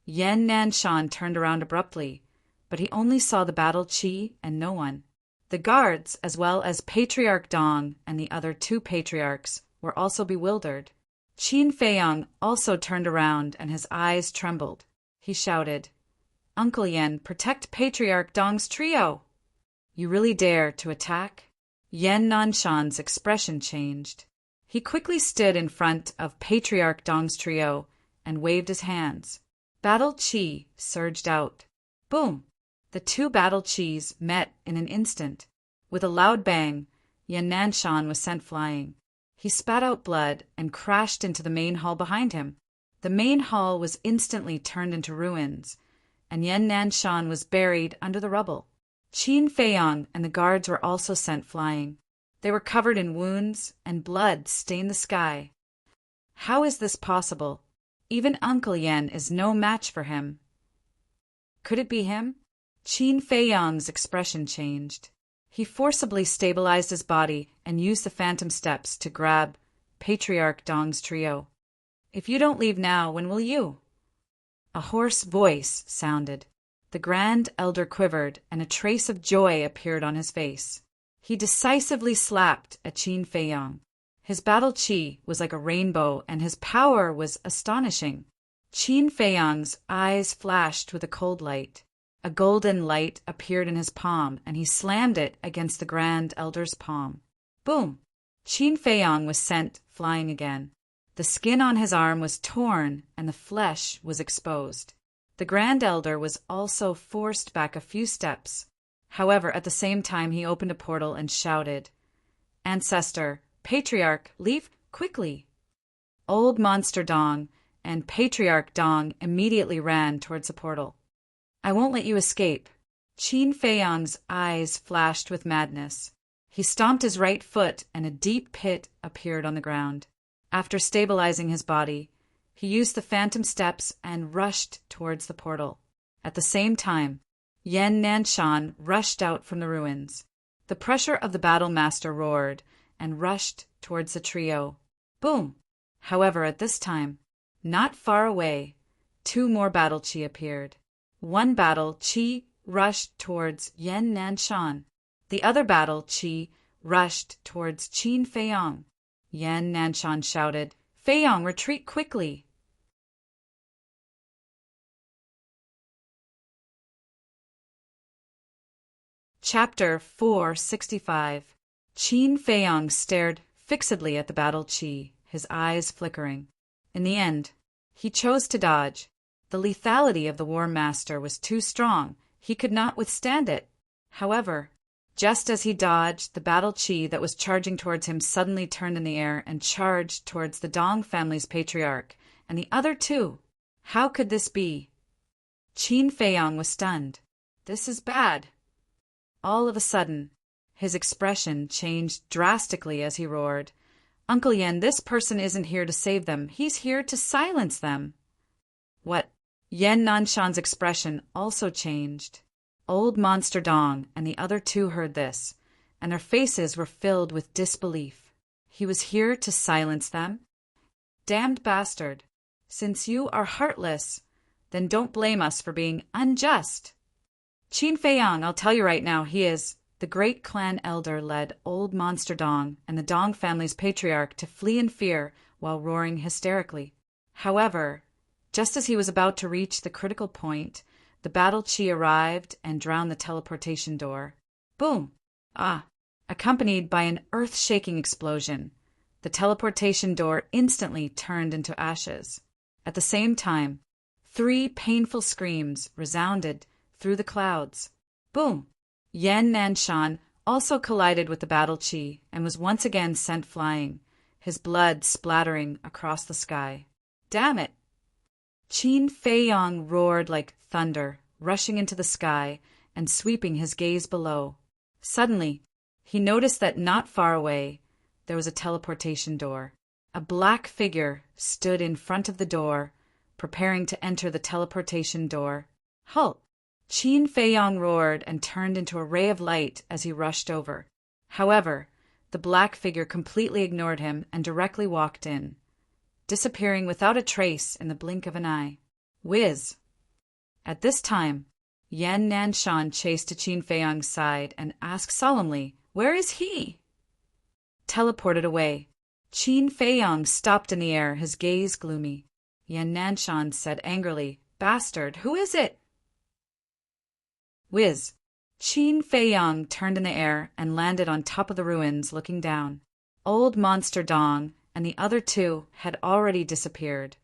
Speaker 1: Yan Nanshan turned around abruptly, but he only saw the battle chi and no one. The guards, as well as Patriarch Dong and the other 2 patriarchs, were also bewildered. Qin Feiyang also turned around and his eyes trembled. He shouted, "Uncle Yan, protect Patriarch Dong's trio!" "You really dare to attack?" Yan Nanshan's expression changed. He quickly stood in front of Patriarch Dong's trio and waved his hands. Battle chi surged out. Boom! The 2 battle chis met in an instant. With a loud bang, Yan Nanshan was sent flying. He spat out blood and crashed into the main hall behind him. The main hall was instantly turned into ruins, and Yan Nanshan was buried under the rubble. Qin Feiyang and the guards were also sent flying. They were covered in wounds, and blood stained the sky. How is this possible? Even Uncle Yan is no match for him. Could it be him? Qin Feiyang's expression changed. He forcibly stabilized his body and used the phantom steps to grab Patriarch Dong's trio. "If you don't leave now, when will you?" A hoarse voice sounded. The Grand Elder quivered, and a trace of joy appeared on his face. He decisively slapped at Qin Feiyang. His battle chi was like a rainbow, and his power was astonishing. Qin Feiyang's eyes flashed with a cold light. A golden light appeared in his palm, and he slammed it against the Grand Elder's palm. Boom! Qin Feiyang was sent flying again. The skin on his arm was torn, and the flesh was exposed. The Grand Elder was also forced back a few steps. However, at the same time he opened a portal and shouted, "Ancestor, Patriarch, leave quickly!" Old Monster Dong and Patriarch Dong immediately ran towards the portal. "I won't let you escape." Qin Feiyang's eyes flashed with madness. He stomped his right foot and a deep pit appeared on the ground. After stabilizing his body, he used the phantom steps and rushed towards the portal. At the same time, Yan Nanshan rushed out from the ruins. The pressure of the battle master roared and rushed towards the trio. Boom! However, at this time, not far away, 2 more battle chi appeared. One battle chi rushed towards Yan Nanshan. The other battle chi rushed towards Qin Feiyong. Yan Nanshan shouted, "Feiyong, retreat quickly!" Chapter 465. Qin Feiyong stared fixedly at the battle chi, his eyes flickering. In the end, he chose to dodge. The lethality of the War Master was too strong. He could not withstand it. However, just as he dodged, the battle chi that was charging towards him suddenly turned in the air and charged towards the Dong family's patriarch, and the other too. How could this be? Qin Feiyong was stunned. This is bad. All of a sudden, his expression changed drastically as he roared, "Uncle Yan, this person isn't here to save them. He's here to silence them." What? Yan Nanshan's expression also changed. Old Monster Dong and the other two heard this, and their faces were filled with disbelief. He was here to silence them? Damned bastard! Since you are heartless, then don't blame us for being unjust. Qin Feiyong, I'll tell you right now, he is. The great clan elder led Old Monster Dong and the Dong family's patriarch to flee in fear while roaring hysterically. However, just as he was about to reach the critical point, the battle chi arrived and drowned the teleportation door. Boom! Accompanied by an earth-shaking explosion, the teleportation door instantly turned into ashes. At the same time, 3 painful screams resounded through the clouds. Boom! Yan Nanshan also collided with the battle chi and was once again sent flying, his blood splattering across the sky. Damn it! Qin Feiyong roared like thunder, rushing into the sky and sweeping his gaze below. Suddenly, he noticed that not far away, there was a teleportation door. A black figure stood in front of the door, preparing to enter the teleportation door. Halt! Qin Feiyong roared and turned into a ray of light as he rushed over. However, the black figure completely ignored him and directly walked in, disappearing without a trace in the blink of an eye. Whiz! At this time, Yan Nanshan chased to Qin Feiyong's side and asked solemnly, "Where is he?" Teleported away. Qin Feiyong stopped in the air, his gaze gloomy. Yan Nanshan said angrily, "Bastard, who is it?" Whiz! Qin Feiyong turned in the air and landed on top of the ruins, looking down. Old Monster Dong and the other two had already disappeared,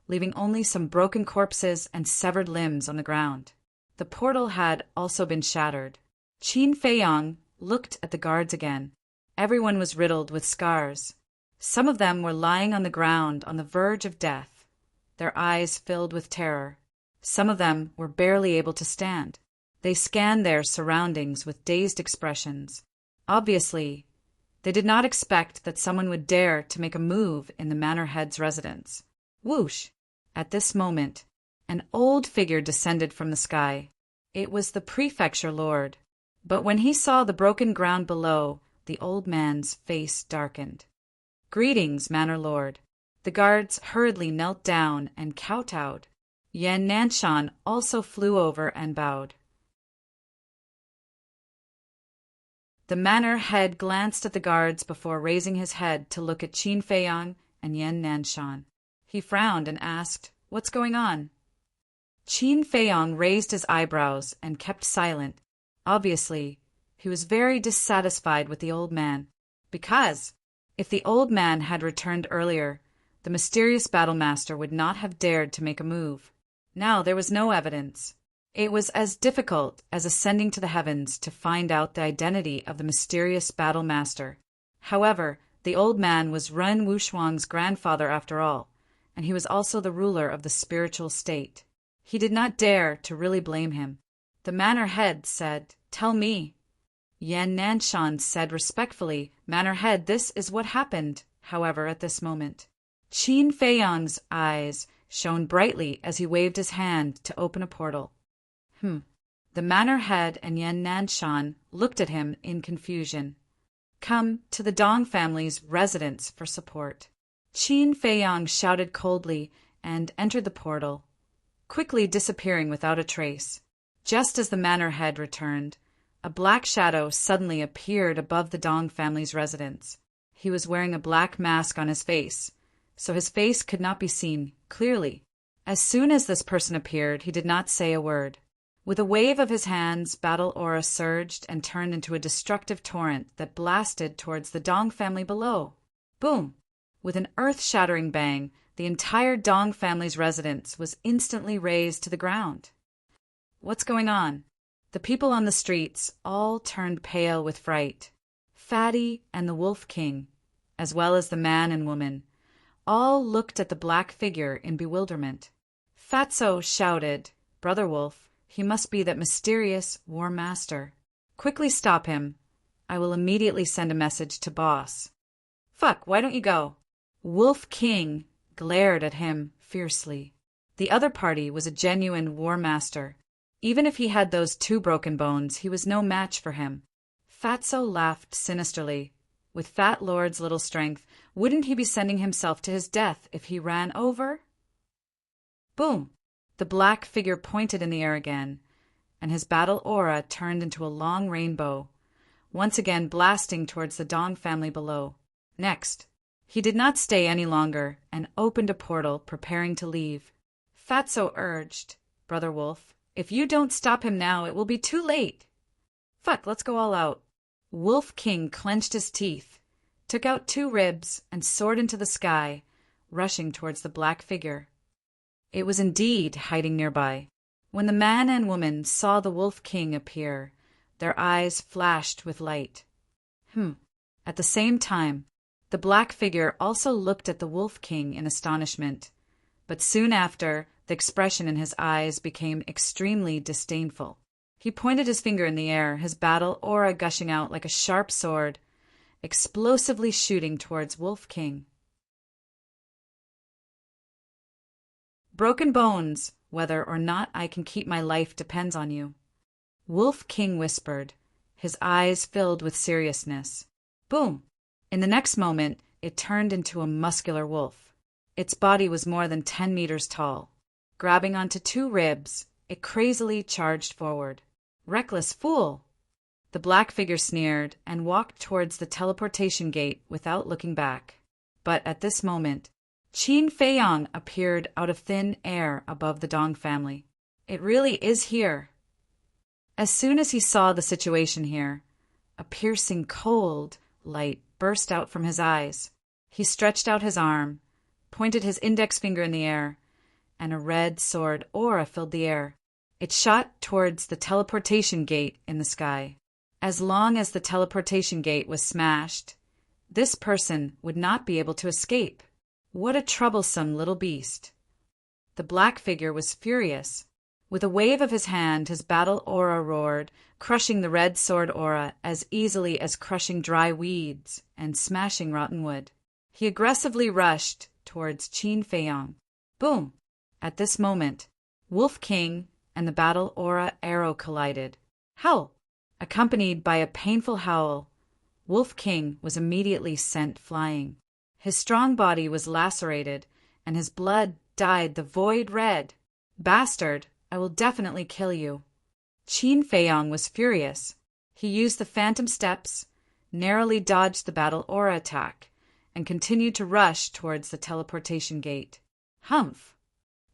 Speaker 1: leaving only some broken corpses and severed limbs on the ground. The portal had also been shattered. Qin Feiyong looked at the guards again. Everyone was riddled with scars. Some of them were lying on the ground on the verge of death, their eyes filled with terror. Some of them were barely able to stand. They scanned their surroundings with dazed expressions. Obviously, they did not expect that someone would dare to make a move in the manor head's residence. Whoosh! At this moment, an old figure descended from the sky. It was the prefecture lord. But when he saw the broken ground below, the old man's face darkened. "Greetings, manor lord." The guards hurriedly knelt down and kowtowed. Yan Nanshan also flew over and bowed. The manor head glanced at the guards before raising his head to look at Qin Feiyong and Yan Nanshan. He frowned and asked, "What's going on?" Qin Feiyong raised his eyebrows and kept silent. Obviously, he was very dissatisfied with the old man, because, if the old man had returned earlier, the mysterious battlemaster would not have dared to make a move. Now there was no evidence. It was as difficult as ascending to the heavens to find out the identity of the mysterious battlemaster. However, the old man was Ren Wushuang's grandfather after all, and he was also the ruler of the spiritual state. He did not dare to really blame him. The manor head said, "Tell me." Yan Nanshan said respectfully, "Manor head, this is what happened." However, at this moment, Qin Feiyong's eyes shone brightly as he waved his hand to open a portal. The manor head and Yan Nanshan looked at him in confusion. "Come to the Dong family's residence for support." Qin Feiyong shouted coldly and entered the portal, quickly disappearing without a trace. Just as the manor head returned, A black shadow suddenly appeared above the Dong family's residence. He was wearing a black mask on his face, so his face could not be seen clearly. As soon as this person appeared, he did not say a word. With a wave of his hands, battle aura surged and turned into a destructive torrent that blasted towards the Dong family below. Boom! With an earth-shattering bang, the entire Dong family's residence was instantly razed to the ground. What's going on? The people on the streets all turned pale with fright. Fatty and the Wolf King, as well as the man and woman, all looked at the black figure in bewilderment. Fatso shouted, "Brother Wolf, he must be that mysterious War Master. Quickly stop him. I will immediately send a message to Boss." "Fuck, why don't you go?" Wolf King glared at him fiercely. The other party was a genuine War Master. Even if he had those 2 broken bones, he was no match for him. Fatso laughed sinisterly. With Fat Lord's little strength, wouldn't he be sending himself to his death if he ran over? Boom! The black figure pointed in the air again, and his battle aura turned into a long rainbow, once again blasting towards the Dong family below. Next, he did not stay any longer and opened a portal, preparing to leave. Fatso urged, "Brother Wolf, if you don't stop him now, it will be too late." "Fuck, let's go all out." Wolf King clenched his teeth, took out 2 ribs, and soared into the sky, rushing towards the black figure. It was indeed hiding nearby. When the man and woman saw the Wolf King appear, their eyes flashed with light. At the same time, the black figure also looked at the Wolf King in astonishment, but soon after, the expression in his eyes became extremely disdainful. He pointed his finger in the air, his battle aura gushing out like a sharp sword, explosively shooting towards Wolf King. "Broken bones, whether or not I can keep my life depends on you," Wolf King whispered, his eyes filled with seriousness. Boom! In the next moment, it turned into a muscular wolf. Its body was more than 10 meters tall. Grabbing onto 2 ribs, it crazily charged forward. "Reckless fool!" The black figure sneered and walked towards the teleportation gate without looking back. But at this moment, Qin Feiyang appeared out of thin air above the Dong family. "It really is here." As soon as he saw the situation here, a piercing cold light burst out from his eyes. He stretched out his arm, pointed his index finger in the air, and a red sword aura filled the air. It shot towards the teleportation gate in the sky. As long as the teleportation gate was smashed, this person would not be able to escape. What a troublesome little beast. The black figure was furious. With a wave of his hand, his battle aura roared, crushing the red sword aura as easily as crushing dry weeds and smashing rotten wood. He aggressively rushed towards Qin Feiyang. Boom! At this moment, Wolf King and the battle aura arrow collided. Howl! Accompanied by a painful howl, Wolf King was immediately sent flying. His strong body was lacerated, and his blood dyed the void red. "Bastard, I will definitely kill you." Qin Feiyang was furious. He used the phantom steps, narrowly dodged the battle aura attack, and continued to rush towards the teleportation gate. "Humph!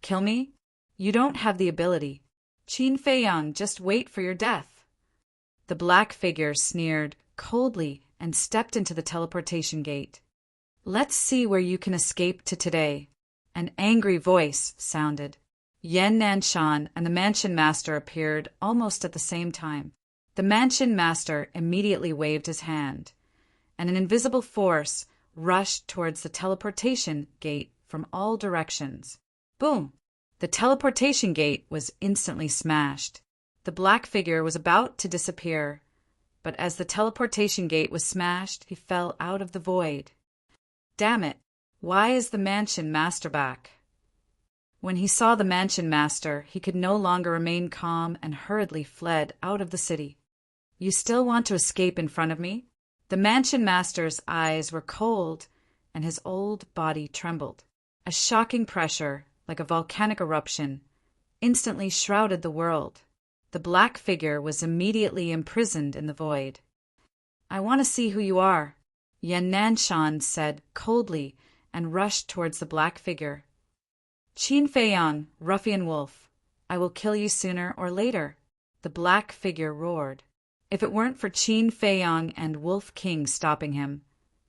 Speaker 1: Kill me? You don't have the ability. Qin Feiyang, just wait for your death." The black figure sneered coldly and stepped into the teleportation gate. "Let's see where you can escape to today." An angry voice sounded. Yan Nanshan and the Mansion Master appeared almost at the same time. The Mansion Master immediately waved his hand, and an invisible force rushed towards the teleportation gate from all directions. Boom! The teleportation gate was instantly smashed. The black figure was about to disappear, but as the teleportation gate was smashed, he fell out of the void. Damn it! Why is the Mansion Master back? When he saw the Mansion Master, he could no longer remain calm and hurriedly fled out of the city. "You still want to escape in front of me?" The Mansion Master's eyes were cold, and his old body trembled. A shocking pressure, like a volcanic eruption, instantly shrouded the world. The black figure was immediately imprisoned in the void. "I want to see who you are," Yan Nanshan said coldly and rushed towards the black figure. "Qin Feiyang, ruffian wolf, I will kill you sooner or later," the black figure roared. If it weren't for Qin Feiyang and Wolf King stopping him,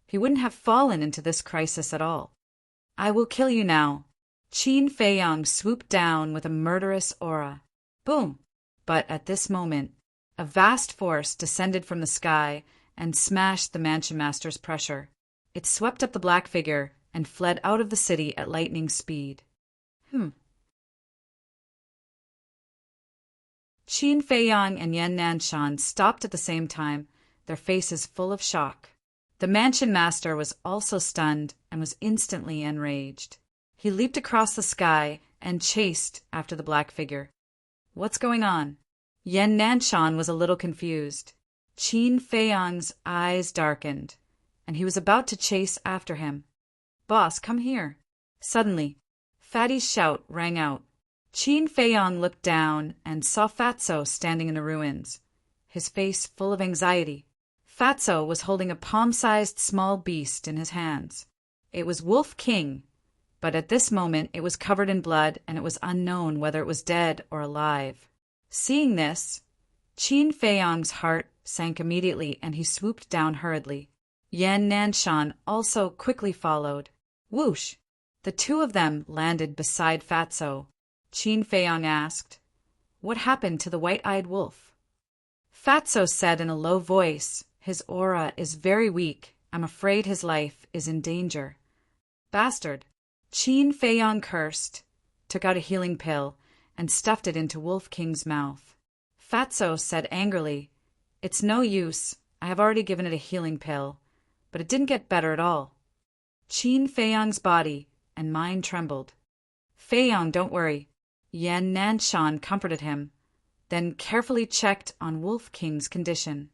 Speaker 1: he wouldn't have fallen into this crisis at all. "I will kill you now." Qin Feiyang swooped down with a murderous aura. Boom! But at this moment, a vast force descended from the sky and smashed the Mansion Master's pressure. It swept up the black figure and fled out of the city at lightning speed. Qin Feiyang and Yan Nanshan stopped at the same time, their faces full of shock. The Mansion Master was also stunned and was instantly enraged. He leaped across the sky and chased after the black figure. "What's going on?" Yan Nanshan was a little confused. Qin Feiyang's eyes darkened, and he was about to chase after him. "Boss, come here." Suddenly, Fatty's shout rang out. Qin Feiyang looked down and saw Fatso standing in the ruins, his face full of anxiety. Fatso was holding a palm-sized small beast in his hands. It was Wolf King, but at this moment it was covered in blood and it was unknown whether it was dead or alive. Seeing this, Qin Feiyang's heart sank immediately and he swooped down hurriedly. Yan Nanshan also quickly followed. Whoosh! The two of them landed beside Fatso. Qin Feiyang asked, "What happened to the white-eyed wolf?" Fatso said in a low voice, "His aura is very weak. I'm afraid his life is in danger." "Bastard!" Qin Feiyang cursed, took out a healing pill, and stuffed it into Wolf King's mouth. Fatso said angrily, "It's no use. I have already given it a healing pill, but it didn't get better at all." Qin Feiyang's body and mind trembled. "Feiyang, don't worry." Yan Nanshan comforted him, then carefully checked on Wolf King's condition.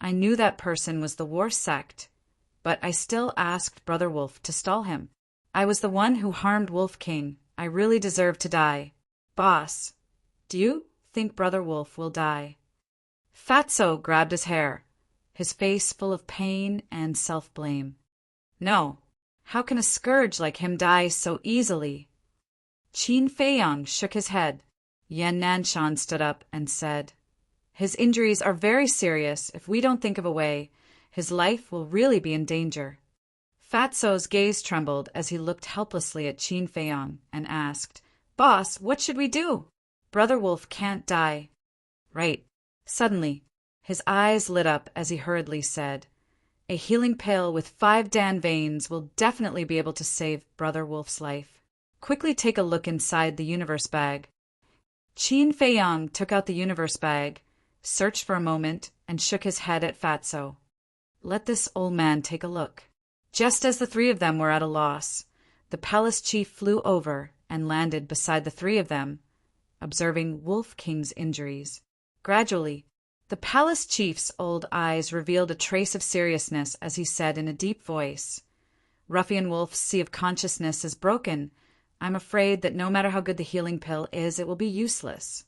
Speaker 1: "I knew that person was the war sect, but I still asked Brother Wolf to stall him. I was the one who harmed Wolf King. I really deserve to die. Boss, do you think Brother Wolf will die?" Fatso grabbed his hair, his face full of pain and self-blame. "No. How can a scourge like him die so easily?" Qin Feiyang shook his head. Yan Nanshan stood up and said, "His injuries are very serious. If we don't think of a way, his life will really be in danger." Fatso's gaze trembled as he looked helplessly at Qin Feiyang and asked, "Boss, what should we do? Brother Wolf can't die." "Right." Suddenly, his eyes lit up as he hurriedly said, "A healing pill with 5 Dan veins will definitely be able to save Brother Wolf's life. Quickly take a look inside the universe bag." Qin Feiyang took out the universe bag, searched for a moment, and shook his head at Fatso. "Let this old man take a look." Just as the three of them were at a loss, the palace chief flew over and landed beside the three of them, observing Wolf King's injuries. Gradually, the palace chief's old eyes revealed a trace of seriousness as he said in a deep voice, "Ruffian Wolf's sea of consciousness is broken. I'm afraid that no matter how good the healing pill is, it will be useless."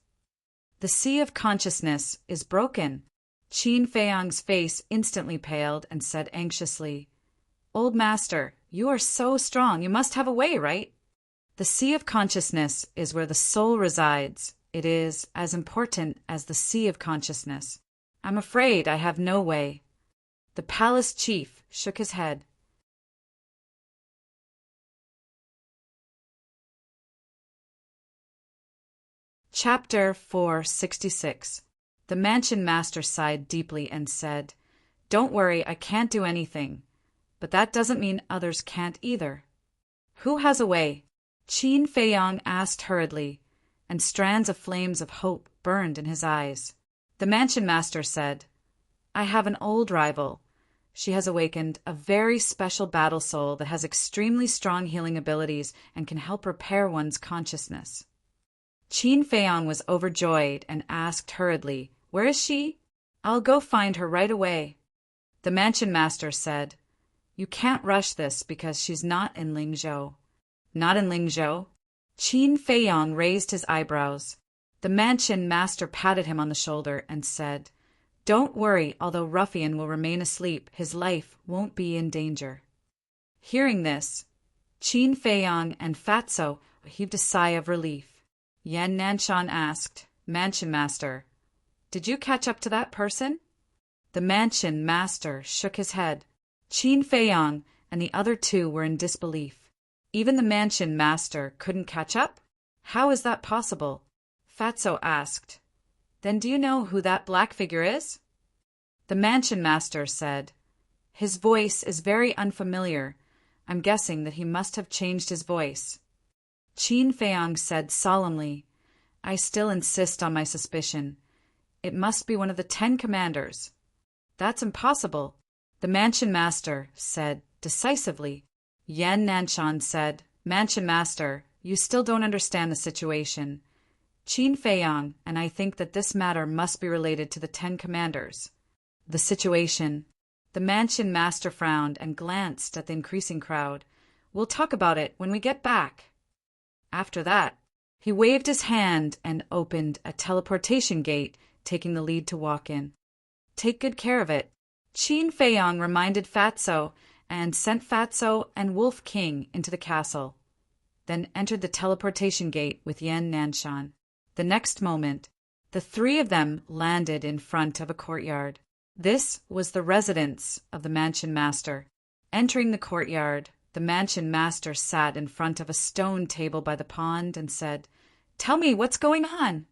Speaker 1: "The sea of consciousness is broken." Qin Feiyang's face instantly paled and said anxiously, "Old master, you are so strong. You must have a way, right?" "The sea of consciousness is where the soul resides. It is as important as the sea of consciousness. I'm afraid I have no way." The palace chief shook his head. Chapter 466. The Mansion Master sighed deeply and said, "Don't worry, I can't do anything. But that doesn't mean others can't either." "Who has a way?" Qin Feiyang asked hurriedly, and strands of flames of hope burned in his eyes. The Mansion Master said, "I have an old rival. She has awakened a very special battle soul that has extremely strong healing abilities and can help repair one's consciousness." Qin Feiyang was overjoyed and asked hurriedly, "Where is she?" "I'll go find her right away." The Mansion Master said, "You can't rush this because she's not in Lingzhou." "Not in Lingzhou?" Qin Feiyang raised his eyebrows. The mansion master patted him on the shoulder and said, "Don't worry, although Ruffian will remain asleep, his life won't be in danger." Hearing this, Qin Feiyang and Fatso heaved a sigh of relief. Yan Nanshan asked, "Mansion master, did you catch up to that person?" The mansion master shook his head. Qin Feiyang and the other two were in disbelief. Even the mansion master couldn't catch up? How is that possible? Fatso asked, "Then do you know who that black figure is?" The mansion master said, "His voice is very unfamiliar. I'm guessing that he must have changed his voice." Qin Feiyang said solemnly, "I still insist on my suspicion. It must be one of the 10 commanders." "That's impossible," the mansion master said decisively. Yan Nanshan said, "Mansion master, you still don't understand the situation. Qin Feiyang and I think that this matter must be related to the 10 commanders." The situation. The mansion master frowned and glanced at the increasing crowd. "We'll talk about it when we get back." After that, he waved his hand and opened a teleportation gate, taking the lead to walk in. "Take good care of it," Qin Feiyang reminded Fatso, and sent Fatso and Wolf King into the castle, then entered the teleportation gate with Yan Nanshan. The next moment, the 3 of them landed in front of a courtyard. This was the residence of the mansion master. Entering the courtyard, the mansion master sat in front of a stone table by the pond and said, "Tell me what's going on."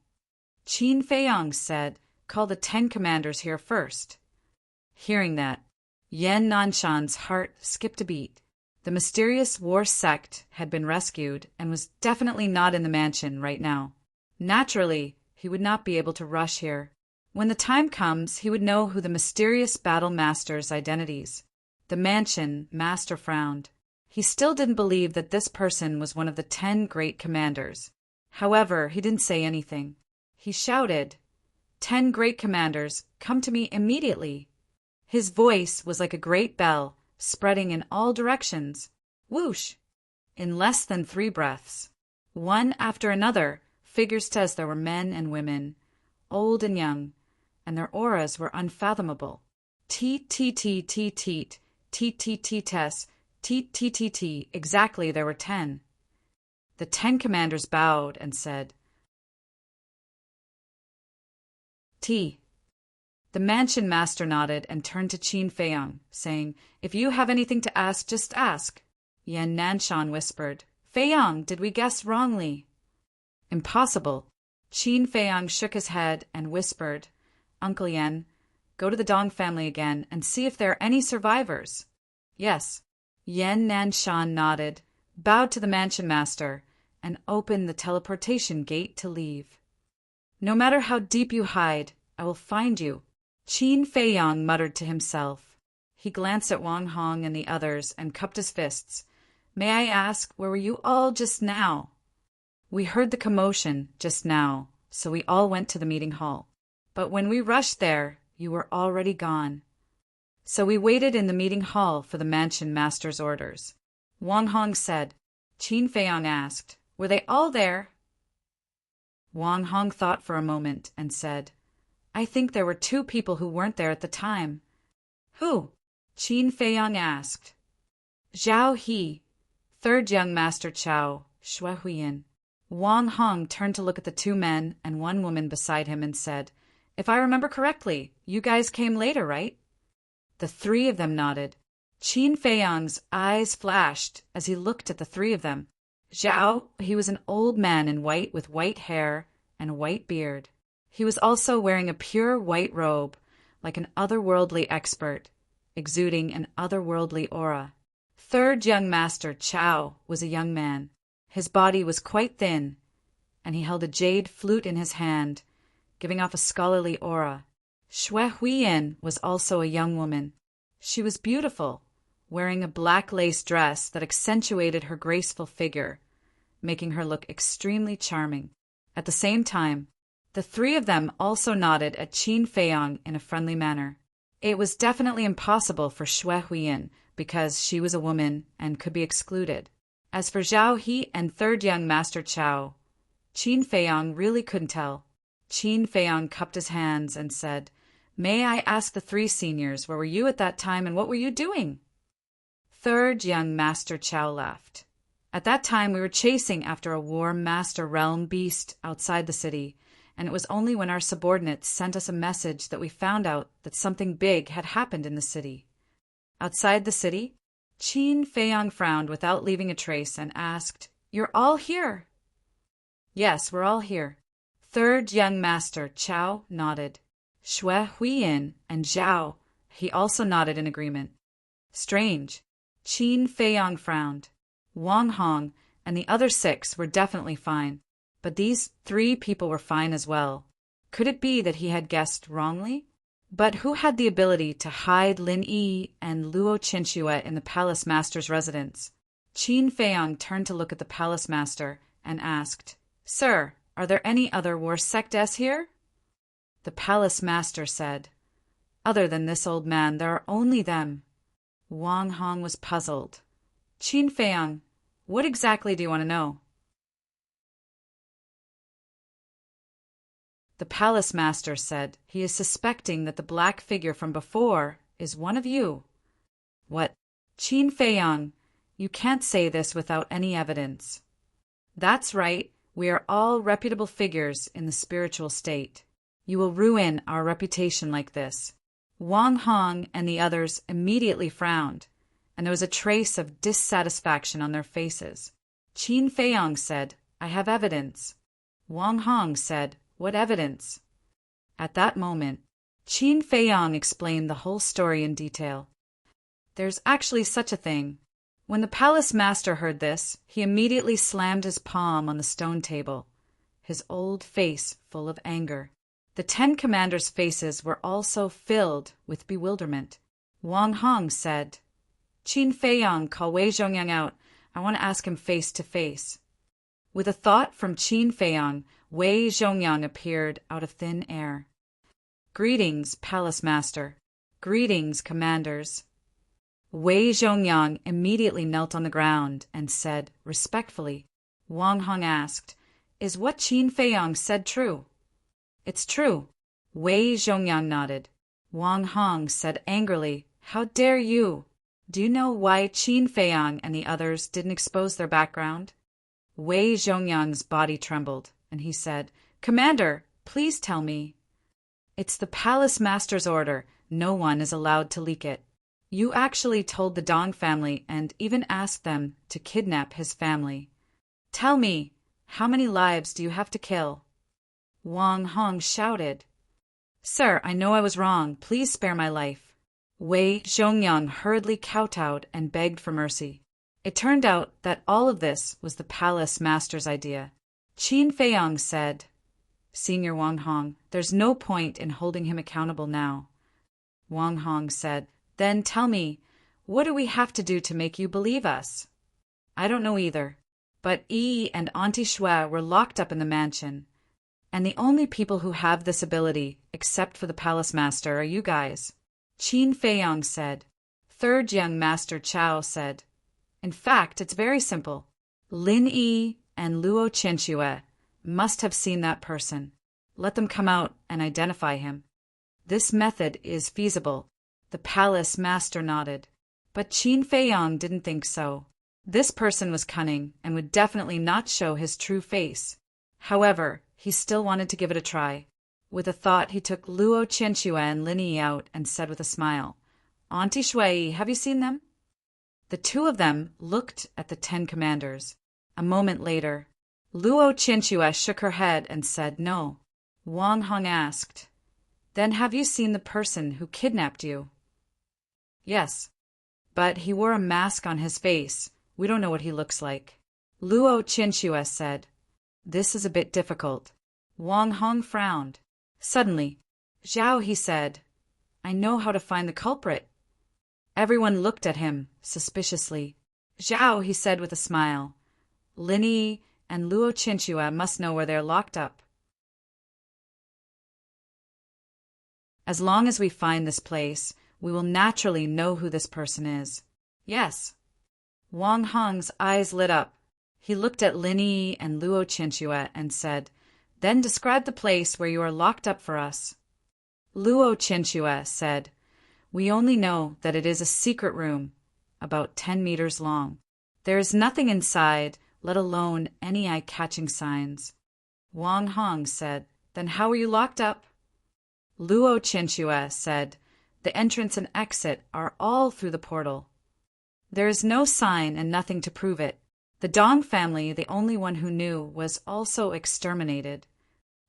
Speaker 1: Qin Feiyang said, "Call the 10 commanders here first." Hearing that, Yan Nanshan's heart skipped a beat. The mysterious war sect had been rescued and was definitely not in the mansion right now. Naturally, he would not be able to rush here. When the time comes, he would know who the mysterious battle master's identities. The mansion master frowned. He still didn't believe that this person was one of the 10 great commanders. However, he didn't say anything. He shouted, "10 great commanders, come to me immediately." His voice was like a great bell, spreading in all directions. Whoosh! In less than 3 breaths, one after another, figures says there were men and women, old and young, and their auras were unfathomable. Teet, teet, teet, teet, teet, teet, teet, teet, tess, teet, teet, teet, teet. Exactly, there were 10. The 10 commanders bowed and said, "T." The mansion master nodded and turned to Qin Feiyang, saying, "If you have anything to ask, just ask." Yan Nanshan whispered, "Feiyang, did we guess wrongly?" "Impossible." Qin Feiyang shook his head and whispered, "Uncle Yan, go to the Dong family again and see if there are any survivors." "Yes." Yan Nanshan nodded, bowed to the mansion master, and opened the teleportation gate to leave. "No matter how deep you hide, I will find you," Qin Feiyang muttered to himself. He glanced at Wang Hong and the others and cupped his fists. "May I ask, where were you all just now?" "We heard the commotion just now, so we all went to the meeting hall. But when we rushed there, you were already gone. So we waited in the meeting hall for the mansion master's orders." Wang Hong said. Qin Feiyang asked, "Were they all there?" Wang Hong thought for a moment and said, "I think there were 2 people who weren't there at the time." "Who?" Qin Feiyang asked. "Zhao He, 3rd young master Chao, Xue Huiyin." Wang Hong turned to look at the 2 men and 1 woman beside him and said, "If I remember correctly, you guys came later, right?" The 3 of them nodded. Qin Feiyang's eyes flashed as he looked at the 3 of them. Zhao, he was an old man in white with white hair and a white beard. He was also wearing a pure white robe, like an otherworldly expert, exuding an otherworldly aura. 3rd young master Chao was a young man. His body was quite thin, and he held a jade flute in his hand, giving off a scholarly aura. Xue Huiyin was also a young woman. She was beautiful, wearing a black lace dress that accentuated her graceful figure, making her look extremely charming. At the same time, the 3 of them also nodded at Qin Feiyang in a friendly manner. It was definitely impossible for Xue Huiyin because she was a woman and could be excluded. As for Zhao He and 3rd young master Chao, Qin Feiyang really couldn't tell. Qin Feiyang cupped his hands and said, "May I ask the three seniors, where were you at that time and what were you doing?" Third young Master Chow laughed. "At that time we were chasing after a warm master realm beast outside the city, and it was only when our subordinates sent us a message that we found out that something big had happened in the city." "Outside the city?" Qin Feiyang frowned without leaving a trace and asked, "You're all here?" "Yes, we're all here." Third young master Chow nodded. Xue Huiyin and Zhao, he also nodded in agreement. "Strange." Qin Feiyang frowned. Wang Hong and the other six were definitely fine, but these three people were fine as well. Could it be that he had guessed wrongly? But who had the ability to hide Lin Yi and Luo Qinxue in the palace master's residence? Qin Feiyang turned to look at the palace master and asked, "Sir, are there any other war sectes here?" The palace master said, "Other than this old man, there are only them." Wang Hong was puzzled. "Qin Feiyang, what exactly do you want to know?" The palace master said he is suspecting that the black figure from before is one of you. "What? Qin Feiyang, you can't say this without any evidence." "That's right. We are all reputable figures in the spiritual state. You will ruin our reputation like this." Wang Hong and the others immediately frowned, and there was a trace of dissatisfaction on their faces. Qin Feiyang said, "I have evidence." Wang Hong said, "What evidence?" At that moment, Qin Feiyang explained the whole story in detail. "There's actually such a thing." When the palace master heard this, he immediately slammed his palm on the stone table, his old face full of anger. The 10 commanders' faces were also filled with bewilderment. Wang Hong said, "Qin Feiyang, call Wei Zhongyang out. I want to ask him face to face." With a thought from Qin Feiyang, Wei Zhongyang appeared out of thin air. "Greetings, palace master. Greetings, commanders." Wei Zhongyang immediately knelt on the ground and said respectfully. Wang Hong asked, "Is what Qin Feiyang said true?" "It's true." Wei Zhongyang nodded. Wang Hong said angrily, "How dare you? Do you know why Qin Feiyang and the others didn't expose their background?" Wei Zhongyang's body trembled, and he said, "Commander, please tell me." "It's the palace master's order. No one is allowed to leak it. You actually told the Dong family and even asked them to kidnap his family. Tell me, how many lives do you have to kill?" Wang Hong shouted, "Sir, I know I was wrong. Please spare my life." Wei Zhongyang hurriedly kowtowed and begged for mercy. It turned out that all of this was the palace master's idea. Qin Feiyang said, "Senior Wang Hong, there's no point in holding him accountable now." Wang Hong said, "Then tell me, what do we have to do to make you believe us?" "I don't know either, but Yi and Auntie Xue were locked up in the mansion. And the only people who have this ability, except for the palace master, are you guys." Qin Feiyang said. Third young master Chow said, "In fact, it's very simple. Lin Yi and Luo Qinxue must have seen that person. Let them come out and identify him. This method is feasible." The palace master nodded. But Qin Feiyang didn't think so. This person was cunning and would definitely not show his true face. However, he still wanted to give it a try. With a thought, he took Luo Qinxue and Lin Yi out and said with a smile, "Auntie Xue, have you seen them?" The two of them looked at the 10 commanders. A moment later, Luo Qinxue shook her head and said no. Wang Hong asked, "Then have you seen the person who kidnapped you?" "Yes, but he wore a mask on his face. We don't know what he looks like." Luo Qinxue said, "This is a bit difficult." Wang Hong frowned. Suddenly, "Zhao," he said, "I know how to find the culprit." Everyone looked at him suspiciously. "Zhao," he said with a smile, "Lin Yi and Luo Qinxue must know where they're locked up. As long as we find this place, we will naturally know who this person is." "Yes." Wang Hong's eyes lit up. He looked at Lin Yi and Luo Chinchue and said, "Then describe the place where you are locked up for us." Luo Chinchue said, "We only know that it is a secret room, about 10 meters long. There is nothing inside, let alone any eye-catching signs." Wang Hong said, "Then how were you locked up?" Luo Chinchue said, "The entrance and exit are all through the portal. There is no sign and nothing to prove it. The Dong family, the only one who knew, was also exterminated.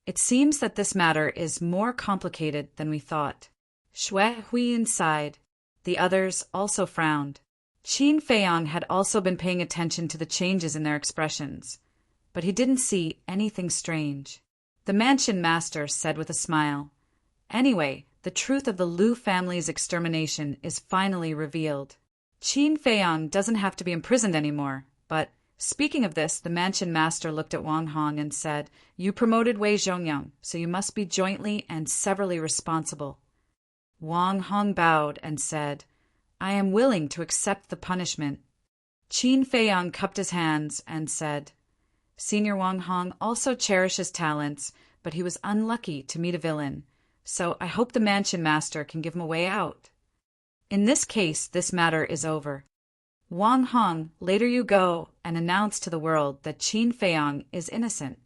Speaker 1: It seems that this matter is more complicated than we thought." Xue Huiyin sighed. The others also frowned. Qin Feiyang had also been paying attention to the changes in their expressions, but he didn't see anything strange. The mansion master said with a smile, "Anyway, the truth of the Lu family's extermination is finally revealed. Qin Feiyang doesn't have to be imprisoned anymore, but speaking of this, the mansion master looked at Wang Hong and said, "You promoted Wei Zhongyang, so you must be jointly and severally responsible." Wang Hong bowed and said, "I am willing to accept the punishment." Qin Feiyang cupped his hands and said, "Senior Wang Hong also cherishes talents, but he was unlucky to meet a villain, so I hope the mansion master can give him a way out. In this case, this matter is over. Wang Hong, later you go and announce to the world that Qin Feiyang is innocent.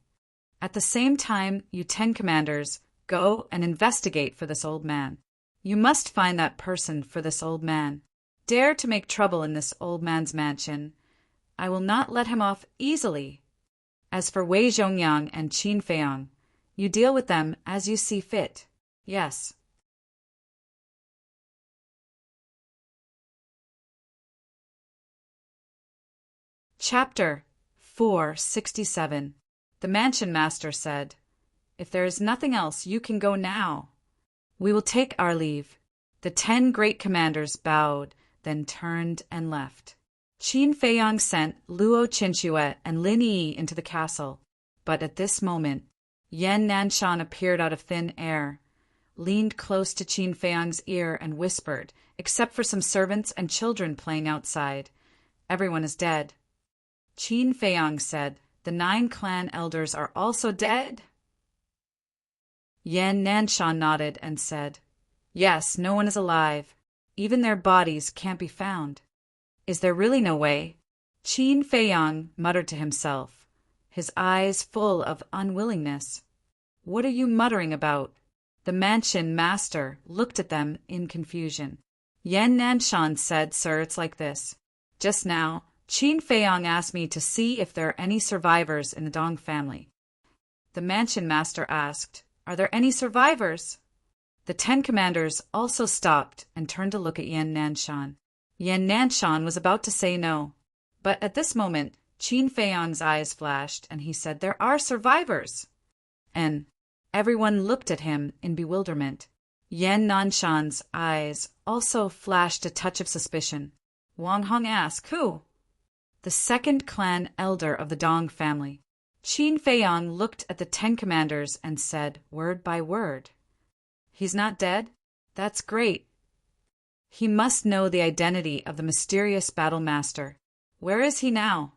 Speaker 1: At the same time, you 10 commanders, go and investigate for this old man. You must find that person for this old man. Dare to make trouble in this old man's mansion. I will not let him off easily. As for Wei Zhongyang and Qin Feiyang, you deal with them as you see fit. Yes." Chapter 467. The mansion master said, "If there is nothing else, you can go now. We will take our leave." The 10 great commanders bowed, then turned and left. Qin Feiyang sent Luo Chinchue and Lin Yi into the castle, but at this moment, Yan Nanshan appeared out of thin air, leaned close to Qin Feiyang's ear and whispered, "Except for some servants and children playing outside, everyone is dead." Qin Feiyang said, "The 9 clan elders are also dead?" Yan Nanshan nodded and said, "Yes, no one is alive. Even their bodies can't be found." "Is there really no way?" Qin Feiyang muttered to himself, his eyes full of unwillingness. "What are you muttering about?" The mansion master looked at them in confusion. Yan Nanshan said, "Sir, it's like this. Just now, Qin Feiyang asked me to see if there are any survivors in the Dong family." The mansion master asked, "Are there any survivors?" The 10 commanders also stopped and turned to look at Yan Nanshan. Yan Nanshan was about to say no, but at this moment, Qin Feiyang's eyes flashed and he said, "There are survivors." And everyone looked at him in bewilderment. Yan Nanshan's eyes also flashed a touch of suspicion. Wang Hong asked, "Who?" "The 2nd clan elder of the Dong family." Qin Feiyang looked at the 10 commanders and said, word by word, "He's not dead? That's great. He must know the identity of the mysterious battle master. Where is he now?"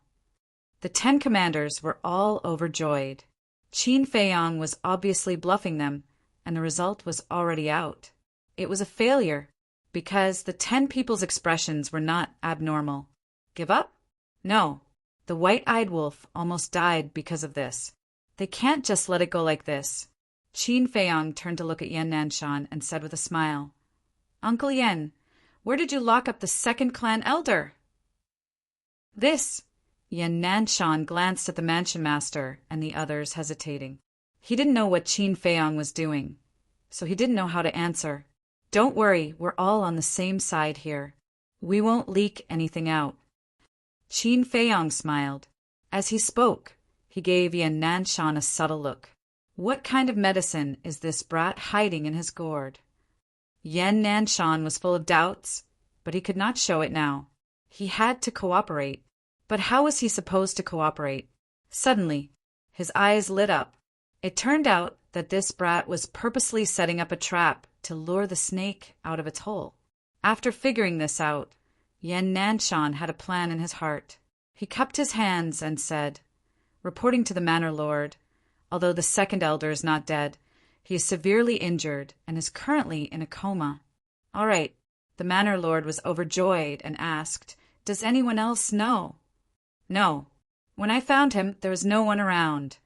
Speaker 1: The 10 commanders were all overjoyed. Qin Feiyang was obviously bluffing them, and the result was already out. It was a failure, because the 10 people's expressions were not abnormal. Give up? No. The white-eyed wolf almost died because of this. They can't just let it go like this. Qin Feiyang turned to look at Yan Nanshan and said with a smile, "Uncle Yan, where did you lock up the 2nd clan elder?" "This." Yan Nanshan glanced at the mansion master and the others, hesitating. He didn't know what Qin Feiyang was doing, so he didn't know how to answer. "Don't worry, we're all on the same side here. We won't leak anything out." Qin Feiyang smiled. As he spoke, he gave Yan Nanshan a subtle look. What kind of medicine is this brat hiding in his gourd? Yan Nanshan was full of doubts, but he could not show it now. He had to cooperate. But how was he supposed to cooperate? Suddenly, his eyes lit up. It turned out that this brat was purposely setting up a trap to lure the snake out of its hole. After figuring this out, Yan Nanshan had a plan in his heart. He cupped his hands and said, "Reporting to the manor lord, although the second elder is not dead, he is severely injured and is currently in a coma." "All right." The manor lord was overjoyed and asked, "Does anyone else know?" "No. When I found him, there was no one around.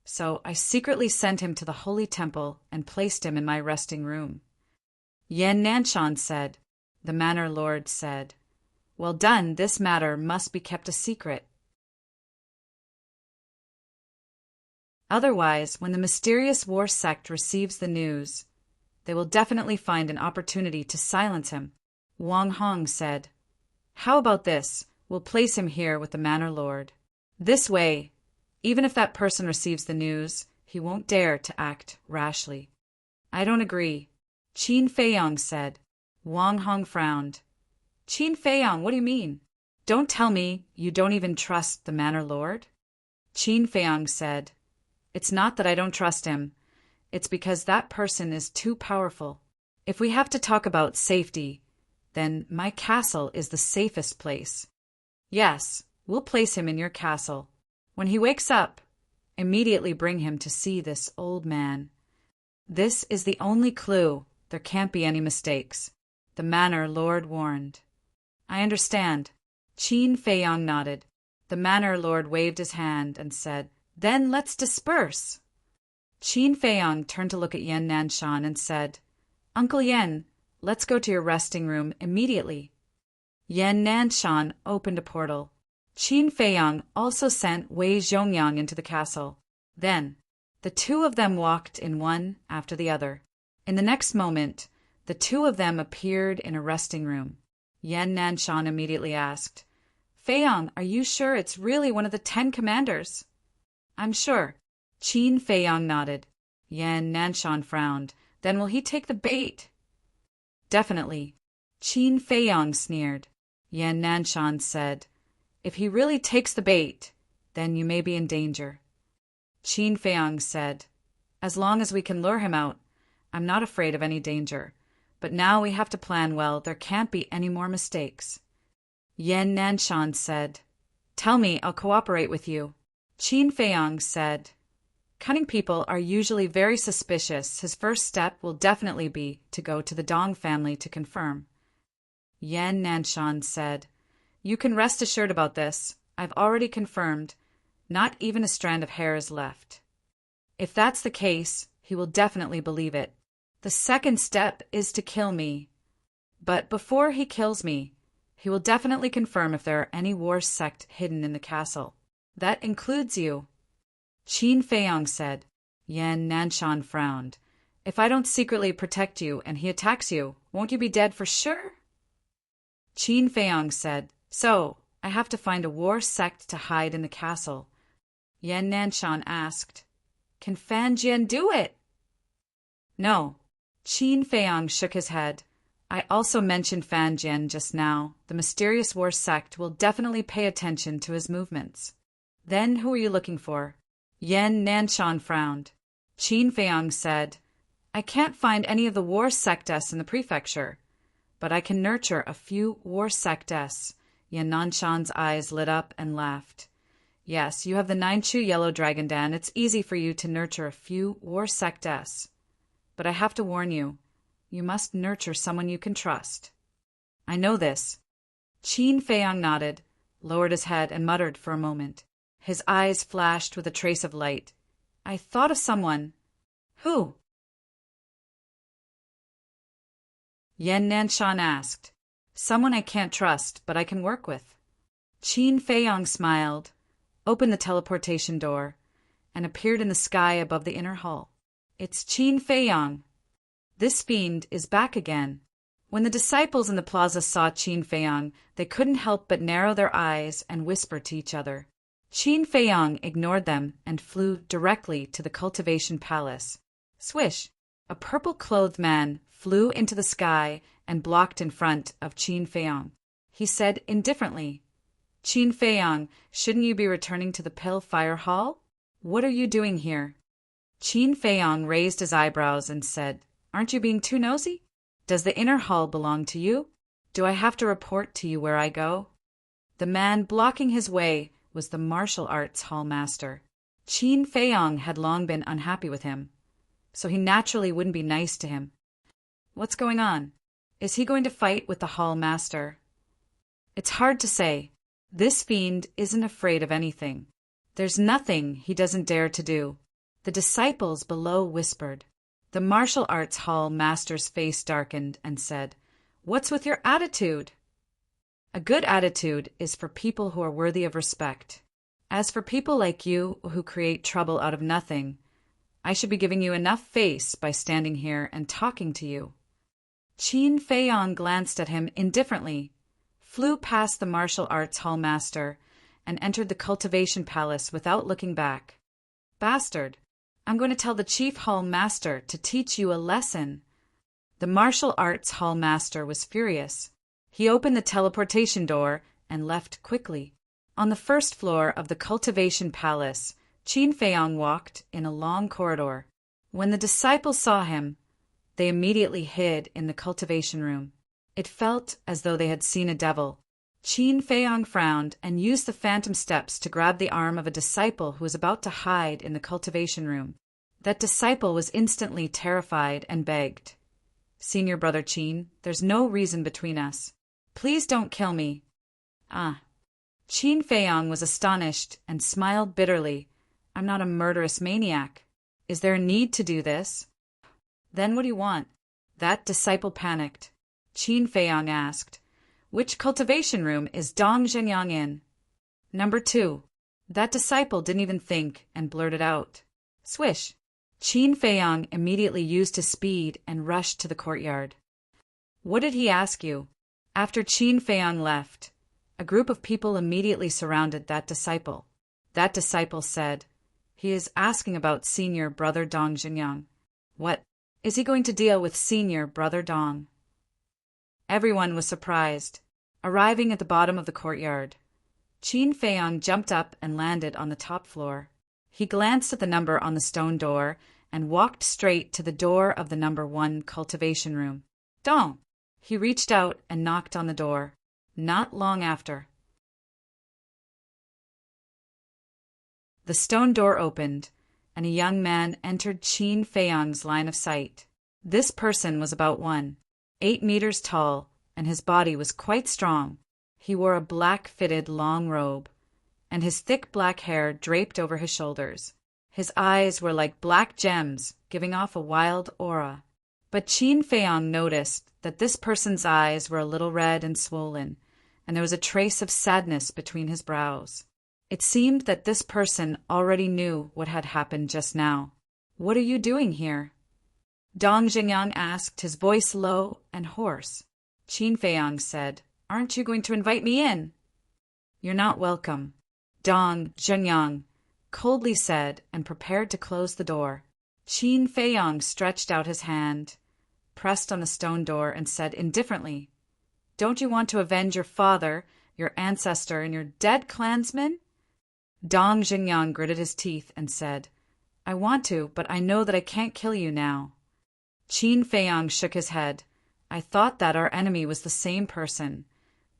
Speaker 1: So I secretly sent him to the holy temple and placed him in my resting room." Yen Nanshan said. The manor lord said, "Well done, this matter must be kept a secret. Otherwise, when the mysterious war sect receives the news, they will definitely find an opportunity to silence him." Wang Hong said, "How about this? We'll place him here with the manor lord. This way, even if that person receives the news, he won't dare to act rashly." "I don't agree," Qin Feiyong said. Wang Hong frowned. "Qin Feiyong, what do you mean? Don't tell me you don't even trust the manor lord?" Qin Feiyong said, "It's not that I don't trust him. It's because that person is too powerful. If we have to talk about safety, then my castle is the safest place. Yes, we'll place him in your castle. When he wakes up, immediately bring him to see this old man. This is the only clue. There can't be any mistakes," the manor lord warned. "I understand." Qin Feiyong nodded. The manor lord waved his hand and said, "Then let's disperse." Qin Feiyong turned to look at Yen Nanshan and said, "Uncle Yen, let's go to your resting room immediately." Yen Nanshan opened a portal. Qin Feiyong also sent Wei Zhongyang into the castle. Then, the two of them walked in one after the other. In the next moment, the two of them appeared in a resting room. Yen Nanshan immediately asked, "Feiyong, are you sure it's really one of the 10 commanders?" "I'm sure." Qin Feiyong nodded. Yen Nanshan frowned. "Then will he take the bait?" "Definitely." Qin Feiyong sneered. Yen Nanshan said, "If he really takes the bait, then you may be in danger." Qin Feiyong said, "As long as we can lure him out, I'm not afraid of any danger. But now we have to plan well. There can't be any more mistakes." Yen Nanshan said, "Tell me, I'll cooperate with you." Qin Feiyong said, "Cunning people are usually very suspicious. His first step will definitely be to go to the Dong family to confirm." Yen Nanshan said, "You can rest assured about this. I've already confirmed. Not even a strand of hair is left. If that's the case, he will definitely believe it. The second step is to kill me. But before he kills me, he will definitely confirm if there are any war sect hidden in the castle. That includes you." Qin Feiyong said. Yen Nanshan frowned. "If I don't secretly protect you and he attacks you, won't you be dead for sure?" Qin Feiyong said, "So, I have to find a war sect to hide in the castle." Yen Nanshan asked, "Can Fan Jian do it?" "No." Qin Feiyong shook his head. "I also mentioned Fan Jian just now. The mysterious war sect will definitely pay attention to his movements." "Then who are you looking for?" Yen Nanshan frowned. Qin Feiyong said, "I can't find any of the war sectes in the prefecture, but I can nurture a few war sectes." Yen Nanshan's eyes lit up and laughed. "Yes, you have the 9-Chu yellow dragon Dan. It's easy for you to nurture a few war sectes. But I have to warn you, you must nurture someone you can trust." "I know this." Qin Feiyong nodded, lowered his head, and muttered for a moment. His eyes flashed with a trace of light. "I thought of someone." "Who?" Yen Nanshan asked. "Someone I can't trust, but I can work with." Qin Feiyong smiled, opened the teleportation door, and appeared in the sky above the inner hall. "It's Qin Feiyong. This fiend is back again." When the disciples in the plaza saw Qin Feiyong, they couldn't help but narrow their eyes and whisper to each other. Qin Feiyong ignored them and flew directly to the cultivation palace. Swish! A purple-clothed man flew into the sky and blocked in front of Qin Feiyong. He said indifferently, "Qin Feiyong, shouldn't you be returning to the Pale Fire Hall? What are you doing here?" Qin Feiyong raised his eyebrows and said, "Aren't you being too nosy? Does the inner hall belong to you? Do I have to report to you where I go?" The man blocking his way was the martial arts hall master. Qin Feiyong had long been unhappy with him, so he naturally wouldn't be nice to him. What's going on? Is he going to fight with the hall master? It's hard to say. This fiend isn't afraid of anything. There's nothing he doesn't dare to do. The disciples below whispered. The martial arts hall master's face darkened and said, "What's with your attitude?" A good attitude is for people who are worthy of respect. As for people like you who create trouble out of nothing, I should be giving you enough face by standing here and talking to you. Qin Feiyong glanced at him indifferently, flew past the martial arts hall master, and entered the cultivation palace without looking back. Bastard! I'm going to tell the chief hall master to teach you a lesson. The martial arts hall master was furious. He opened the teleportation door and left quickly. On the first floor of the cultivation palace, Qin Feiyong walked in a long corridor. When the disciples saw him, they immediately hid in the cultivation room. It felt as though they had seen a devil. Qin Feiyong frowned and used the phantom steps to grab the arm of a disciple who was about to hide in the cultivation room. That disciple was instantly terrified and begged, "Senior brother Qin, there's no reason between us. Please don't kill me." Ah. Qin Feiyong was astonished and smiled bitterly. "I'm not a murderous maniac. Is there a need to do this?" "Then what do you want?" That disciple panicked. Qin Feiyong asked, "Which cultivation room is Dong Zhenyang in?" "Number 2. That disciple didn't even think and blurted out. Swish! Qin Feiyong immediately used his speed and rushed to the courtyard. "What did he ask you?" After Qin Feiyong left, a group of people immediately surrounded that disciple. That disciple said, "He is asking about senior brother Dong Zhenyang." "What? Is he going to deal with senior brother Dong?" Everyone was surprised. Arriving at the bottom of the courtyard, Qin Feiyong jumped up and landed on the top floor. He glanced at the number on the stone door and walked straight to the door of the number 1 cultivation room. "Dong!" He reached out and knocked on the door. Not long after, the stone door opened, and a young man entered Qin Feiyong's line of sight. This person was about 1.8 meters tall, and his body was quite strong. He wore a black-fitted long robe, and his thick black hair draped over his shoulders. His eyes were like black gems, giving off a wild aura. But Qin Feiyong noticed that this person's eyes were a little red and swollen, and there was a trace of sadness between his brows. It seemed that this person already knew what had happened just now. "What are you doing here?" Dong Zhenyang asked, his voice low and hoarse. Qin Feiyong said, "Aren't you going to invite me in?" "You're not welcome," Dong Zhenyang coldly said, and prepared to close the door. Qin Feiyong stretched out his hand, pressed on the stone door, and said indifferently, "Don't you want to avenge your father, your ancestor, and your dead clansmen?" Dong Zhenyang gritted his teeth and said, "I want to, but I know that I can't kill you now." Qin Feiyong shook his head. "I thought that our enemy was the same person,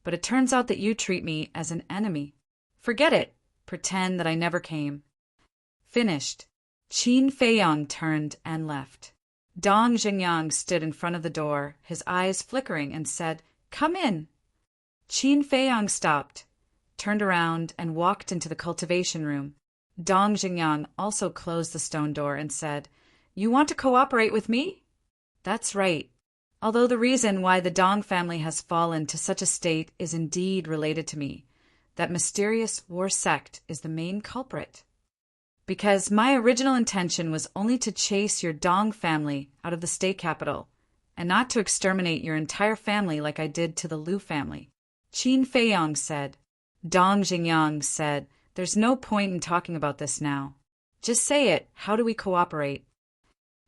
Speaker 1: but it turns out that you treat me as an enemy. Forget it. Pretend that I never came." Finished. Qin Feiyong turned and left. Dong Zhenyang stood in front of the door, his eyes flickering, and said, "Come in." Qin Feiyong stopped, turned around, and walked into the cultivation room. Dong Zhenyang also closed the stone door and said, "You want to cooperate with me?" "That's right. Although the reason why the Dong family has fallen to such a state is indeed related to me, that mysterious war sect is the main culprit. Because my original intention was only to chase your Dong family out of the state capital, and not to exterminate your entire family like I did to the Liu family." Qin Feiyong said. Dong Zhenyang said, "There's no point in talking about this now. Just say it. How do we cooperate?"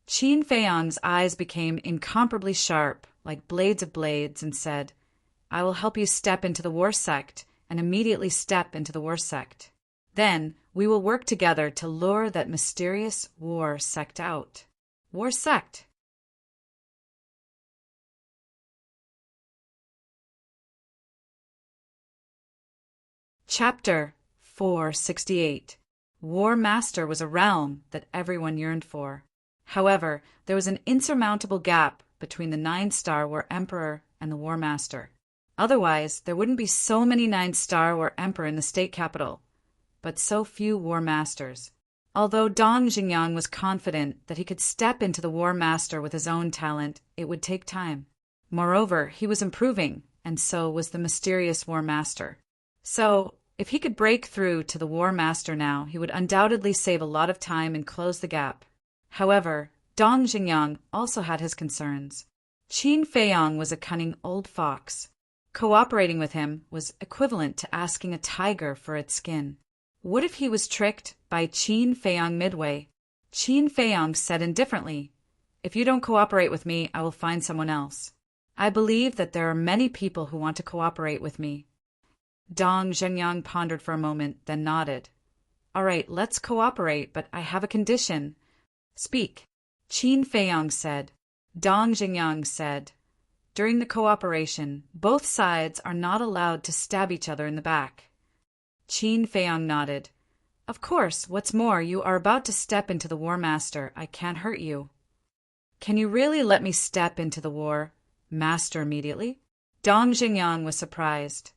Speaker 1: Qin Feiyong's eyes became incomparably sharp, like blades of blades, and said, "I will help you step into the war sect, and immediately step into the war sect. Then we will work together to lure that mysterious war sect out." War sect? Chapter 468. War Master was a realm that everyone yearned for. However, there was an insurmountable gap between the 9-star War Emperor and the War Master. Otherwise, there wouldn't be so many 9-star War Emperor in the state capital, but so few War Masters. Although Dong Jingyan was confident that he could step into the War Master with his own talent, it would take time. Moreover, he was improving, and so was the mysterious War Master. So, if he could break through to the War Master now, he would undoubtedly save a lot of time and close the gap. However, Dong Jingyan also had his concerns. Qin Feiyang was a cunning old fox. Cooperating with him was equivalent to asking a tiger for its skin. What if he was tricked by Qin Feiyang midway? Qin Feiyang said indifferently, "If you don't cooperate with me, I will find someone else. I believe that there are many people who want to cooperate with me." Dong Zhengyang pondered for a moment, then nodded. "All right, let's cooperate, but I have a condition." "Speak." Qin Feiyang said. Dong Zhengyang said, "During the cooperation, both sides are not allowed to stab each other in the back." Qin Feiyang nodded. "Of course, what's more, you are about to step into the War Master. I can't hurt you." "Can you really let me step into the War Master immediately?" Dong Zhengyang was surprised.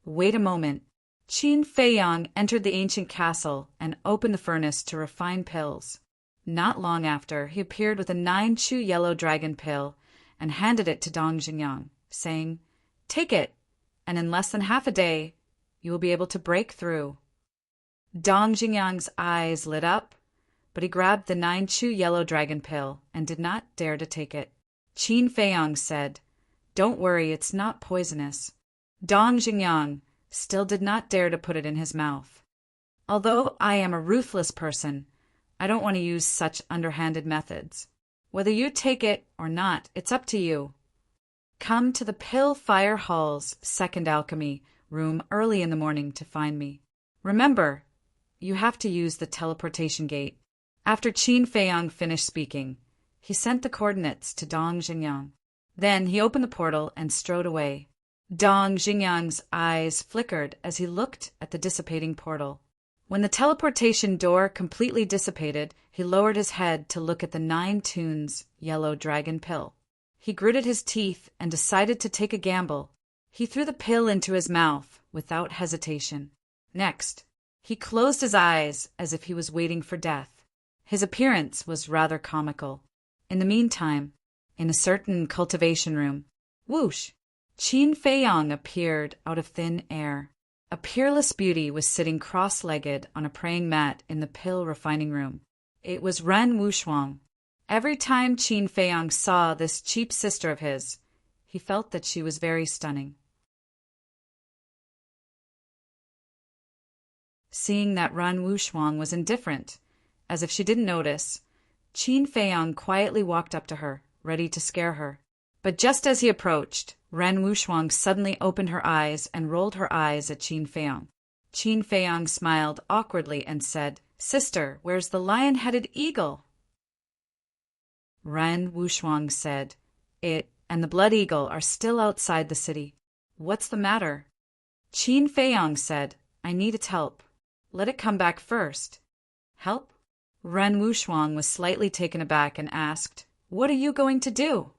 Speaker 1: "Wait a moment." Qin Feiyang entered the ancient castle and opened the furnace to refine pills. Not long after, he appeared with a 9-chew yellow dragon pill and handed it to Dong Jingyan, saying, "Take it, and in less than half a day, you will be able to break through." Dong Jingyang's eyes lit up, but he grabbed the 9-chew yellow dragon pill and did not dare to take it. Qin Feiyang said, "Don't worry, it's not poisonous." Dong Jingyang still did not dare to put it in his mouth. "Although I am a ruthless person, I don't want to use such underhanded methods. Whether you take it or not, it's up to you. Come to the Pill Fire Hall's second alchemy room early in the morning to find me. Remember, you have to use the teleportation gate." After Qin Feiyang finished speaking, he sent the coordinates to Dong Jingyang. Then he opened the portal and strode away. Dong Jingyang's eyes flickered as he looked at the dissipating portal. When the teleportation door completely dissipated, he lowered his head to look at the 9-tunes yellow dragon pill. He gritted his teeth and decided to take a gamble. He threw the pill into his mouth without hesitation. Next, he closed his eyes as if he was waiting for death. His appearance was rather comical. In the meantime, in a certain cultivation room, whoosh! Qin Feiyang appeared out of thin air. A peerless beauty was sitting cross-legged on a praying mat in the pill refining room. It was Ren Wushuang. Every time Qin Feiyang saw this cheap sister of his, he felt that she was very stunning. Seeing that Ren Wushuang was indifferent, as if she didn't notice, Qin Feiyang quietly walked up to her, ready to scare her. But just as he approached, Ren Wushuang suddenly opened her eyes and rolled her eyes at Qin Feiyang. Qin Feiyang smiled awkwardly and said, "Sister, where's the lion-headed eagle?" Ren Wushuang said, "It and the blood eagle are still outside the city. What's the matter?" Qin Feiyang said, "I need its help. Let it come back first." "Help?" Ren Wushuang was slightly taken aback and asked, "What are you going to do?"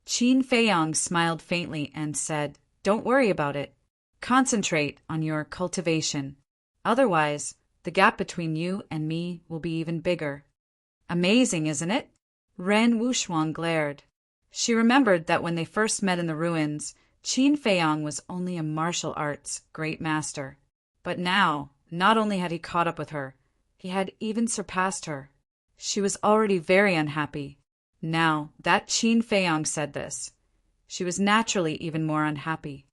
Speaker 1: Qin Feiyang smiled faintly and said, "Don't worry about it. Concentrate on your cultivation. Otherwise, the gap between you and me will be even bigger." "Amazing, isn't it?" Ren Wushuang glared. She remembered that when they first met in the ruins, Qin Feiyang was only a martial arts great master. But now, not only had he caught up with her, he had even surpassed her. She was already very unhappy. Now that Qin Feiyang said this, she was naturally even more unhappy.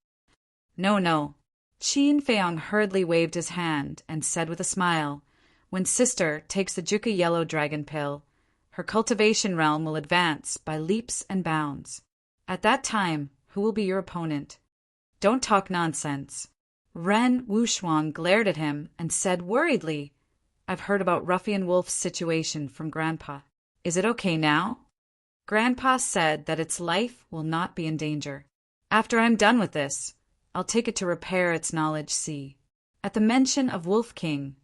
Speaker 1: "No, no." Qin Feiyang hurriedly waved his hand and said with a smile, "When sister takes the Juka yellow dragon pill, her cultivation realm will advance by leaps and bounds. At that time, who will be your opponent?" "Don't talk nonsense." Ren Wushuang glared at him and said worriedly, "I've heard about Ruffian Wolf's situation from Grandpa. Is it okay now?" "Grandpa said that its life will not be in danger. After I'm done with this, I'll take it to repair its knowledge sea." At the mention of Wolf King,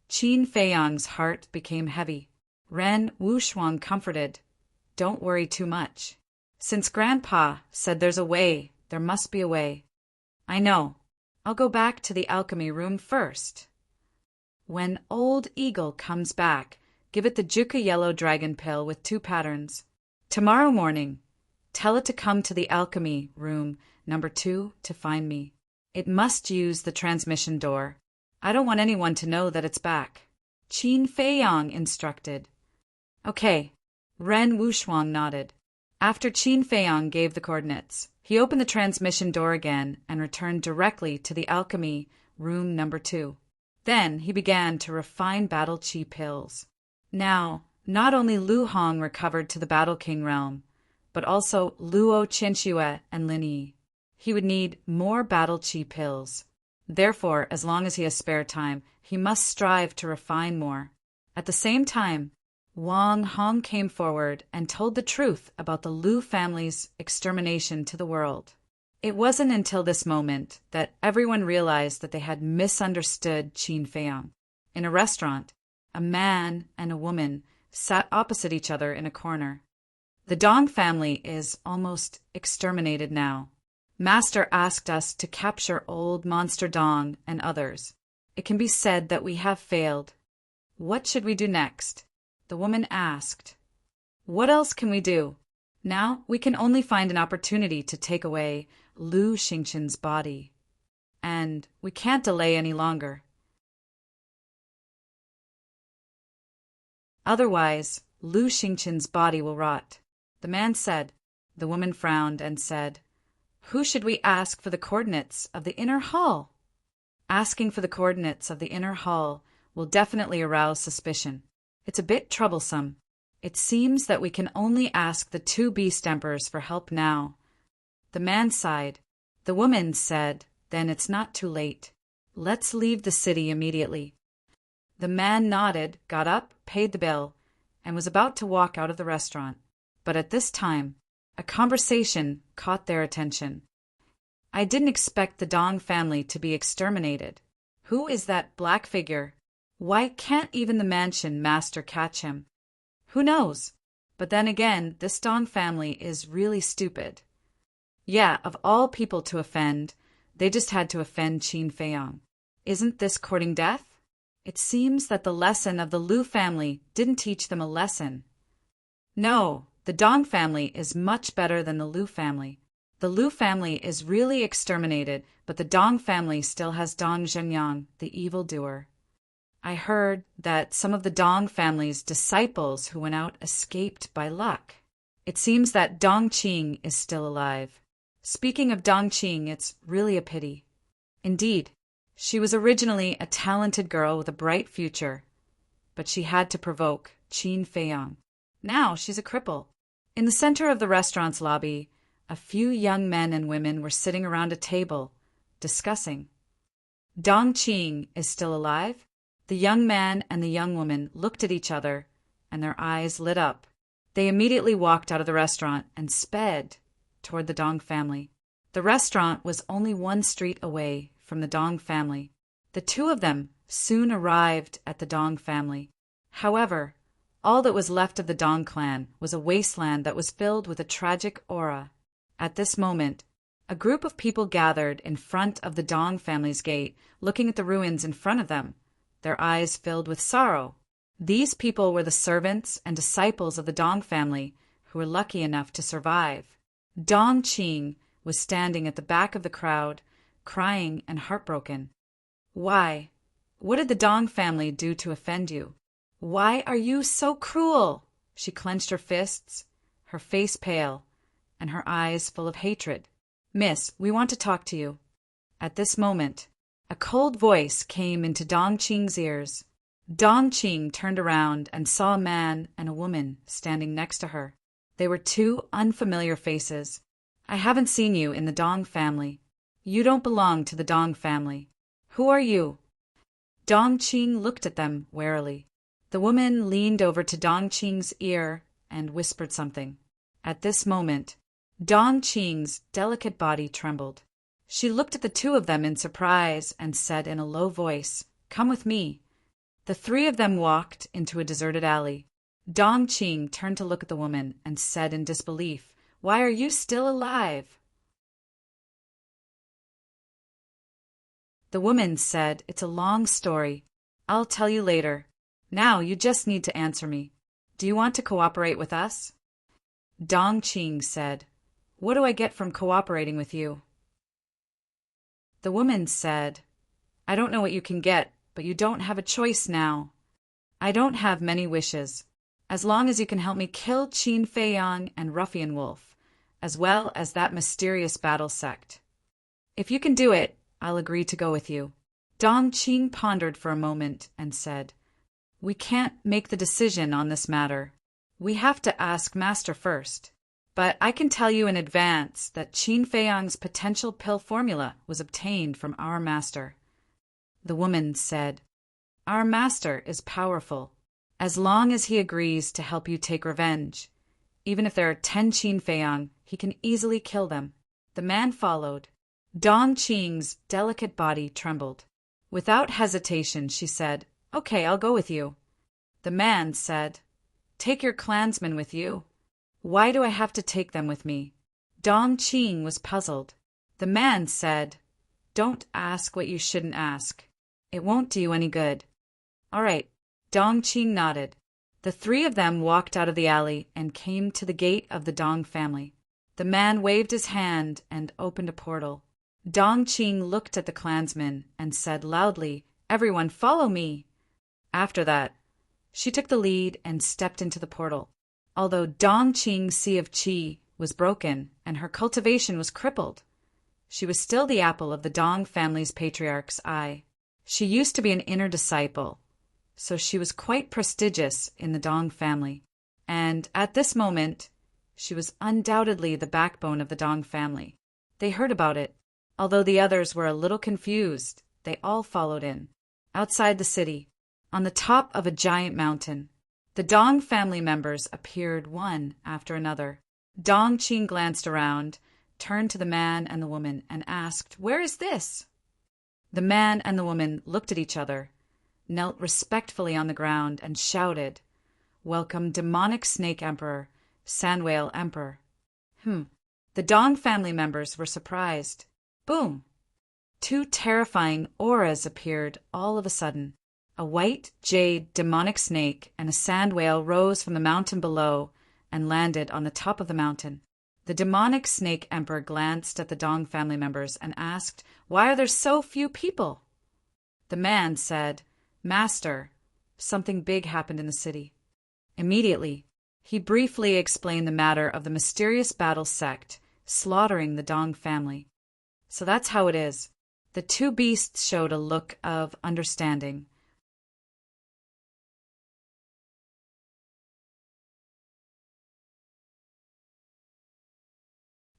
Speaker 1: Qin Feiyang's heart became heavy. Ren Wuxuang comforted, "Don't worry too much. Since Grandpa said there's a way, there must be a way. I know. I'll go back to the alchemy room first. When Old Eagle comes back, give it the Juka yellow dragon pill with 2 patterns. Tomorrow morning, tell it to come to the alchemy room number 2 to find me. It must use the transmission door. I don't want anyone to know that it's back." Qin Feiyang instructed. "Okay." Ren Wuxuang nodded. After Qin Feiyang gave the coordinates, he opened the transmission door again and returned directly to the alchemy room number 2. Then he began to refine battle chi pills. Now, not only Lu Hong recovered to the Battle King realm, but also Luo Qianxue and Lin Yi. He would need more battle chi pills. Therefore, as long as he has spare time, he must strive to refine more. At the same time, Wang Hong came forward and told the truth about the Lu family's extermination to the world. It wasn't until this moment that everyone realized that they had misunderstood Qin Feiyang. In a restaurant, a man and a woman sat opposite each other in a corner. "The Dong family is almost exterminated now. Master asked us to capture old Monster Dong and others. It can be said that we have failed. What should we do next?" The woman asked. "What else can we do? Now we can only find an opportunity to take away Lu Xingqin's body. And we can't delay any longer. Otherwise, Lu Xingqin's body will rot." The man said. The woman frowned and said, "Who should we ask for the coordinates of the inner hall?" "Asking for the coordinates of the inner hall will definitely arouse suspicion. It's a bit troublesome. It seems that we can only ask the 2 beast emperors for help now." The man sighed. The woman said, "Then it's not too late. Let's leave the city immediately." The man nodded, got up, paid the bill, and was about to walk out of the restaurant. But at this time, a conversation caught their attention. "I didn't expect the Dong family to be exterminated. Who is that black figure? Why can't even the mansion master catch him? Who knows? But then again, this Dong family is really stupid. Yeah, of all people to offend, they just had to offend Qin Feiyang. Isn't this courting death? It seems that the lesson of the Lu family didn't teach them a lesson. No, the Dong family is much better than the Lu family. The Lu family is really exterminated, but the Dong family still has Dong Zhenyang, the evildoer. I heard that some of the Dong family's disciples who went out escaped by luck. It seems that Dong Qing is still alive. Speaking of Dong Qing, it's really a pity. Indeed, she was originally a talented girl with a bright future, but she had to provoke Qin Feiyang. Now she's a cripple." In the center of the restaurant's lobby, a few young men and women were sitting around a table, discussing. "Dong Qing is still alive?" The young man and the young woman looked at each other, and their eyes lit up. They immediately walked out of the restaurant and sped toward the Dong family. The restaurant was only 1 street away from the Dong family. The 2 of them soon arrived at the Dong family. However, all that was left of the Dong clan was a wasteland that was filled with a tragic aura. At this moment, a group of people gathered in front of the Dong family's gate, looking at the ruins in front of them, their eyes filled with sorrow. These people were the servants and disciples of the Dong family who were lucky enough to survive. Dong Qing was standing at the back of the crowd, crying and heartbroken. "Why? What did the Dong family do to offend you? Why are you so cruel?" She clenched her fists, her face pale, and her eyes full of hatred. "Miss, we want to talk to you." At this moment, a cold voice came into Dong Qing's ears. Dong Qing turned around and saw a man and a woman standing next to her. They were 2 unfamiliar faces. "I haven't seen you in the Dong family. You don't belong to the Dong family. Who are you?" Dong Qing looked at them warily. The woman leaned over to Dong Qing's ear and whispered something. At this moment, Dong Qing's delicate body trembled. She looked at the two of them in surprise and said in a low voice, "Come with me." The three of them walked into a deserted alley. Dong Qing turned to look at the woman and said in disbelief, "Why are you still alive?" The woman said, "It's a long story. I'll tell you later. Now you just need to answer me. Do you want to cooperate with us?" Dong Qing said, "What do I get from cooperating with you?" The woman said, "I don't know what you can get, but you don't have a choice now. I don't have many wishes, as long as you can help me kill Qin Feiyang and Ruffian Wolf, as well as that mysterious battle sect. If you can do it, I'll agree to go with you." Dong Qing pondered for a moment and said, "We can't make the decision on this matter. We have to ask Master first. But I can tell you in advance that Qin Feiyang's potential pill formula was obtained from our master." The woman said, "Our master is powerful, as long as he agrees to help you take revenge. Even if there are 10 Qin Feiyang, he can easily kill them." The man followed. Dong Qing's delicate body trembled. Without hesitation, she said, "Okay, I'll go with you." The man said, "Take your clansmen with you." "Why do I have to take them with me?" Dong Qing was puzzled. The man said, "Don't ask what you shouldn't ask. It won't do you any good." "All right." Dong Qing nodded. The three of them walked out of the alley and came to the gate of the Dong family. The man waved his hand and opened a portal. Dong Qing looked at the clansmen and said loudly, "Everyone follow me." After that, she took the lead and stepped into the portal. Although Dong Qing's sea of qi was broken and her cultivation was crippled, she was still the apple of the Dong family's patriarch's eye. She used to be an inner disciple, so she was quite prestigious in the Dong family. And at this moment, she was undoubtedly the backbone of the Dong family. They heard about it. Although the others were a little confused, they all followed in. Outside the city, on the top of a giant mountain, the Dong family members appeared one after another. Dong Qing glanced around, turned to the man and the woman, and asked, "Where is this?" The man and the woman looked at each other, knelt respectfully on the ground, and shouted, "Welcome, demonic snake emperor, sand whale emperor." The Dong family members were surprised. Boom! 2 terrifying auras appeared all of a sudden. A white jade demonic snake and a sand whale rose from the mountain below and landed on the top of the mountain. The demonic snake emperor glanced at the Dong family members and asked, "Why are there so few people?" The man said, "Master, something big happened in the city." Immediately, he briefly explained the matter of the mysterious battle sect slaughtering the Dong family. So that's how it is. The 2 beasts showed a look of understanding.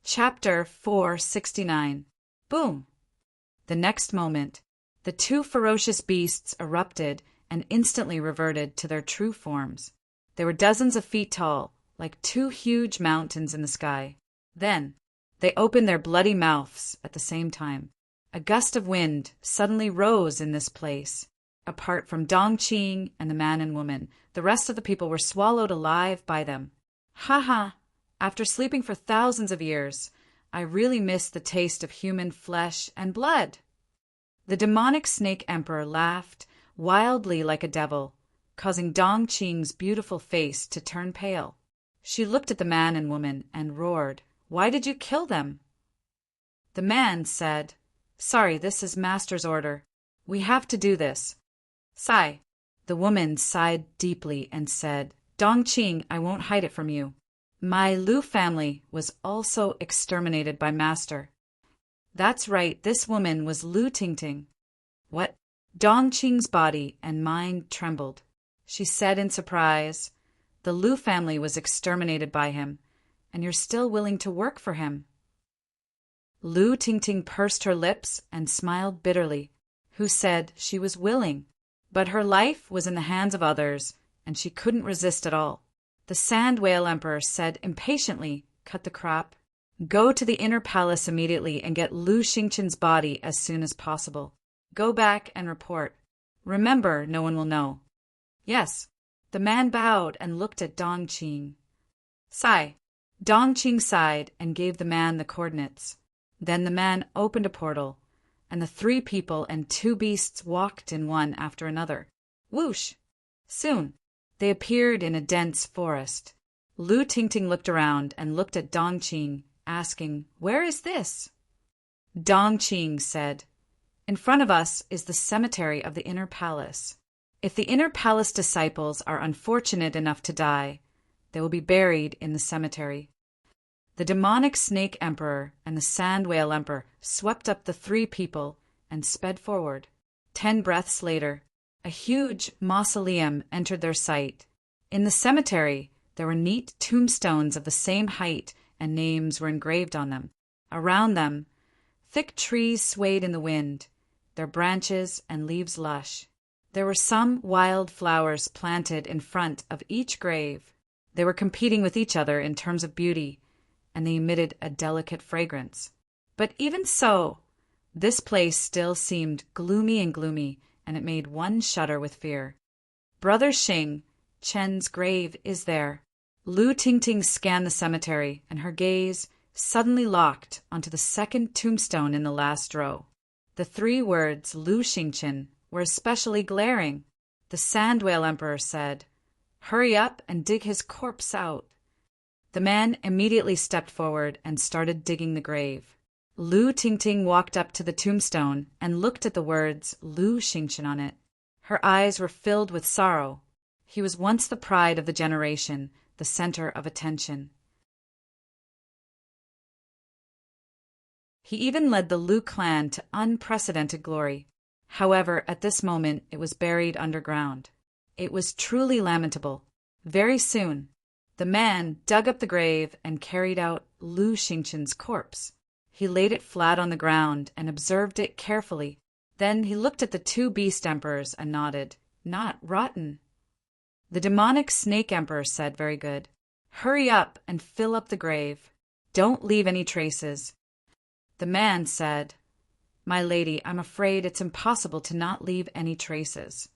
Speaker 1: Chapter 469. Boom! The next moment, the 2 ferocious beasts erupted and instantly reverted to their true forms. They were dozens of feet tall, like 2 huge mountains in the sky. Then, they opened their bloody mouths at the same time. A gust of wind suddenly rose in this place. Apart from Dong Qing and the man and woman, the rest of the people were swallowed alive by them. Ha ha! After sleeping for thousands of years, I really miss the taste of human flesh and blood. The demonic snake emperor laughed wildly like a devil, causing Dong Qing's beautiful face to turn pale. She looked at the man and woman and roared, "Why did you kill them?" The man said, "Sorry, this is Master's order. We have to do this." Sigh. The woman sighed deeply and said, "Dong Qing, I won't hide it from you. My Lu family was also exterminated by Master." That's right, this woman was Lu Tingting. What? Dong Qing's body and mind trembled. She said in surprise, "The Lu family was exterminated by him, and you're still willing to work for him?" Lu Tingting pursed her lips and smiled bitterly. Who said she was willing? But her life was in the hands of others, and she couldn't resist at all. The Sand Whale Emperor said impatiently, "Cut the crap. Go to the inner palace immediately and get Lu Xingqin's body as soon as possible. Go back and report. Remember, no one will know. Yes. The man bowed and looked at Dong Qing. Sigh. Dong Qing sighed and gave the man the coordinates. Then the man opened a portal, and the 3 people and 2 beasts walked in one after another. Whoosh! Soon, they appeared in a dense forest. Lu Tingting looked around and looked at Dong Qing, asking, "Where is this?" Dong Qing said, "In front of us is the cemetery of the inner palace. If the inner palace disciples are unfortunate enough to die, they will be buried in the cemetery." The demonic snake emperor and the sand whale emperor swept up the 3 people and sped forward. 10 breaths later, a huge mausoleum entered their sight. In the cemetery, there were neat tombstones of the same height, and names were engraved on them. Around them, thick trees swayed in the wind, their branches and leaves lush. There were some wild flowers planted in front of each grave. They were competing with each other in terms of beauty, and they emitted a delicate fragrance. But even so, this place still seemed gloomy, and it made one shudder with fear. Brother Xing, Chen's grave is there. Lu Tingting scanned the cemetery, and her gaze suddenly locked onto the second tombstone in the last row. The 3 words Lu Xingqin were especially glaring. The sand whale emperor said, "Hurry up and dig his corpse out." The man immediately stepped forward and started digging the grave. Lu Tingting walked up to the tombstone and looked at the words Lu Xingqin on it. Her eyes were filled with sorrow. He was once the pride of the generation, the center of attention. He even led the Lu clan to unprecedented glory. However, at this moment it was buried underground. It was truly lamentable. Very soon, the man dug up the grave and carried out Lu Xingqin's corpse. He laid it flat on the ground and observed it carefully. Then he looked at the 2 beast emperors and nodded. Not rotten. The demonic snake emperor said, "Very good. Hurry up and fill up the grave. Don't leave any traces." The man said, "My lady, I'm afraid it's impossible to not leave any traces."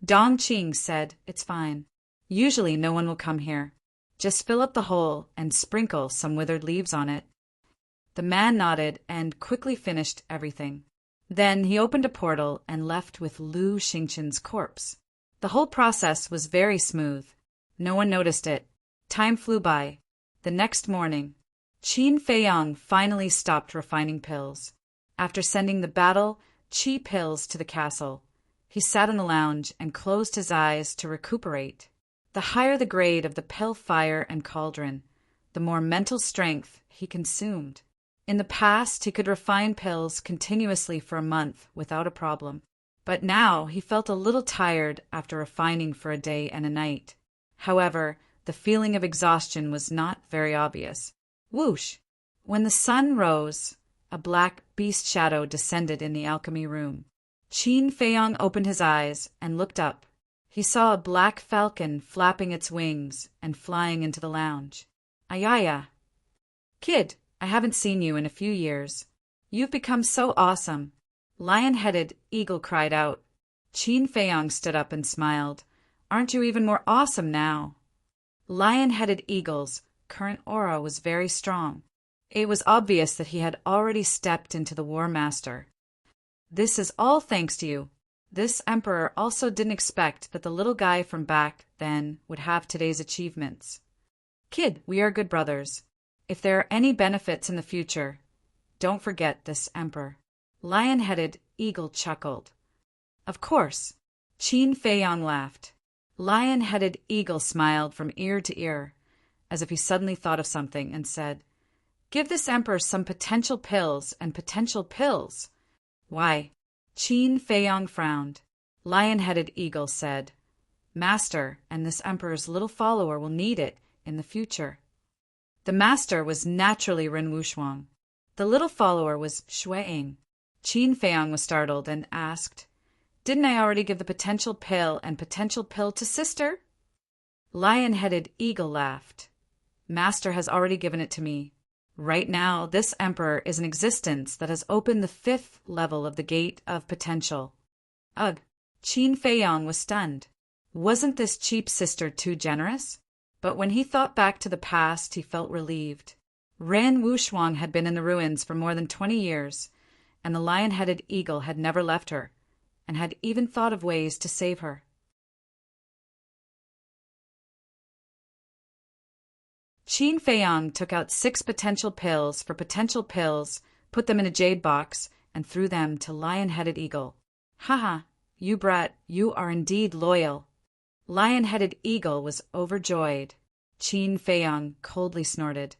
Speaker 1: Dong Qing said, "It's fine. Usually no one will come here. Just fill up the hole and sprinkle some withered leaves on it." The man nodded and quickly finished everything. Then he opened a portal and left with Lu Xingqin's corpse. The whole process was very smooth. No one noticed it. Time flew by. The next morning, Qin Feiyang finally stopped refining pills. After sending the battle Qi pills to the castle, he sat in the lounge and closed his eyes to recuperate. The higher the grade of the pill fire and cauldron, the more mental strength he consumed. In the past, he could refine pills continuously for a month without a problem. But now he felt a little tired after refining for a day and a night. However, the feeling of exhaustion was not very obvious. Whoosh! When the sun rose, a black beast shadow descended in the alchemy room. Qin Feiyang opened his eyes and looked up. He saw a black falcon flapping its wings and flying into the lounge. "Ayaya! Kid, I haven't seen you in a few years. You've become so awesome." Lion-headed Eagle cried out. Qin Feiyang stood up and smiled. "Aren't you even more awesome now?" Lion-headed Eagle's current aura was very strong. It was obvious that he had already stepped into the War Master. "This is all thanks to you." This emperor also didn't expect that the little guy from back then would have today's achievements. "Kid, we are good brothers. If there are any benefits in the future, don't forget this emperor." Lion-headed Eagle chuckled. "Of course." Qin Feiyang laughed. Lion-headed Eagle smiled from ear to ear, as if he suddenly thought of something, and said, "Give this emperor some potential pills and potential pills." "Why?" Qin Feiyang frowned. Lion-headed Eagle said, "Master and this emperor's little follower will need it in the future." The master was naturally Ren Wushuang. The little follower was Shueing. Qin Feiyang was startled and asked, "Didn't I already give the potential pill and potential pill to sister?" Lion-headed Eagle laughed. "Master has already given it to me. Right now, this emperor is an existence that has opened the fifth level of the gate of potential. Ugh, Qin Feiyong was stunned. Wasn't this cheap sister too generous? But when he thought back to the past, he felt relieved. Ren Wushuang had been in the ruins for more than 20 years, and the lion-headed eagle had never left her, and had even thought of ways to save her. Qin Feiyong took out 6 potential pills, put them in a jade box, and threw them to lion-headed eagle. Haha, you brat, you are indeed loyal. Lion-headed eagle was overjoyed. Qin Feiyong coldly snorted.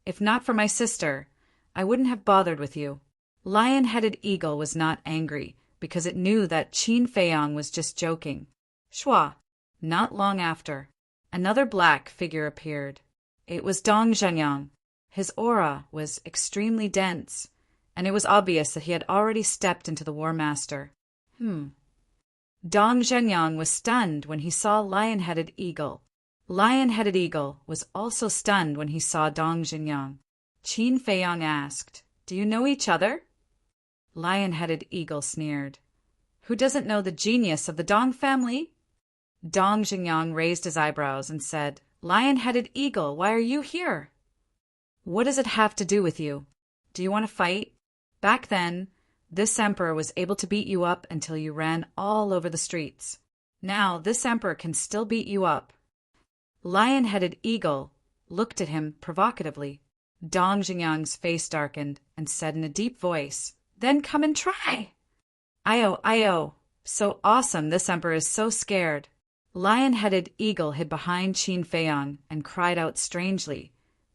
Speaker 1: If not for my sister, I wouldn't have bothered with you. Lion-headed eagle was not angry, because it knew that Qin Feiyong was just joking. Shua. Not long after, another black figure appeared. It was Dong Zhengyang. His aura was extremely dense, and it was obvious that he had already stepped into the War Master. Dong Zhengyang was stunned when he saw Lion-headed Eagle. Lion-headed Eagle was also stunned when he saw Dong Zhengyang. Qin Feiyong asked, "Do you know each other?" Lion-headed Eagle sneered. "Who doesn't know the genius of the Dong family?" Dong Zhengyang raised his eyebrows and said, "Lion-headed Eagle, why are you here?" "What does it have to do with you? Do you want to fight? Back then, this emperor was able to beat you up until you ran all over the streets. Now, this emperor can still beat you up." Lion-headed Eagle looked at him provocatively. Dong Zhengyang's face darkened and said in a deep voice, "Then come and try." Io, so awesome, this emperor is so scared." Lion-headed Eagle hid behind Qin Feiyong and cried out strangely,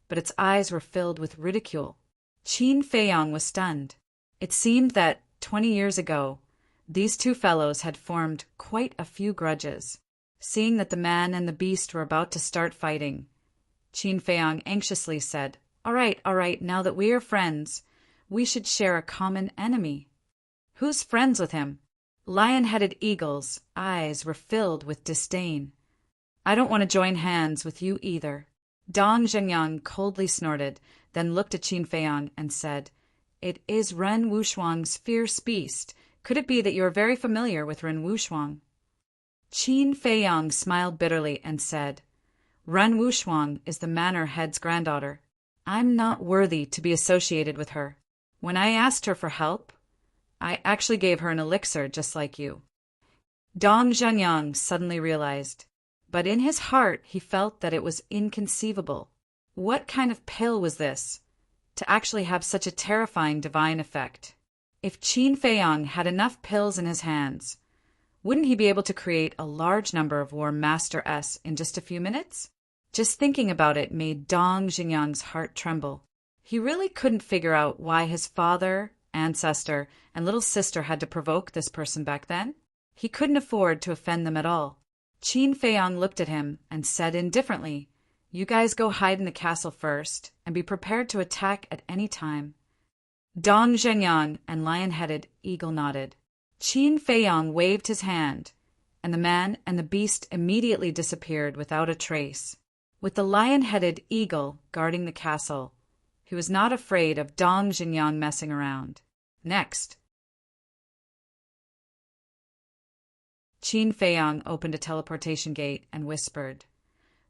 Speaker 1: but its eyes were filled with ridicule. Qin Feiyong was stunned. It seemed that 20 years ago, these two fellows had formed quite a few grudges. Seeing that the man and the beast were about to start fighting, Qin Feiyong anxiously said, all right, now that we are friends, we should share a common enemy." "Who's friends with him?" Lion-headed Eagle's eyes were filled with disdain. "I don't want to join hands with you either." Dong Zhengyang coldly snorted, then looked at Qin Feiyong and said, "It is Ren Wushuang's fierce beast. Could it be that you are very familiar with Ren Wushuang?" Qin Feiyong smiled bitterly and said, "Ren Wushuang is the manor head's granddaughter. I'm not worthy to be associated with her. When I asked her for help, I actually gave her an elixir just like you." Dong Zhengyang suddenly realized, but in his heart he felt that it was inconceivable. What kind of pill was this, to actually have such a terrifying divine effect? If Qin Feiyong had enough pills in his hands, wouldn't he be able to create a large number of War Master S in just a few minutes? Just thinking about it made Dong Zhengyang's heart tremble. He really couldn't figure out why his father, ancestor, and little sister had to provoke this person back then. He couldn't afford to offend them at all. Qin Feiyong looked at him and said indifferently, "You guys go hide in the castle first, and be prepared to attack at any time." Dong Zhengyang and Lion-headed Eagle nodded. Qin Feiyong waved his hand, and the man and the beast immediately disappeared without a trace. With the Lion-headed Eagle guarding the castle, he was not afraid of Dong Zhengyang messing around. Next, Qin Feiyong opened a teleportation gate and whispered,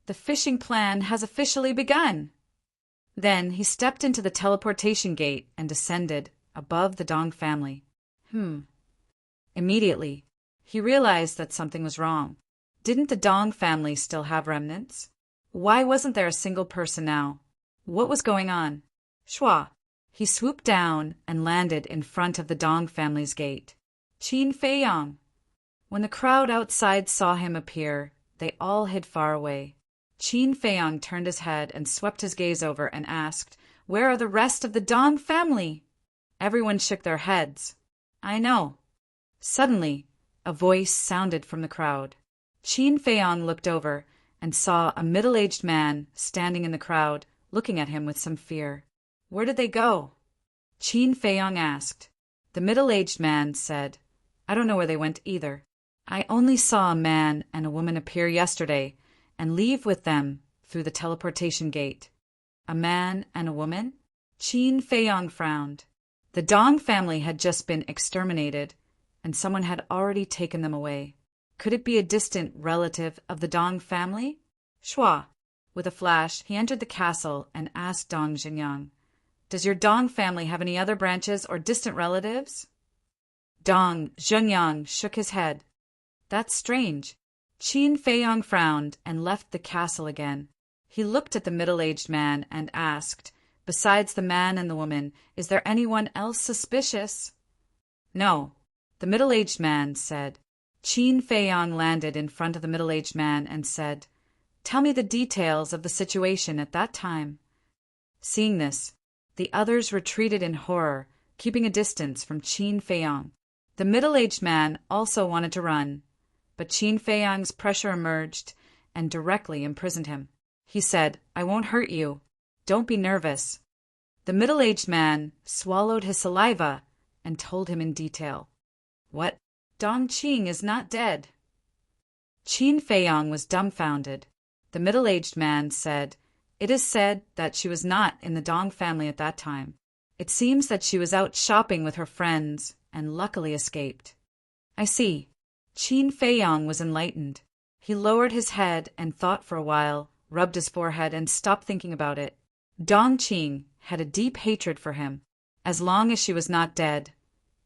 Speaker 1: "The fishing plan has officially begun." Then he stepped into the teleportation gate and descended above the Dong family. Immediately, he realized that something was wrong. Didn't the Dong family still have remnants? Why wasn't there a single person now? What was going on? Shua. He swooped down and landed in front of the Dong family's gate. Qin Feiyong. When the crowd outside saw him appear, they all hid far away. Qin Feiyong turned his head and swept his gaze over and asked, "Where are the rest of the Dong family?" Everyone shook their heads. "I know." Suddenly, a voice sounded from the crowd. Qin Feiyong looked over and saw a middle-aged man standing in the crowd, looking at him with some fear. "Where did they go?" Qin Feiyong asked. The middle-aged man said, "I don't know where they went either. I only saw a man and a woman appear yesterday and leave with them through the teleportation gate." "A man and a woman?" Qin Feiyang frowned. The Dong family had just been exterminated, and someone had already taken them away. Could it be a distant relative of the Dong family? Shua. With a flash, he entered the castle and asked Dong Jinyang, "Does your Dong family have any other branches or distant relatives?" Dong Jinyang shook his head. "That's strange." Qin Feiyang frowned and left the castle again. He looked at the middle-aged man and asked, "Besides the man and the woman, is there anyone else suspicious?" "No," the middle-aged man said. Qin Feiyang landed in front of the middle-aged man and said, "Tell me the details of the situation at that time." Seeing this, the others retreated in horror, keeping a distance from Qin Feiyang. The middle-aged man also wanted to run, but Qin Feiyang's pressure emerged and directly imprisoned him. He said, "I won't hurt you. Don't be nervous." The middle-aged man swallowed his saliva and told him in detail. "What? Dong Qing is not dead." Qin Feiyang was dumbfounded. The middle-aged man said, "It is said that she was not in the Dong family at that time. It seems that she was out shopping with her friends and luckily escaped." "I see." Qin Feiyang was enlightened. He lowered his head and thought for a while, rubbed his forehead, and stopped thinking about it. Dong Qing had a deep hatred for him. As long as she was not dead,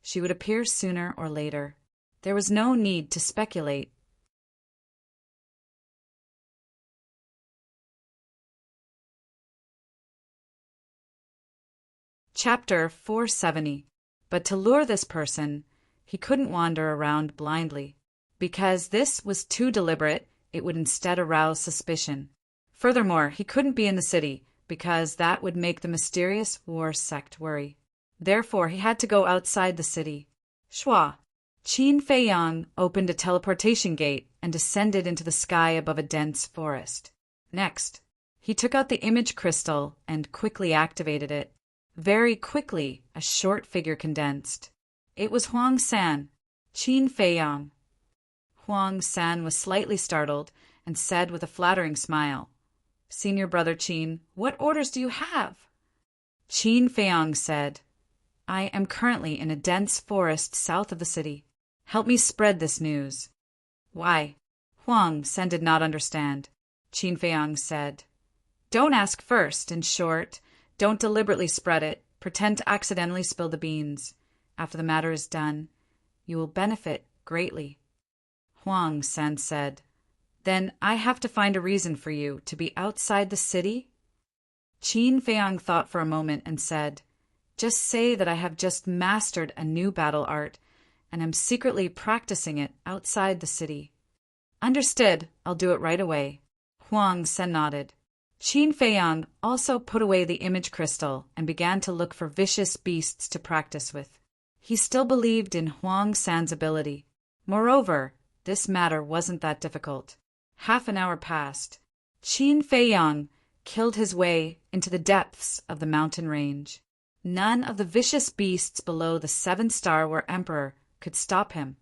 Speaker 1: she would appear sooner or later. There was no need to speculate. Chapter 470. But to lure this person, he couldn't wander around blindly. Because this was too deliberate, it would instead arouse suspicion. Furthermore, he couldn't be in the city, because that would make the mysterious war sect worry. Therefore, he had to go outside the city. Shua. Qin Feiyang opened a teleportation gate and descended into the sky above a dense forest. Next, he took out the image crystal and quickly activated it. Very quickly, a short figure condensed. It was Huang San. Qin Feiyang. Huang San was slightly startled and said with a flattering smile, "Senior brother Qin, what orders do you have?" Qin Feiyang said, "I am currently in a dense forest south of the city. Help me spread this news." "Why?" Huang San did not understand. Qin Feiyang said, "Don't ask first. In short, don't deliberately spread it. Pretend to accidentally spill the beans. After the matter is done, you will benefit greatly." Huang San said, "Then I have to find a reason for you to be outside the city?" Qin Feiyang thought for a moment and said, "Just say that I have just mastered a new battle art and am secretly practicing it outside the city." "Understood. I'll do it right away." Huang San nodded. Qin Feiyang also put away the image crystal and began to look for vicious beasts to practice with. He still believed in Huang San's ability. Moreover, this matter wasn't that difficult. Half an hour passed. Qin Feiyang killed his way into the depths of the mountain range. None of the vicious beasts below the 7-star War Emperor could stop him.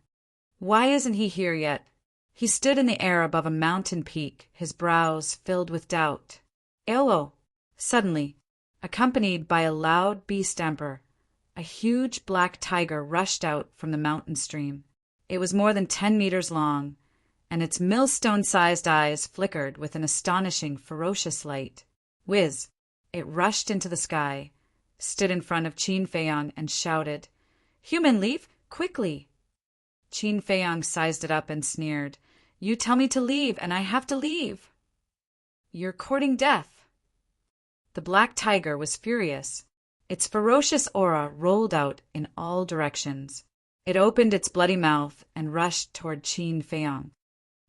Speaker 1: Why isn't he here yet? He stood in the air above a mountain peak, his brows filled with doubt. Ewo! Suddenly, accompanied by a loud beast emperor, a huge black tiger rushed out from the mountain stream. It was more than 10 meters long, and its millstone-sized eyes flickered with an astonishing, ferocious light. Whiz! It rushed into the sky, stood in front of Qin Feiyang, and shouted, "Human leave, quickly!" Qin Feiyang sized it up and sneered, "You tell me to leave, and I have to leave." "You're courting death." The black tiger was furious. Its ferocious aura rolled out in all directions. It opened its bloody mouth and rushed toward Qin Feiyang.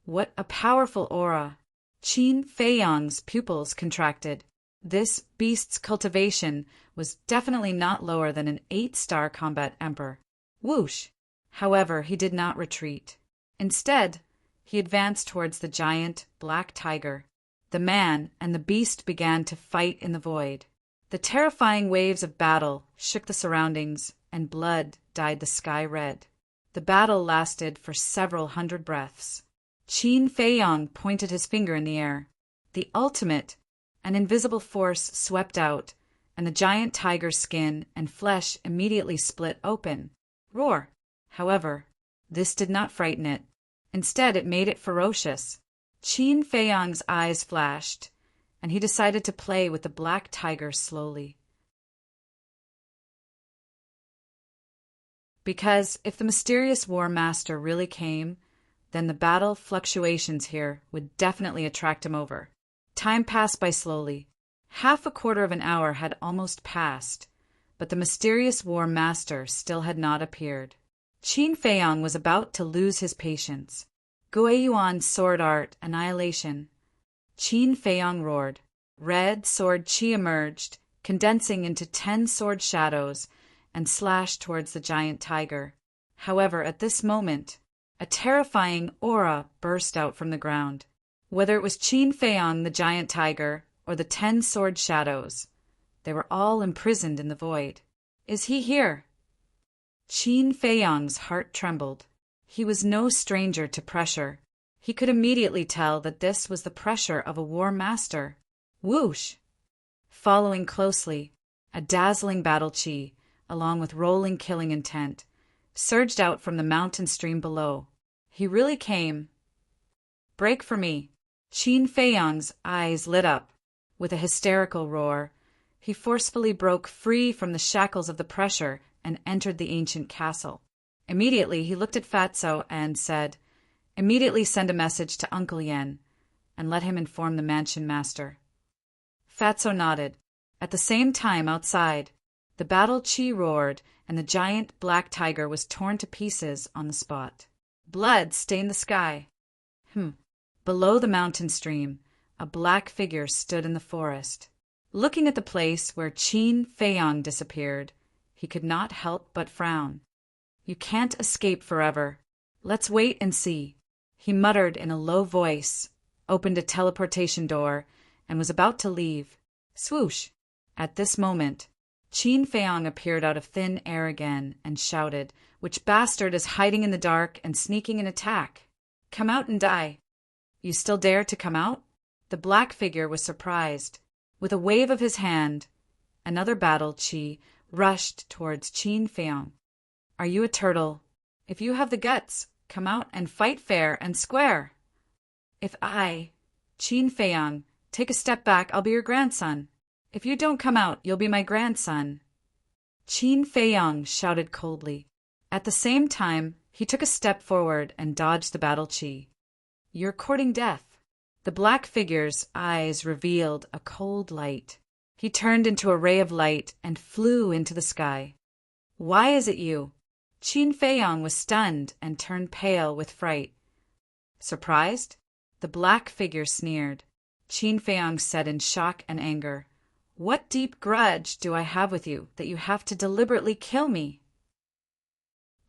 Speaker 1: What a powerful aura! Qin Feiyang's pupils contracted. This beast's cultivation was definitely not lower than an 8-star combat emperor. Whoosh! However, he did not retreat. Instead, he advanced towards the giant black tiger. The man and the beast began to fight in the void. The terrifying waves of battle shook the surroundings, and blood dyed the sky red. The battle lasted for several hundred breaths. Qin Feiyang pointed his finger in the air. The ultimate, an invisible force, swept out, and the giant tiger's skin and flesh immediately split open. Roar! However, this did not frighten it. Instead, it made it ferocious. Qin Feiyang's eyes flashed, and he decided to play with the black tiger slowly. Because if the mysterious war master really came, then the battle fluctuations here would definitely attract him over. Time passed by slowly. Half a quarter of an hour had almost passed, but the mysterious war master still had not appeared. Qin Feiyang was about to lose his patience. Guiyuan's sword art annihilation. Qin Feiyang roared. Red sword qi emerged, condensing into 10 sword shadows, and slashed towards the giant tiger. However, at this moment, a terrifying aura burst out from the ground. Whether it was Qin Feiyang, the giant tiger, or the 10 sword shadows, they were all imprisoned in the void. Is he here? Qin Feiyang's heart trembled. He was no stranger to pressure. He could immediately tell that this was the pressure of a war master. Whoosh! Following closely, a dazzling battle chi, along with rolling killing intent, surged out from the mountain stream below. He really came. Break for me! Qin Feiyang's eyes lit up. With a hysterical roar, he forcefully broke free from the shackles of the pressure and entered the ancient castle. Immediately he looked at Fatso and said, "Immediately send a message to Uncle Yen, and let him inform the mansion master." Fatso nodded. At the same time outside, the battle chi roared, and the giant black tiger was torn to pieces on the spot. Blood stained the sky. Below the mountain stream, a black figure stood in the forest. Looking at the place where Qin Feiyang disappeared, he could not help but frown. "You can't escape forever. Let's wait and see," he muttered in a low voice, opened a teleportation door, and was about to leave. Swoosh! At this moment, Qin Feiyang appeared out of thin air again and shouted, "Which bastard is hiding in the dark and sneaking an attack? Come out and die." "You still dare to come out?" The black figure was surprised. With a wave of his hand, another battle chi rushed towards Qin Feiyang. "Are you a turtle? If you have the guts, come out and fight fair and square." "If I, Qin Feiyang, take a step back, I'll be your grandson. If you don't come out, you'll be my grandson." Qin Feiyang shouted coldly. At the same time, he took a step forward and dodged the battle chi. "You're courting death." The black figure's eyes revealed a cold light. He turned into a ray of light and flew into the sky. "Why is it you?" Qin Feiyang was stunned and turned pale with fright. "Surprised?" The black figure sneered. Qin Feiyang said in shock and anger, "What deep grudge do I have with you that you have to deliberately kill me?"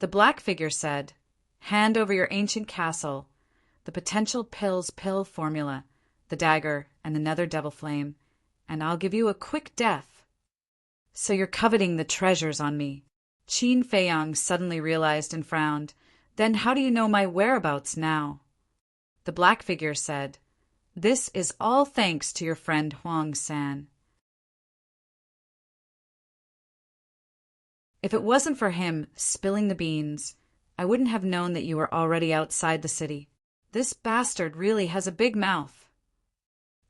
Speaker 1: The black figure said, "Hand over your ancient castle, the potential pill formula, the dagger, and the nether devil flame, and I'll give you a quick death." "So you're coveting the treasures on me." Qin Feiyang suddenly realized and frowned. "Then how do you know my whereabouts now?" The black figure said, "This is all thanks to your friend Huang-san. If it wasn't for him spilling the beans, I wouldn't have known that you were already outside the city. This bastard really has a big mouth."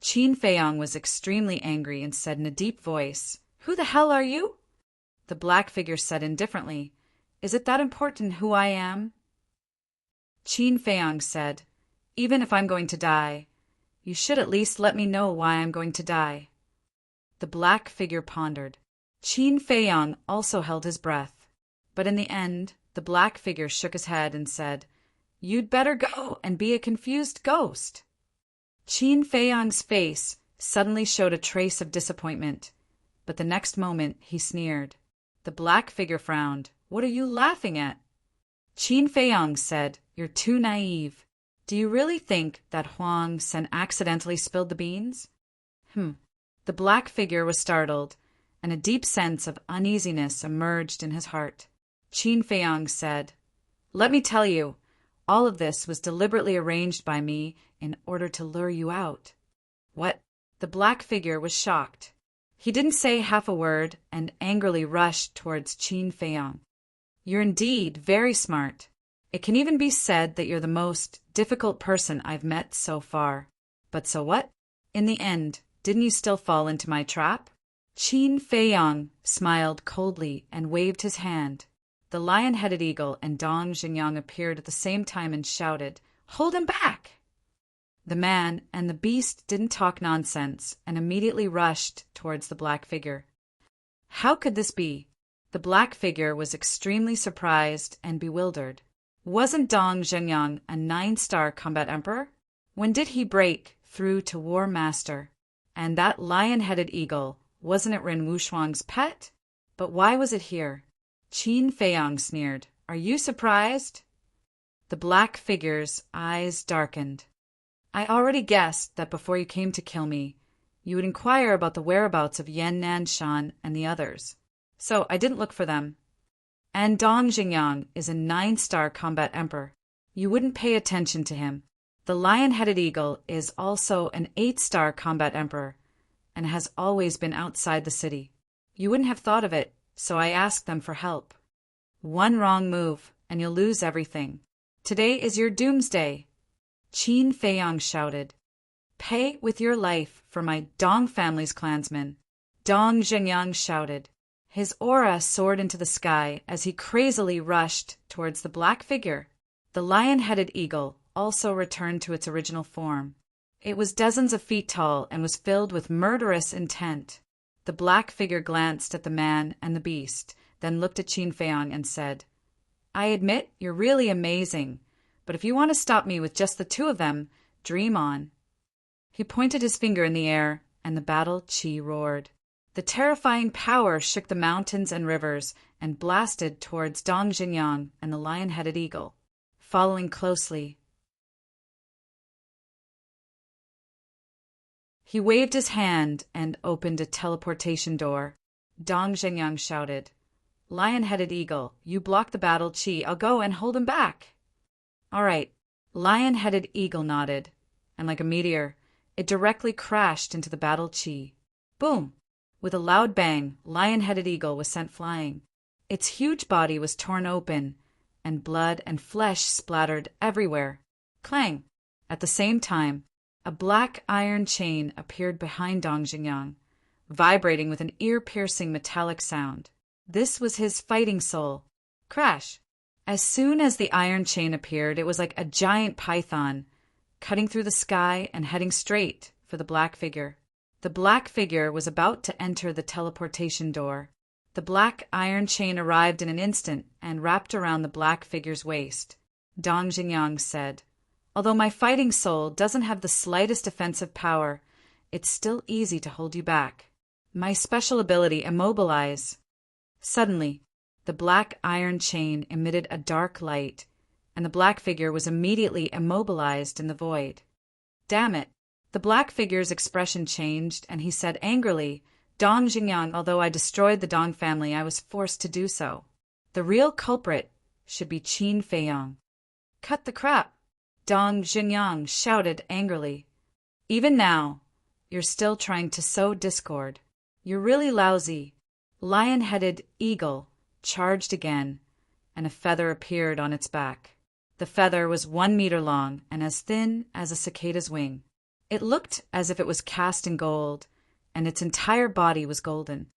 Speaker 1: Qin Feiyang was extremely angry and said in a deep voice, "Who the hell are you?" The black figure said indifferently, "Is it that important who I am?" Qin Feiyang said, "Even if I'm going to die, you should at least let me know why I'm going to die." The black figure pondered. Qin Feiyang also held his breath, but in the end, the black figure shook his head and said, "You'd better go and be a confused ghost." Qin Feiyang's face suddenly showed a trace of disappointment, but the next moment he sneered. The black figure frowned. "What are you laughing at?" Qin Feiyang said, "You're too naive. Do you really think that Huang-san accidentally spilled the beans?" The black figure was startled, and a deep sense of uneasiness emerged in his heart. Qin Feiyang said, "Let me tell you, all of this was deliberately arranged by me in order to lure you out." "What?" The black figure was shocked. He didn't say half a word and angrily rushed towards Qin Feiyang. You're indeed very smart. It can even be said that you're the most difficult person I've met so far. But so what? In the end, didn't you still fall into my trap? Qin Feiyang smiled coldly and waved his hand. The lion-headed eagle and Dong Xingyang appeared at the same time and shouted, "Hold him back!" The man and the beast didn't talk nonsense and immediately rushed towards the black figure. How could this be? The black figure was extremely surprised and bewildered. Wasn't Dong Xingyang a 9-star combat emperor? When did he break through to War Master? And that lion-headed eagle, wasn't it Ren Wushuang's pet? But why was it here? Qin Feiyang sneered. Are you surprised? The black figure's eyes darkened. I already guessed that before you came to kill me, you would inquire about the whereabouts of Yan Nanshan and the others. So I didn't look for them. And Dong Xingyang is a 9-star combat emperor. You wouldn't pay attention to him. The lion-headed eagle is also an 8-star combat emperor and has always been outside the city. You wouldn't have thought of it, so I asked them for help. One wrong move, and you'll lose everything. Today is your doomsday. Qin Feiyang shouted. Pay with your life for my Dong family's clansmen. Dong Xingyang shouted. His aura soared into the sky as he crazily rushed towards the black figure. The lion-headed eagle also returned to its original form. It was dozens of feet tall and was filled with murderous intent. The black figure glanced at the man and the beast, then looked at Qin Feiyang and said, I admit you're really amazing, but if you want to stop me with just the two of them, dream on. He pointed his finger in the air, and the battle chi roared. The terrifying power shook the mountains and rivers and blasted towards Dong Xingyang and the lion-headed eagle. Following closely, he waved his hand and opened a teleportation door. Dong Xingyang shouted, Lion-headed eagle, you block the battle chi. I'll go and hold him back. All right. Lion-headed eagle nodded, and like a meteor, it directly crashed into the battle chi. Boom! With a loud bang, lion-headed eagle was sent flying. Its huge body was torn open, and blood and flesh splattered everywhere. Clang! At the same time, a black iron chain appeared behind Dong Xingyang, vibrating with an ear-piercing metallic sound. This was his fighting soul. Crash! As soon as the iron chain appeared, it was like a giant python, cutting through the sky and heading straight for the black figure. The black figure was about to enter the teleportation door. The black iron chain arrived in an instant and wrapped around the black figure's waist. Dong Xingyang said, Although my fighting soul doesn't have the slightest offensive power, it's still easy to hold you back. My special ability, Immobilize. Suddenly, the black iron chain emitted a dark light, and the black figure was immediately immobilized in the void. Damn it! The black figure's expression changed, and he said angrily, Dong Xingyang, although I destroyed the Dong family, I was forced to do so. The real culprit should be Qin Feiyang. Cut the crap! Dong Xingyang shouted angrily. Even now, you're still trying to sow discord. You're really lousy. Lion-headed eagle charged again, and a feather appeared on its back. The feather was 1 meter long and as thin as a cicada's wing. It looked as if it was cast in gold, and its entire body was golden.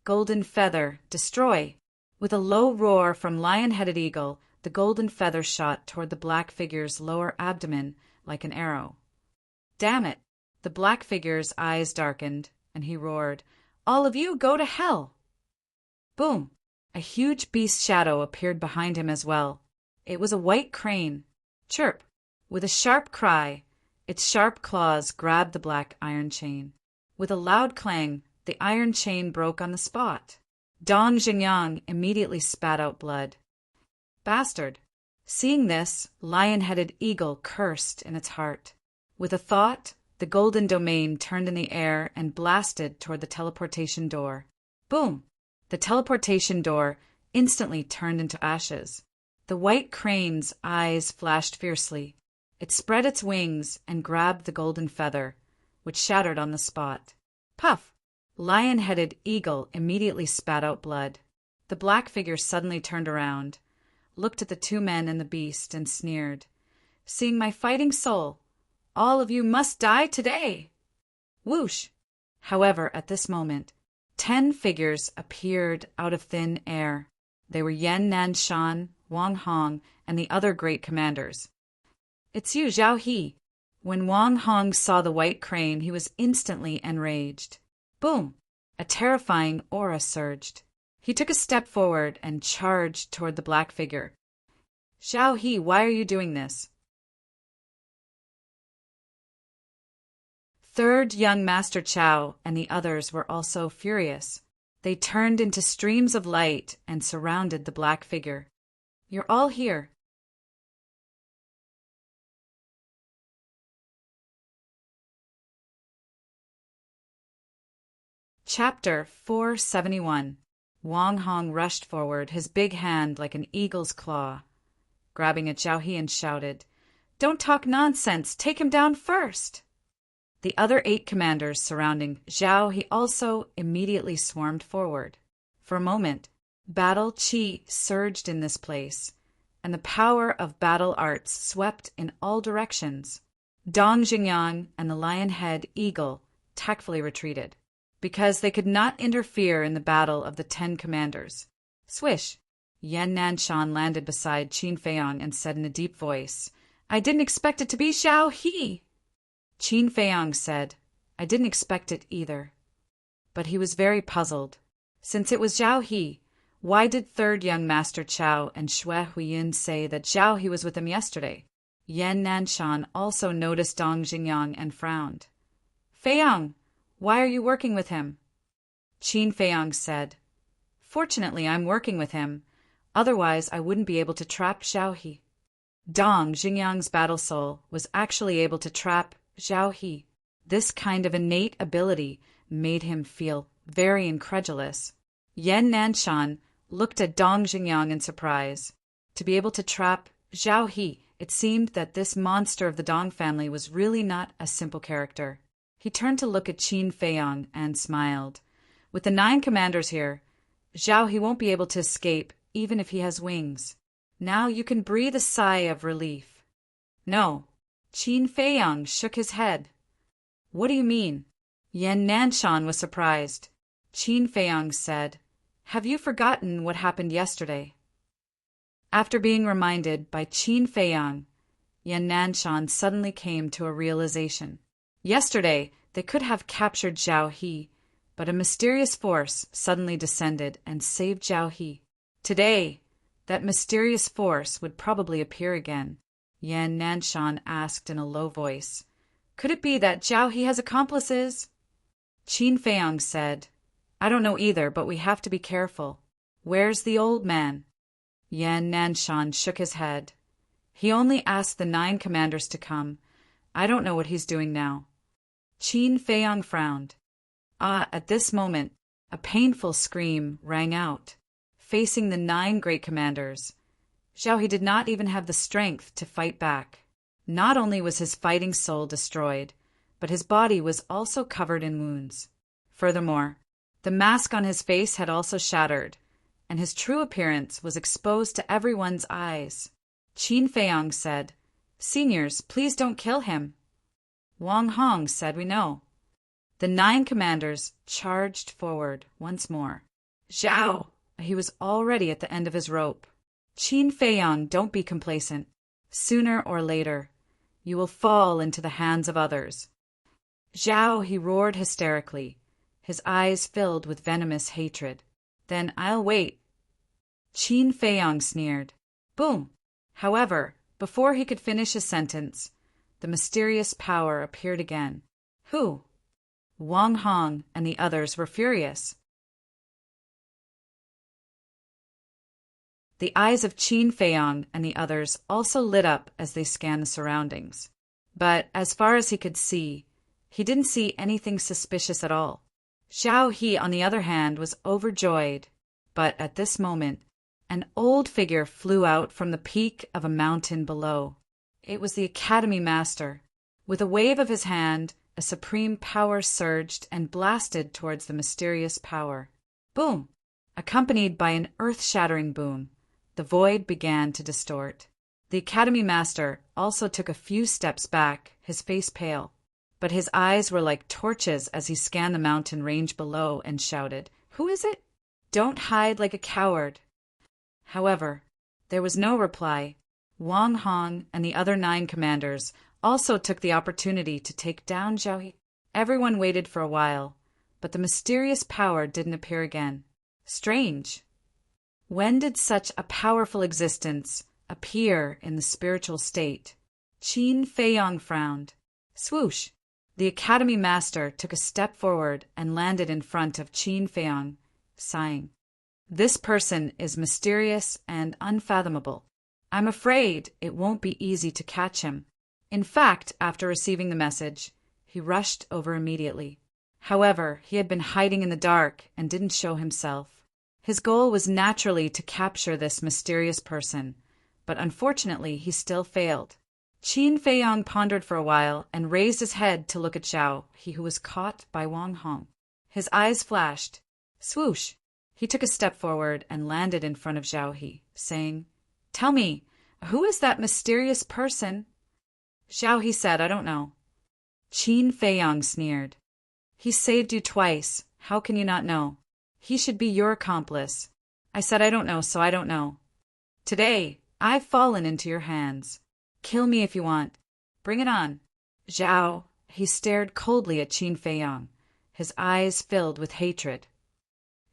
Speaker 1: Golden feather, destroy! With a low roar from lion-headed eagle, the golden feather shot toward the black figure's lower abdomen like an arrow. Damn it! The black figure's eyes darkened, and he roared, All of you go to hell! Boom! A huge beast shadow appeared behind him as well. It was a white crane. Chirp! With a sharp cry, its sharp claws grabbed the black iron chain. With a loud clang, the iron chain broke on the spot. Dong Xingyang immediately spat out blood. Bastard! Seeing this, lion-headed eagle cursed in its heart. With a thought, the golden domain turned in the air and blasted toward the teleportation door. Boom! The teleportation door instantly turned into ashes. The white crane's eyes flashed fiercely. It spread its wings and grabbed the golden feather, which shattered on the spot. Puff! Lion-headed eagle immediately spat out blood. The black figure suddenly turned around, looked at the two men and the beast, and sneered. "Seeing my fighting soul, all of you must die today!" Whoosh! However, at this moment, 10 figures appeared out of thin air. They were Yan Nanshan, Wang Hong, and the other great commanders. "It's you, Zhao He." When Wang Hong saw the white crane, he was instantly enraged. Boom! A terrifying aura surged. He took a step forward and charged toward the black figure. "Zhao He, why are you doing this?" Third young Master Chao and the others were also furious. They turned into streams of light and surrounded the black figure. "You're all here." Chapter 471. Wang Hong rushed forward, his big hand like an eagle's claw. Grabbing at Zhao He and shouted, "Don't talk nonsense! Take him down first!" The other 8 commanders surrounding Zhao He also immediately swarmed forward. For a moment, battle qi surged in this place, and the power of battle arts swept in all directions. Dong Jingyan and the lion-head eagle tactfully retreated, because they could not interfere in the battle of the 10 commanders. Swish! Yan Nanshan landed beside Qin Feiyang and said in a deep voice, "I didn't expect it to be Zhao He." Qin Feiyang said, "I didn't expect it either." But he was very puzzled. Since it was Zhao He, why did third young Master Chao and Xue Huiyin say that Zhao He was with him yesterday? Yan Nanshan also noticed Dong Jingyan and frowned. "Feiyang, why are you working with him?" Qin Feiyang said, "Fortunately, I'm working with him. Otherwise, I wouldn't be able to trap Zhao He." Dong Jingyang's battle soul was actually able to trap Zhao He. This kind of innate ability made him feel very incredulous. Yan Nanshan looked at Dong Jingyang in surprise. To be able to trap Zhao He, it seemed that this monster of the Dong family was really not a simple character. He turned to look at Qin Feiyang and smiled. "With the 9 commanders here, Zhao He won't be able to escape even if he has wings. Now you can breathe a sigh of relief." "No." Qin Feiyang shook his head. "What do you mean?" Yan Nanshan was surprised. Qin Feiyang said, "Have you forgotten what happened yesterday?" After being reminded by Qin Feiyang, Yan Nanshan suddenly came to a realization. Yesterday, they could have captured Zhao He, but a mysterious force suddenly descended and saved Zhao He. Today, that mysterious force would probably appear again. Yan Nanshan asked in a low voice, "Could it be that Zhao He has accomplices?" Qin Feiyang said, "I don't know either, but we have to be careful. Where's the old man?" Yan Nanshan shook his head. "He only asked the 9 commanders to come. I don't know what he's doing now." Qin Feiyang frowned. At this moment, a painful scream rang out. Facing the 9 great commanders, Zhao He did not even have the strength to fight back. Not only was his fighting soul destroyed, but his body was also covered in wounds. Furthermore, the mask on his face had also shattered, and his true appearance was exposed to everyone's eyes. Qin Feiyang said, "Seniors, please don't kill him." Wang Hong said, "We know." The 9 commanders charged forward once more. "Zhao!" He was already at the end of his rope. "Qin Feiyang, don't be complacent. Sooner or later, you will fall into the hands of others." "Zhao!" he roared hysterically, his eyes filled with venomous hatred. "Then I'll wait." Qin Feiyang sneered. Boom! However, before he could finish his sentence, the mysterious power appeared again. Who? Wang Hong and the others were furious. The eyes of Qin Feiyang and the others also lit up as they scanned the surroundings. But as far as he could see, he didn't see anything suspicious at all. Zhao He, on the other hand, was overjoyed. But at this moment, an old figure flew out from the peak of a mountain below. It was the Academy Master. With a wave of his hand, a supreme power surged and blasted towards the mysterious power. Boom! Accompanied by an earth-shattering boom, the void began to distort. The Academy Master also took a few steps back, his face pale, but his eyes were like torches as he scanned the mountain range below and shouted, "Who is it? Don't hide like a coward." However, there was no reply. Wang Hong and the other 9 commanders also took the opportunity to take down Zhao He. Everyone waited for a while, but the mysterious power didn't appear again. Strange. When did such a powerful existence appear in the spiritual state? Qin Feiyang frowned. Swoosh! The Academy Master took a step forward and landed in front of Qin Feiyang, sighing. This person is mysterious and unfathomable. I'm afraid it won't be easy to catch him. In fact, after receiving the message, he rushed over immediately. However, he had been hiding in the dark and didn't show himself. His goal was naturally to capture this mysterious person, but unfortunately he still failed. Qin Feiyang pondered for a while and raised his head to look at Zhao He, who was caught by Wang Hong. His eyes flashed. Swoosh! He took a step forward and landed in front of Zhao He, saying, "Tell me, who is that mysterious person?" Zhao He said, "I don't know." Qin Feiyang sneered. "He saved you twice. How can you not know? He should be your accomplice." I said, "I don't know, so I don't know. Today, I've fallen into your hands. Kill me if you want. Bring it on." Zhao He stared coldly at Qin Feiyang, his eyes filled with hatred.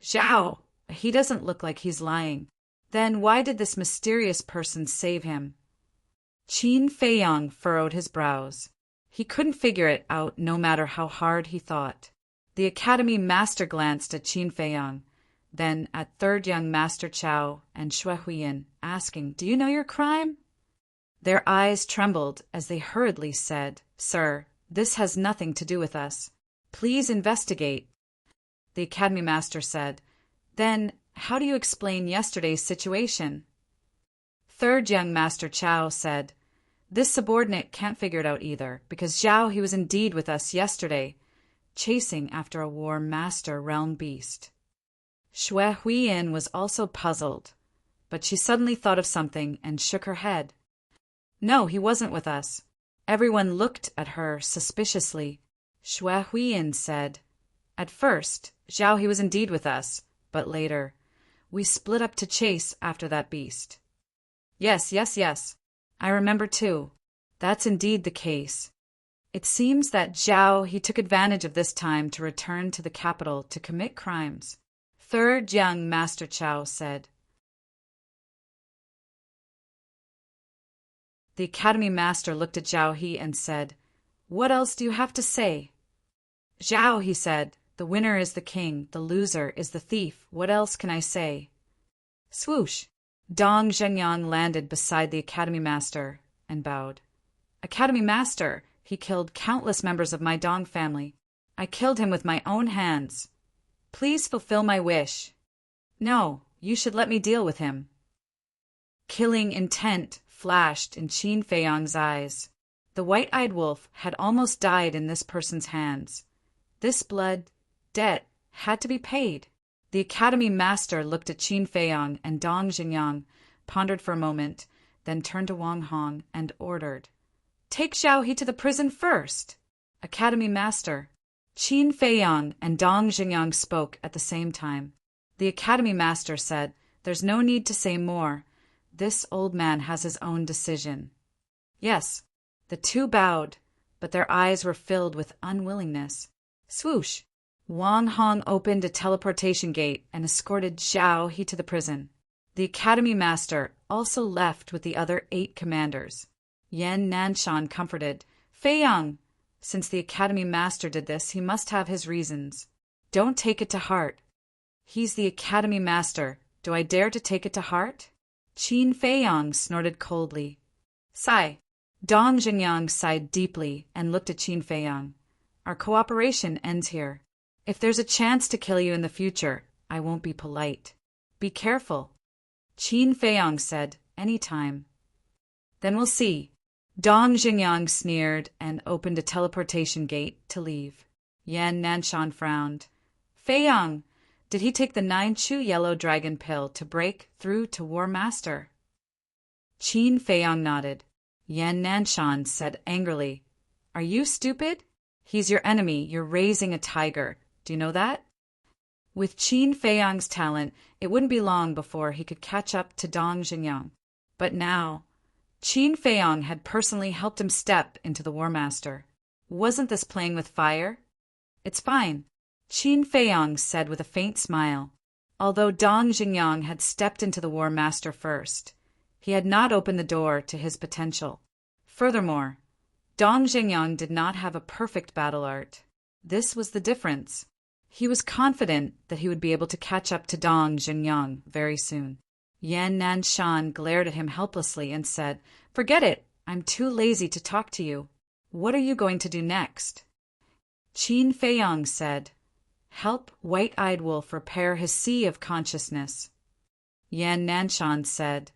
Speaker 1: "Zhao, he doesn't look like he's lying. Then why did this mysterious person save him?" Qin Feiyang furrowed his brows. He couldn't figure it out no matter how hard he thought. The Academy Master glanced at Qin Feiyang, then at Third Young Master Chao and Xue Huiyin, asking, "Do you know your crime?" Their eyes trembled as they hurriedly said, "Sir, this has nothing to do with us. Please investigate." The Academy Master said, "Then how do you explain yesterday's situation?" Third Young Master Chao said, "This subordinate can't figure it out either, because Zhao He was indeed with us yesterday, chasing after a war master realm beast." Xue Huiyin was also puzzled, but she suddenly thought of something and shook her head. "No, he wasn't with us." Everyone looked at her suspiciously. Xue Huiyin said, "At first, Zhao He was indeed with us, but later, we split up to chase after that beast." Yes. I remember too. That's indeed the case. It seems that Zhao He took advantage of this time to return to the capital to commit crimes. Third Young Master Chao said. The Academy Master looked at Zhao He and said, "What else do you have to say?" "Zhao," he said, "the winner is the king, the loser is the thief. What else can I say?" Swoosh! Dong Zhengyang landed beside the Academy Master and bowed. "Academy Master, he killed countless members of my Dong family. I killed him with my own hands. Please fulfill my wish." "No, you should let me deal with him." Killing intent flashed in Qin Feiyang's eyes. The white-eyed wolf had almost died in this person's hands. This blood debt had to be paid. The Academy Master looked at Qin Feiyang and Dong Zhengyang, pondered for a moment, then turned to Wang Hong and ordered, "Take Zhao He to the prison first." Academy Master. Qin Feiyang and Dong Zhengyang spoke at the same time. The Academy Master said, "There's no need to say more. This old man has his own decision." Yes, the two bowed, but their eyes were filled with unwillingness. Swoosh! Wang Hong opened a teleportation gate and escorted Zhao He to the prison. The Academy Master also left with the other 8 commanders. Yan Nanshan comforted, "Feiyang, since the Academy Master did this, he must have his reasons. Don't take it to heart." "He's the Academy Master. Do I dare to take it to heart?" Qin Feiyang snorted coldly. Sigh. Dong Zhengyang sighed deeply and looked at Qin Feiyang. "Our cooperation ends here. If there's a chance to kill you in the future, I won't be polite. Be careful." Qin Feiyang said, "Any time." "Then we'll see." Dong Jingyan sneered and opened a teleportation gate to leave. Yan Nanshan frowned. Feiyang, did he take the 9-chew yellow dragon pill to break through to War Master? Qin Feiyang nodded. Yan Nanshan said angrily, Are you stupid? He's your enemy. You're raising a tiger. Do you know that? With Qin Feiyang's talent, it wouldn't be long before he could catch up to Dong Jingyan. But now, Qin Feiyang had personally helped him step into the War Master. Wasn't this playing with fire? It's fine, Qin Feiyang said with a faint smile. Although Dong Jingyan had stepped into the War Master first, he had not opened the door to his potential. Furthermore, Dong Jingyan did not have a perfect battle art. This was the difference. He was confident that he would be able to catch up to Dong Jingyan very soon. Yan Nanshan glared at him helplessly and said, Forget it. I'm too lazy to talk to you. What are you going to do next? Qin Feiyang said, Help White-Eyed Wolf repair his sea of consciousness. Yan Nanshan said,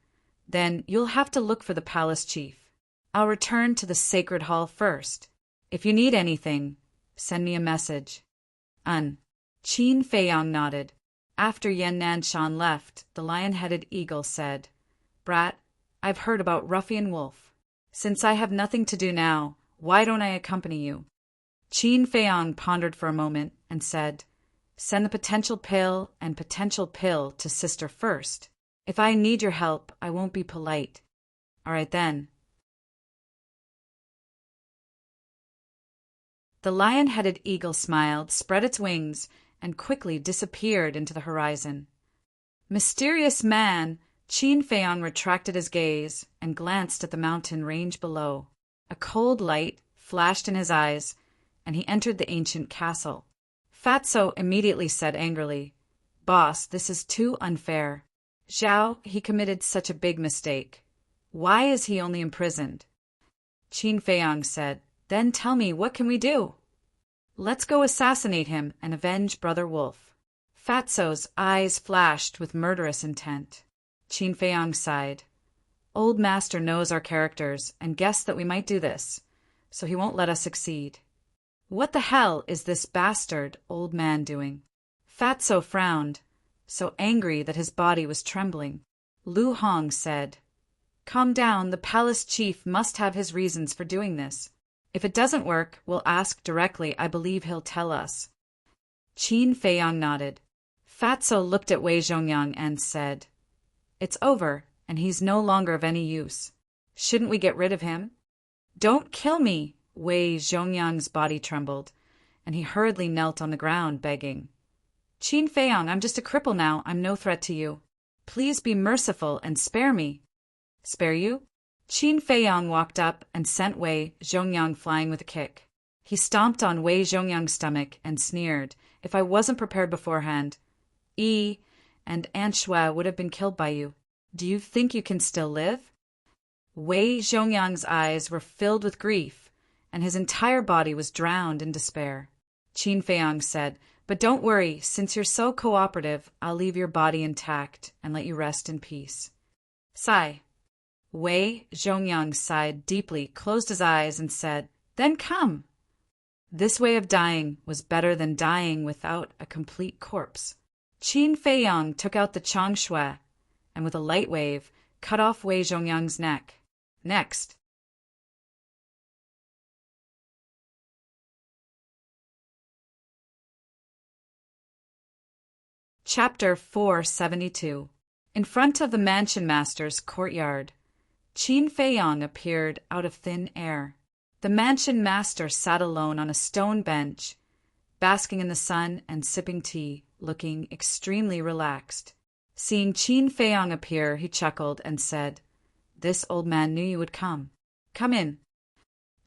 Speaker 1: Then you'll have to look for the palace chief. I'll return to the sacred hall first. If you need anything, send me a message. Qin Feiyang nodded. After Yan Nanshan left, the lion-headed eagle said, Brat, I've heard about Ruffian Wolf. Since I have nothing to do now, why don't I accompany you? Qin Feiyang pondered for a moment and said, Send the potential pill and potential pill to sister first. If I need your help, I won't be polite. All right then. The lion-headed eagle smiled, spread its wings, and quickly disappeared into the horizon. Mysterious man, Qin Feiyang retracted his gaze and glanced at the mountain range below. A cold light flashed in his eyes, and he entered the ancient castle. Fatso immediately said angrily, Boss, this is too unfair. Zhao, he committed such a big mistake. Why is he only imprisoned? Qin Feiyang said, Then tell me, what can we do? Let's go assassinate him and avenge Brother Wolf. Fatso's eyes flashed with murderous intent. Qin Feiyang sighed. Old Master knows our characters and guessed that we might do this, so he won't let us succeed. What the hell is this bastard old man doing? Fatso frowned, so angry that his body was trembling. Lu Hong said, Calm down, the palace chief must have his reasons for doing this. If it doesn't work, we'll ask directly. I believe he'll tell us. Qin Feiyang nodded. Fatso looked at Wei Zhongyang and said, It's over, and he's no longer of any use. Shouldn't we get rid of him? Don't kill me! Wei Zhongyang's body trembled, and he hurriedly knelt on the ground, begging. Qin Feiyang, I'm just a cripple now. I'm no threat to you. Please be merciful and spare me. Spare you? Qin Feiyang walked up and sent Wei Zhongyang flying with a kick. He stomped on Wei Zhongyang's stomach and sneered, If I wasn't prepared beforehand, Yi and Aunt Shui would have been killed by you. Do you think you can still live? Wei Zhongyang's eyes were filled with grief, and his entire body was drowned in despair. Qin Feiyang said, But don't worry, since you're so cooperative, I'll leave your body intact and let you rest in peace. Sigh. Wei Zhongyang sighed deeply, closed his eyes, and said, Then come. This way of dying was better than dying without a complete corpse. Qin Feiyang took out the Chang Shui, and with a light wave, cut off Wei Zhongyang's neck. Next. Chapter 472. In front of the mansion master's courtyard, Qin Feiyang appeared out of thin air. The mansion master sat alone on a stone bench, basking in the sun and sipping tea, looking extremely relaxed. Seeing Qin Feiyang appear, he chuckled and said, This old man knew you would come. Come in.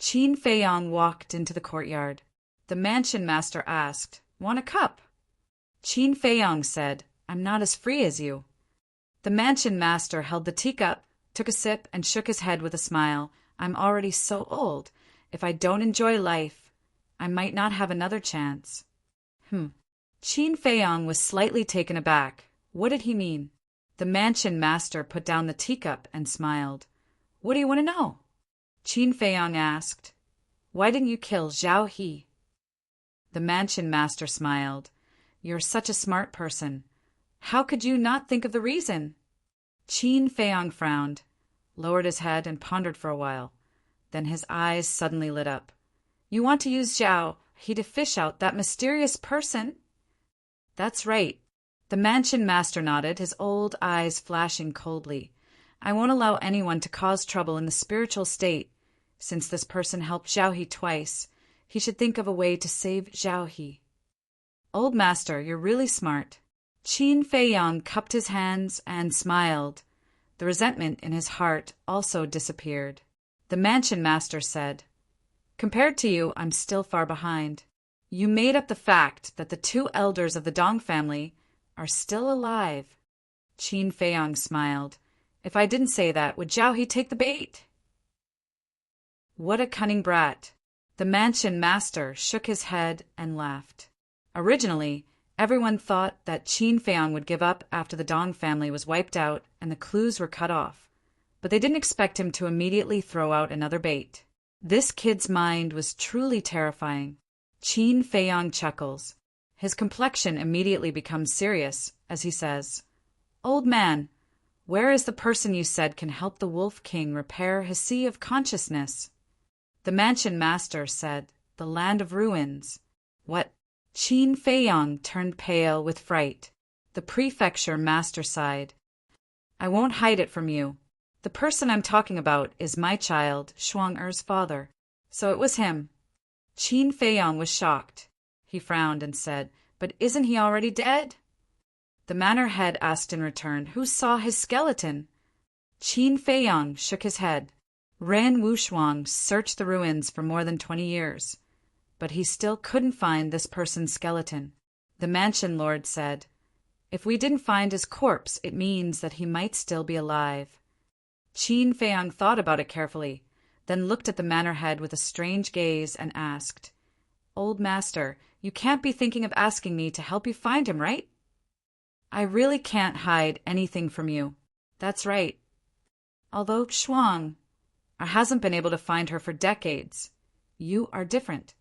Speaker 1: Qin Feiyang walked into the courtyard. The mansion master asked, Want a cup? Qin Feiyang said, I'm not as free as you. The mansion master held the teacup, took a sip, and shook his head with a smile. I'm already so old. If I don't enjoy life, I might not have another chance. Qin Feiyang was slightly taken aback. What did he mean? The mansion master put down the teacup and smiled. What do you want to know? Qin Feiyang asked, "Why didn't you kill Zhao He?" The mansion master smiled. "You're such a smart person. How could you not think of the reason?" Qin Feiyang frowned, lowered his head, and pondered for a while. Then his eyes suddenly lit up. "You want to use Zhao He to fish out that mysterious person?" "That's right." The mansion master nodded, his old eyes flashing coldly. "I won't allow anyone to cause trouble in the spiritual state. Since this person helped Zhao He twice, he should think of a way to save Zhao He." "Old master, you're really smart." Qin Feiyang cupped his hands and smiled. The resentment in his heart also disappeared. The mansion master said, "Compared to you, I'm still far behind. You made up the fact that the two elders of the Dong family are still alive." Qin Feiyang smiled. "If I didn't say that, would Zhao He take the bait?" "What a cunning brat." The mansion master shook his head and laughed. Originally, everyone thought that Qin Feiyang would give up after the Dong family was wiped out and the clues were cut off, but they didn't expect him to immediately throw out another bait. This kid's mind was truly terrifying. Qin Feiyang chuckles. His complexion immediately becomes serious as he says, "Old man, where is the person you said can help the Wolf King repair his sea of consciousness?" The mansion master said, "The land of ruins." "What?" Qin Feiyang turned pale with fright. The prefecture master sighed. "I won't hide it from you. The person I'm talking about is my child, Shuang-Er's father. So it was him." Qin Feiyang was shocked. He frowned and said, "But isn't he already dead?" The manor head asked in return, "Who saw his skeleton?" Qin Feiyang shook his head. Ran Wushuang searched the ruins for more than 20 years, but he still couldn't find this person's skeleton. The mansion lord said, "If we didn't find his corpse, it means that he might still be alive." Qin Feiyang thought about it carefully, then looked at the manor head with a strange gaze and asked, "Old master, you can't be thinking of asking me to help you find him, right?" "I really can't hide anything from you." "That's right. Although Shuang hasn't been able to find her for decades, you are different.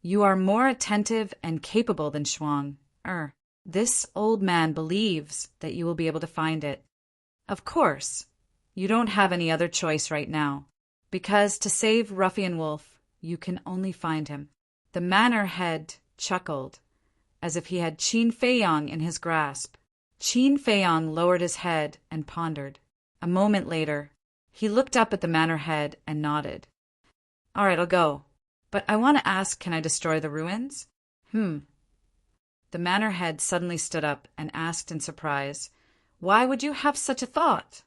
Speaker 1: You are more attentive and capable than Shuang. This old man believes that you will be able to find it. Of course, you don't have any other choice right now, because to save Ruffian Wolf, you can only find him." The manor head chuckled, as if he had Qin Feiyang in his grasp. Qin Feiyang lowered his head and pondered. A moment later, he looked up at the manor head and nodded. "All right, I'll go. But I want to ask, can I destroy the ruins?" The manor head suddenly stood up and asked in surprise, "Why would you have such a thought?"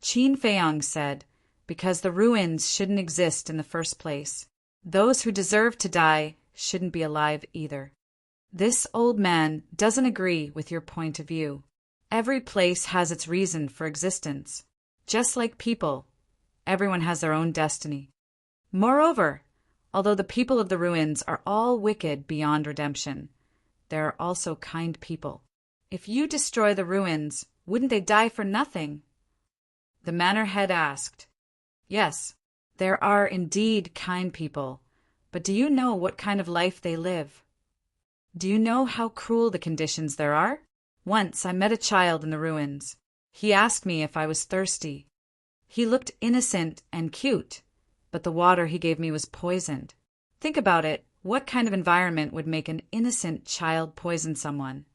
Speaker 1: Qin Feiyang said, "Because the ruins shouldn't exist in the first place. Those who deserve to die shouldn't be alive either." "This old man doesn't agree with your point of view. Every place has its reason for existence. Just like people, everyone has their own destiny. Moreover, although the people of the ruins are all wicked beyond redemption, there are also kind people. If you destroy the ruins, wouldn't they die for nothing?" The manor head asked, "Yes, there are indeed kind people, but do you know what kind of life they live? Do you know how cruel the conditions there are? Once I met a child in the ruins. He asked me if I was thirsty. He looked innocent and cute, but the water he gave me was poisoned. Think about it. What kind of environment would make an innocent child poison someone?"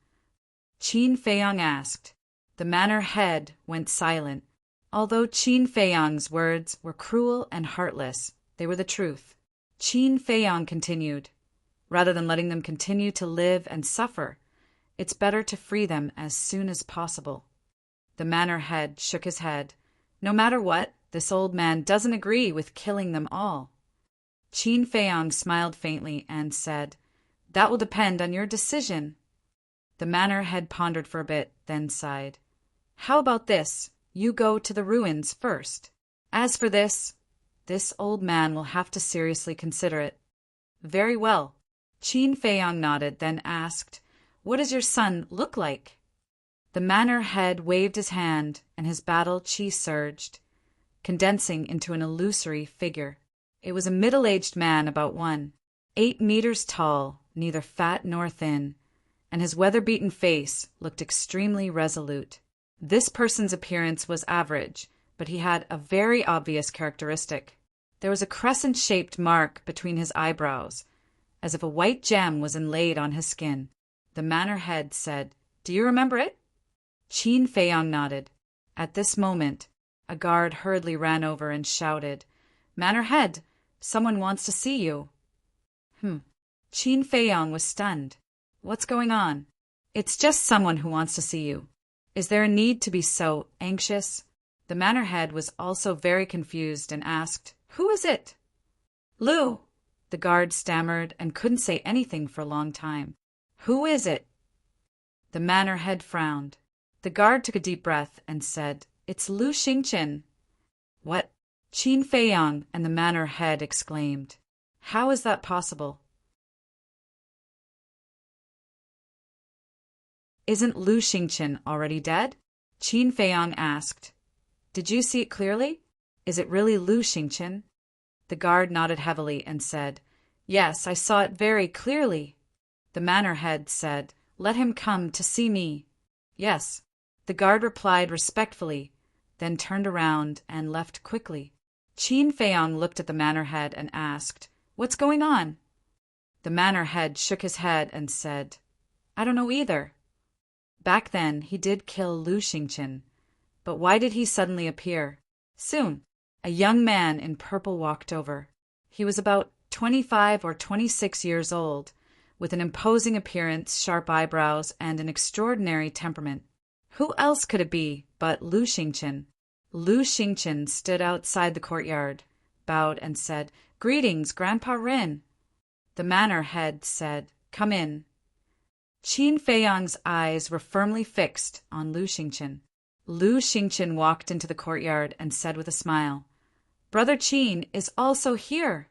Speaker 1: Qin Feiyang asked. The manor head went silent. Although Qin Feiyang's words were cruel and heartless, they were the truth. Qin Feiyang continued, "Rather than letting them continue to live and suffer, it's better to free them as soon as possible." The manor head shook his head. "No matter what, this old man doesn't agree with killing them all." Qin Feiyang smiled faintly and said, "That will depend on your decision." The manor head pondered for a bit, then sighed. "How about this? You go to the ruins first. As for this old man will have to seriously consider it." "Very well." Qin Feiyang nodded, then asked, "What does your son look like?" The manor head waved his hand, and his battle chi surged, condensing into an illusory figure. It was a middle-aged man about 8 meters tall, neither fat nor thin, and his weather-beaten face looked extremely resolute. This person's appearance was average, but he had a very obvious characteristic. There was a crescent-shaped mark between his eyebrows, as if a white gem was inlaid on his skin. The manor head said, "Do you remember it?" Qin Feiyong nodded. At this moment, a guard hurriedly ran over and shouted, "Manor head, someone wants to see you." Qin Feiyong was stunned. "What's going on?" "It's just someone who wants to see you. Is there a need to be so anxious?" The manor head was also very confused and asked, "Who is it?" "Lu," the guard stammered and couldn't say anything for a long time. "Who is it?" The manor head frowned. The guard took a deep breath and said, "It's Lu Xingqian." "What?" Qin Feiyong and the manor head exclaimed. "How is that possible?" "Isn't Lu Xingqian already dead?" Qin Feiyong asked. "Did you see it clearly? Is it really Lu Xingqian?" The guard nodded heavily and said, "Yes, I saw it very clearly." The manor head said, "Let him come to see me." "Yes." The guard replied respectfully, then turned around and left quickly. Qin Feiyong looked at the manor head and asked, "What's going on?" The manor head shook his head and said, "I don't know either." Back then, he did kill Lu Xingqian, but why did he suddenly appear? Soon, a young man in purple walked over. He was about 25 or 26 years old, with an imposing appearance, sharp eyebrows, and an extraordinary temperament. Who else could it be but Lu Xingqian? Lu Xingqian stood outside the courtyard, bowed, and said, "Greetings, Grandpa Rin." The manor head said, "Come in." Qin Feiyong's eyes were firmly fixed on Lu Xingqian. Lu Xingqian walked into the courtyard and said with a smile, "Brother Qin is also here."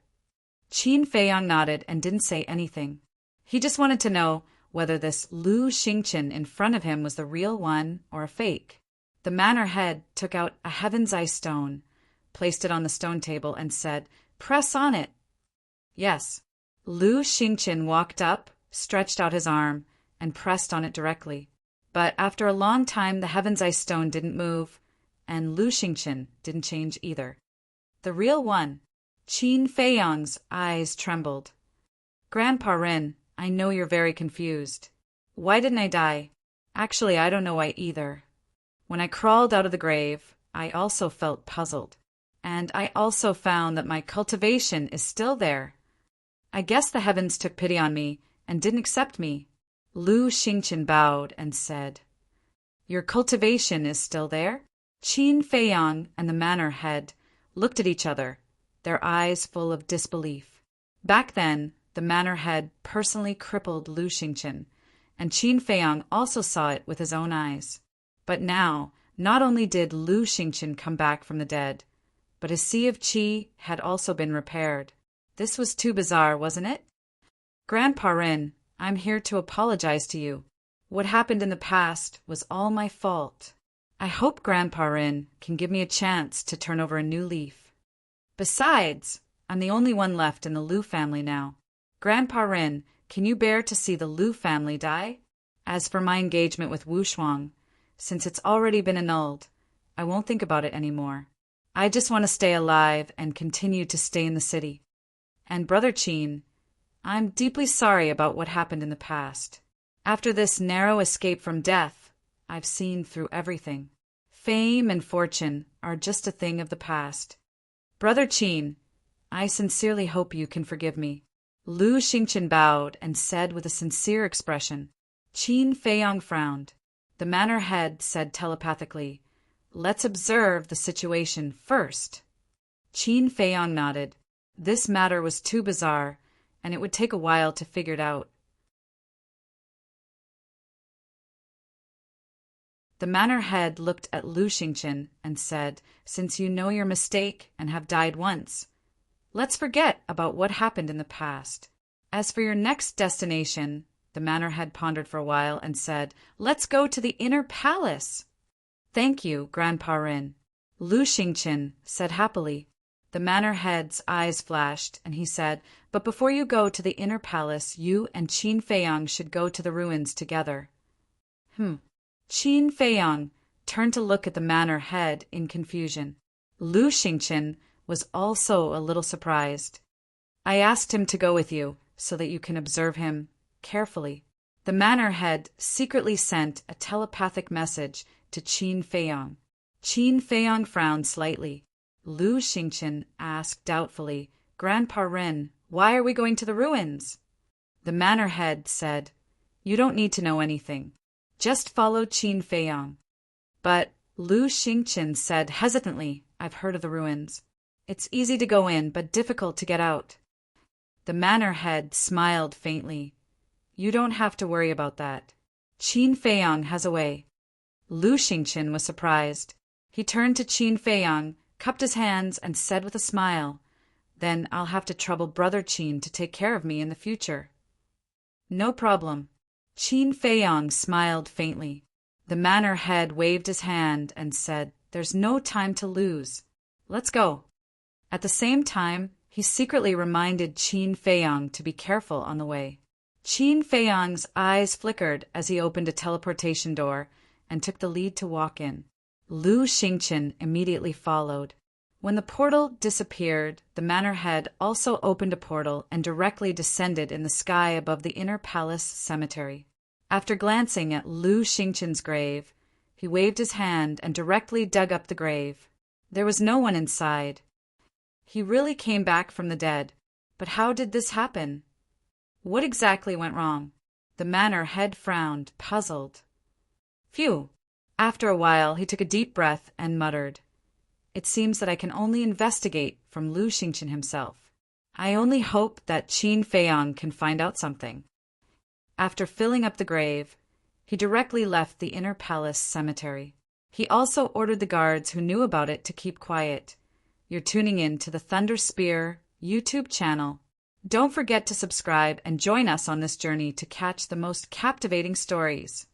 Speaker 1: Qin Feiyong nodded and didn't say anything. He just wanted to know whether this Lu Xingqian in front of him was the real one or a fake. The manor head took out a heaven's eye stone, placed it on the stone table, and said, "Press on it." Yes. Lu Xingqian walked up, stretched out his arm, and pressed on it directly. But after a long time, the heaven's eye stone didn't move, and Lu Xingqian didn't change either. The real one. Qin Feiyong's eyes trembled. "Grandpa Rin, I know you're very confused. Why didn't I die? Actually, I don't know why either. When I crawled out of the grave, I also felt puzzled. And I also found that my cultivation is still there. I guess the heavens took pity on me and didn't accept me." Lu Xingqian bowed and said, "Your cultivation is still there?" Qin Feiyong and the manor head looked at each other, their eyes full of disbelief. Back then, the manor head personally crippled Lu Xingqian, and Qin Feiyong also saw it with his own eyes. But now, not only did Lu Xingqian come back from the dead, but his sea of qi had also been repaired. This was too bizarre, wasn't it? "Grandpa Rin, I'm here to apologize to you. What happened in the past was all my fault. I hope Grandpa Rin can give me a chance to turn over a new leaf. Besides, I'm the only one left in the Lu family now. Grandpa Rin, can you bear to see the Lu family die? As for my engagement with Wu Shuang, since it's already been annulled, I won't think about it anymore. I just want to stay alive and continue to stay in the city. And Brother Qin, I'm deeply sorry about what happened in the past. After this narrow escape from death, I've seen through everything. Fame and fortune are just a thing of the past. Brother Qin, I sincerely hope you can forgive me." Lu Xingqian bowed and said with a sincere expression. Qin Feiyong frowned. The manor head said telepathically, "Let's observe the situation first." Qin Feiyong nodded. This matter was too bizarre, and it would take a while to figure it out. The manor head looked at Lu Xingqian and said, "Since you know your mistake and have died once, let's forget about what happened in the past. As for your next destination, The manor head pondered for a while and said, "Let's go to the inner palace." "Thank you, Grandpa Rin," Lu Xingqian said happily. The manor head's eyes flashed, and he said, "But before you go to the inner palace, you and Qin Feiyang should go to the ruins together." Qin Feiyang turned to look at the manor head in confusion. Lu Xingqian was also a little surprised. "I asked him to go with you, so that you can observe him carefully." The manor head secretly sent a telepathic message to Qin Feiyang. Qin Feiyang frowned slightly. Lu Xingqian asked doubtfully, "Grandpa Rin, why are we going to the ruins?" The manor head said, "You don't need to know anything. Just follow Qin Feiyang." But Lu Xingqian said hesitantly, "I've heard of the ruins. It's easy to go in, but difficult to get out." The manor head smiled faintly. "You don't have to worry about that. Qin Feiyang has a way." Lu Xingqian was surprised. He turned to Qin Feiyang, cupped his hands, and said with a smile, "Then I'll have to trouble Brother Qin to take care of me in the future." "No problem." Qin Feiyang smiled faintly. The manor head waved his hand and said, "There's no time to lose. Let's go." At the same time, he secretly reminded Qin Feiyang to be careful on the way. Qin Feiyang's eyes flickered as he opened a teleportation door and took the lead to walk in. Lu Xingqian immediately followed. When the portal disappeared, the manor head also opened a portal and directly descended in the sky above the inner palace cemetery. After glancing at Lu Xingqian's grave, he waved his hand and directly dug up the grave. There was no one inside. He really came back from the dead. But how did this happen? What exactly went wrong? The manor head frowned, puzzled. Phew! After a while, he took a deep breath and muttered, "It seems that I can only investigate from Lu Xingqian himself. I only hope that Qin Feiyang can find out something." After filling up the grave, he directly left the inner palace cemetery. He also ordered the guards who knew about it to keep quiet. You're tuning in to the Thunder Spear YouTube channel. Don't forget to subscribe and join us on this journey to catch the most captivating stories.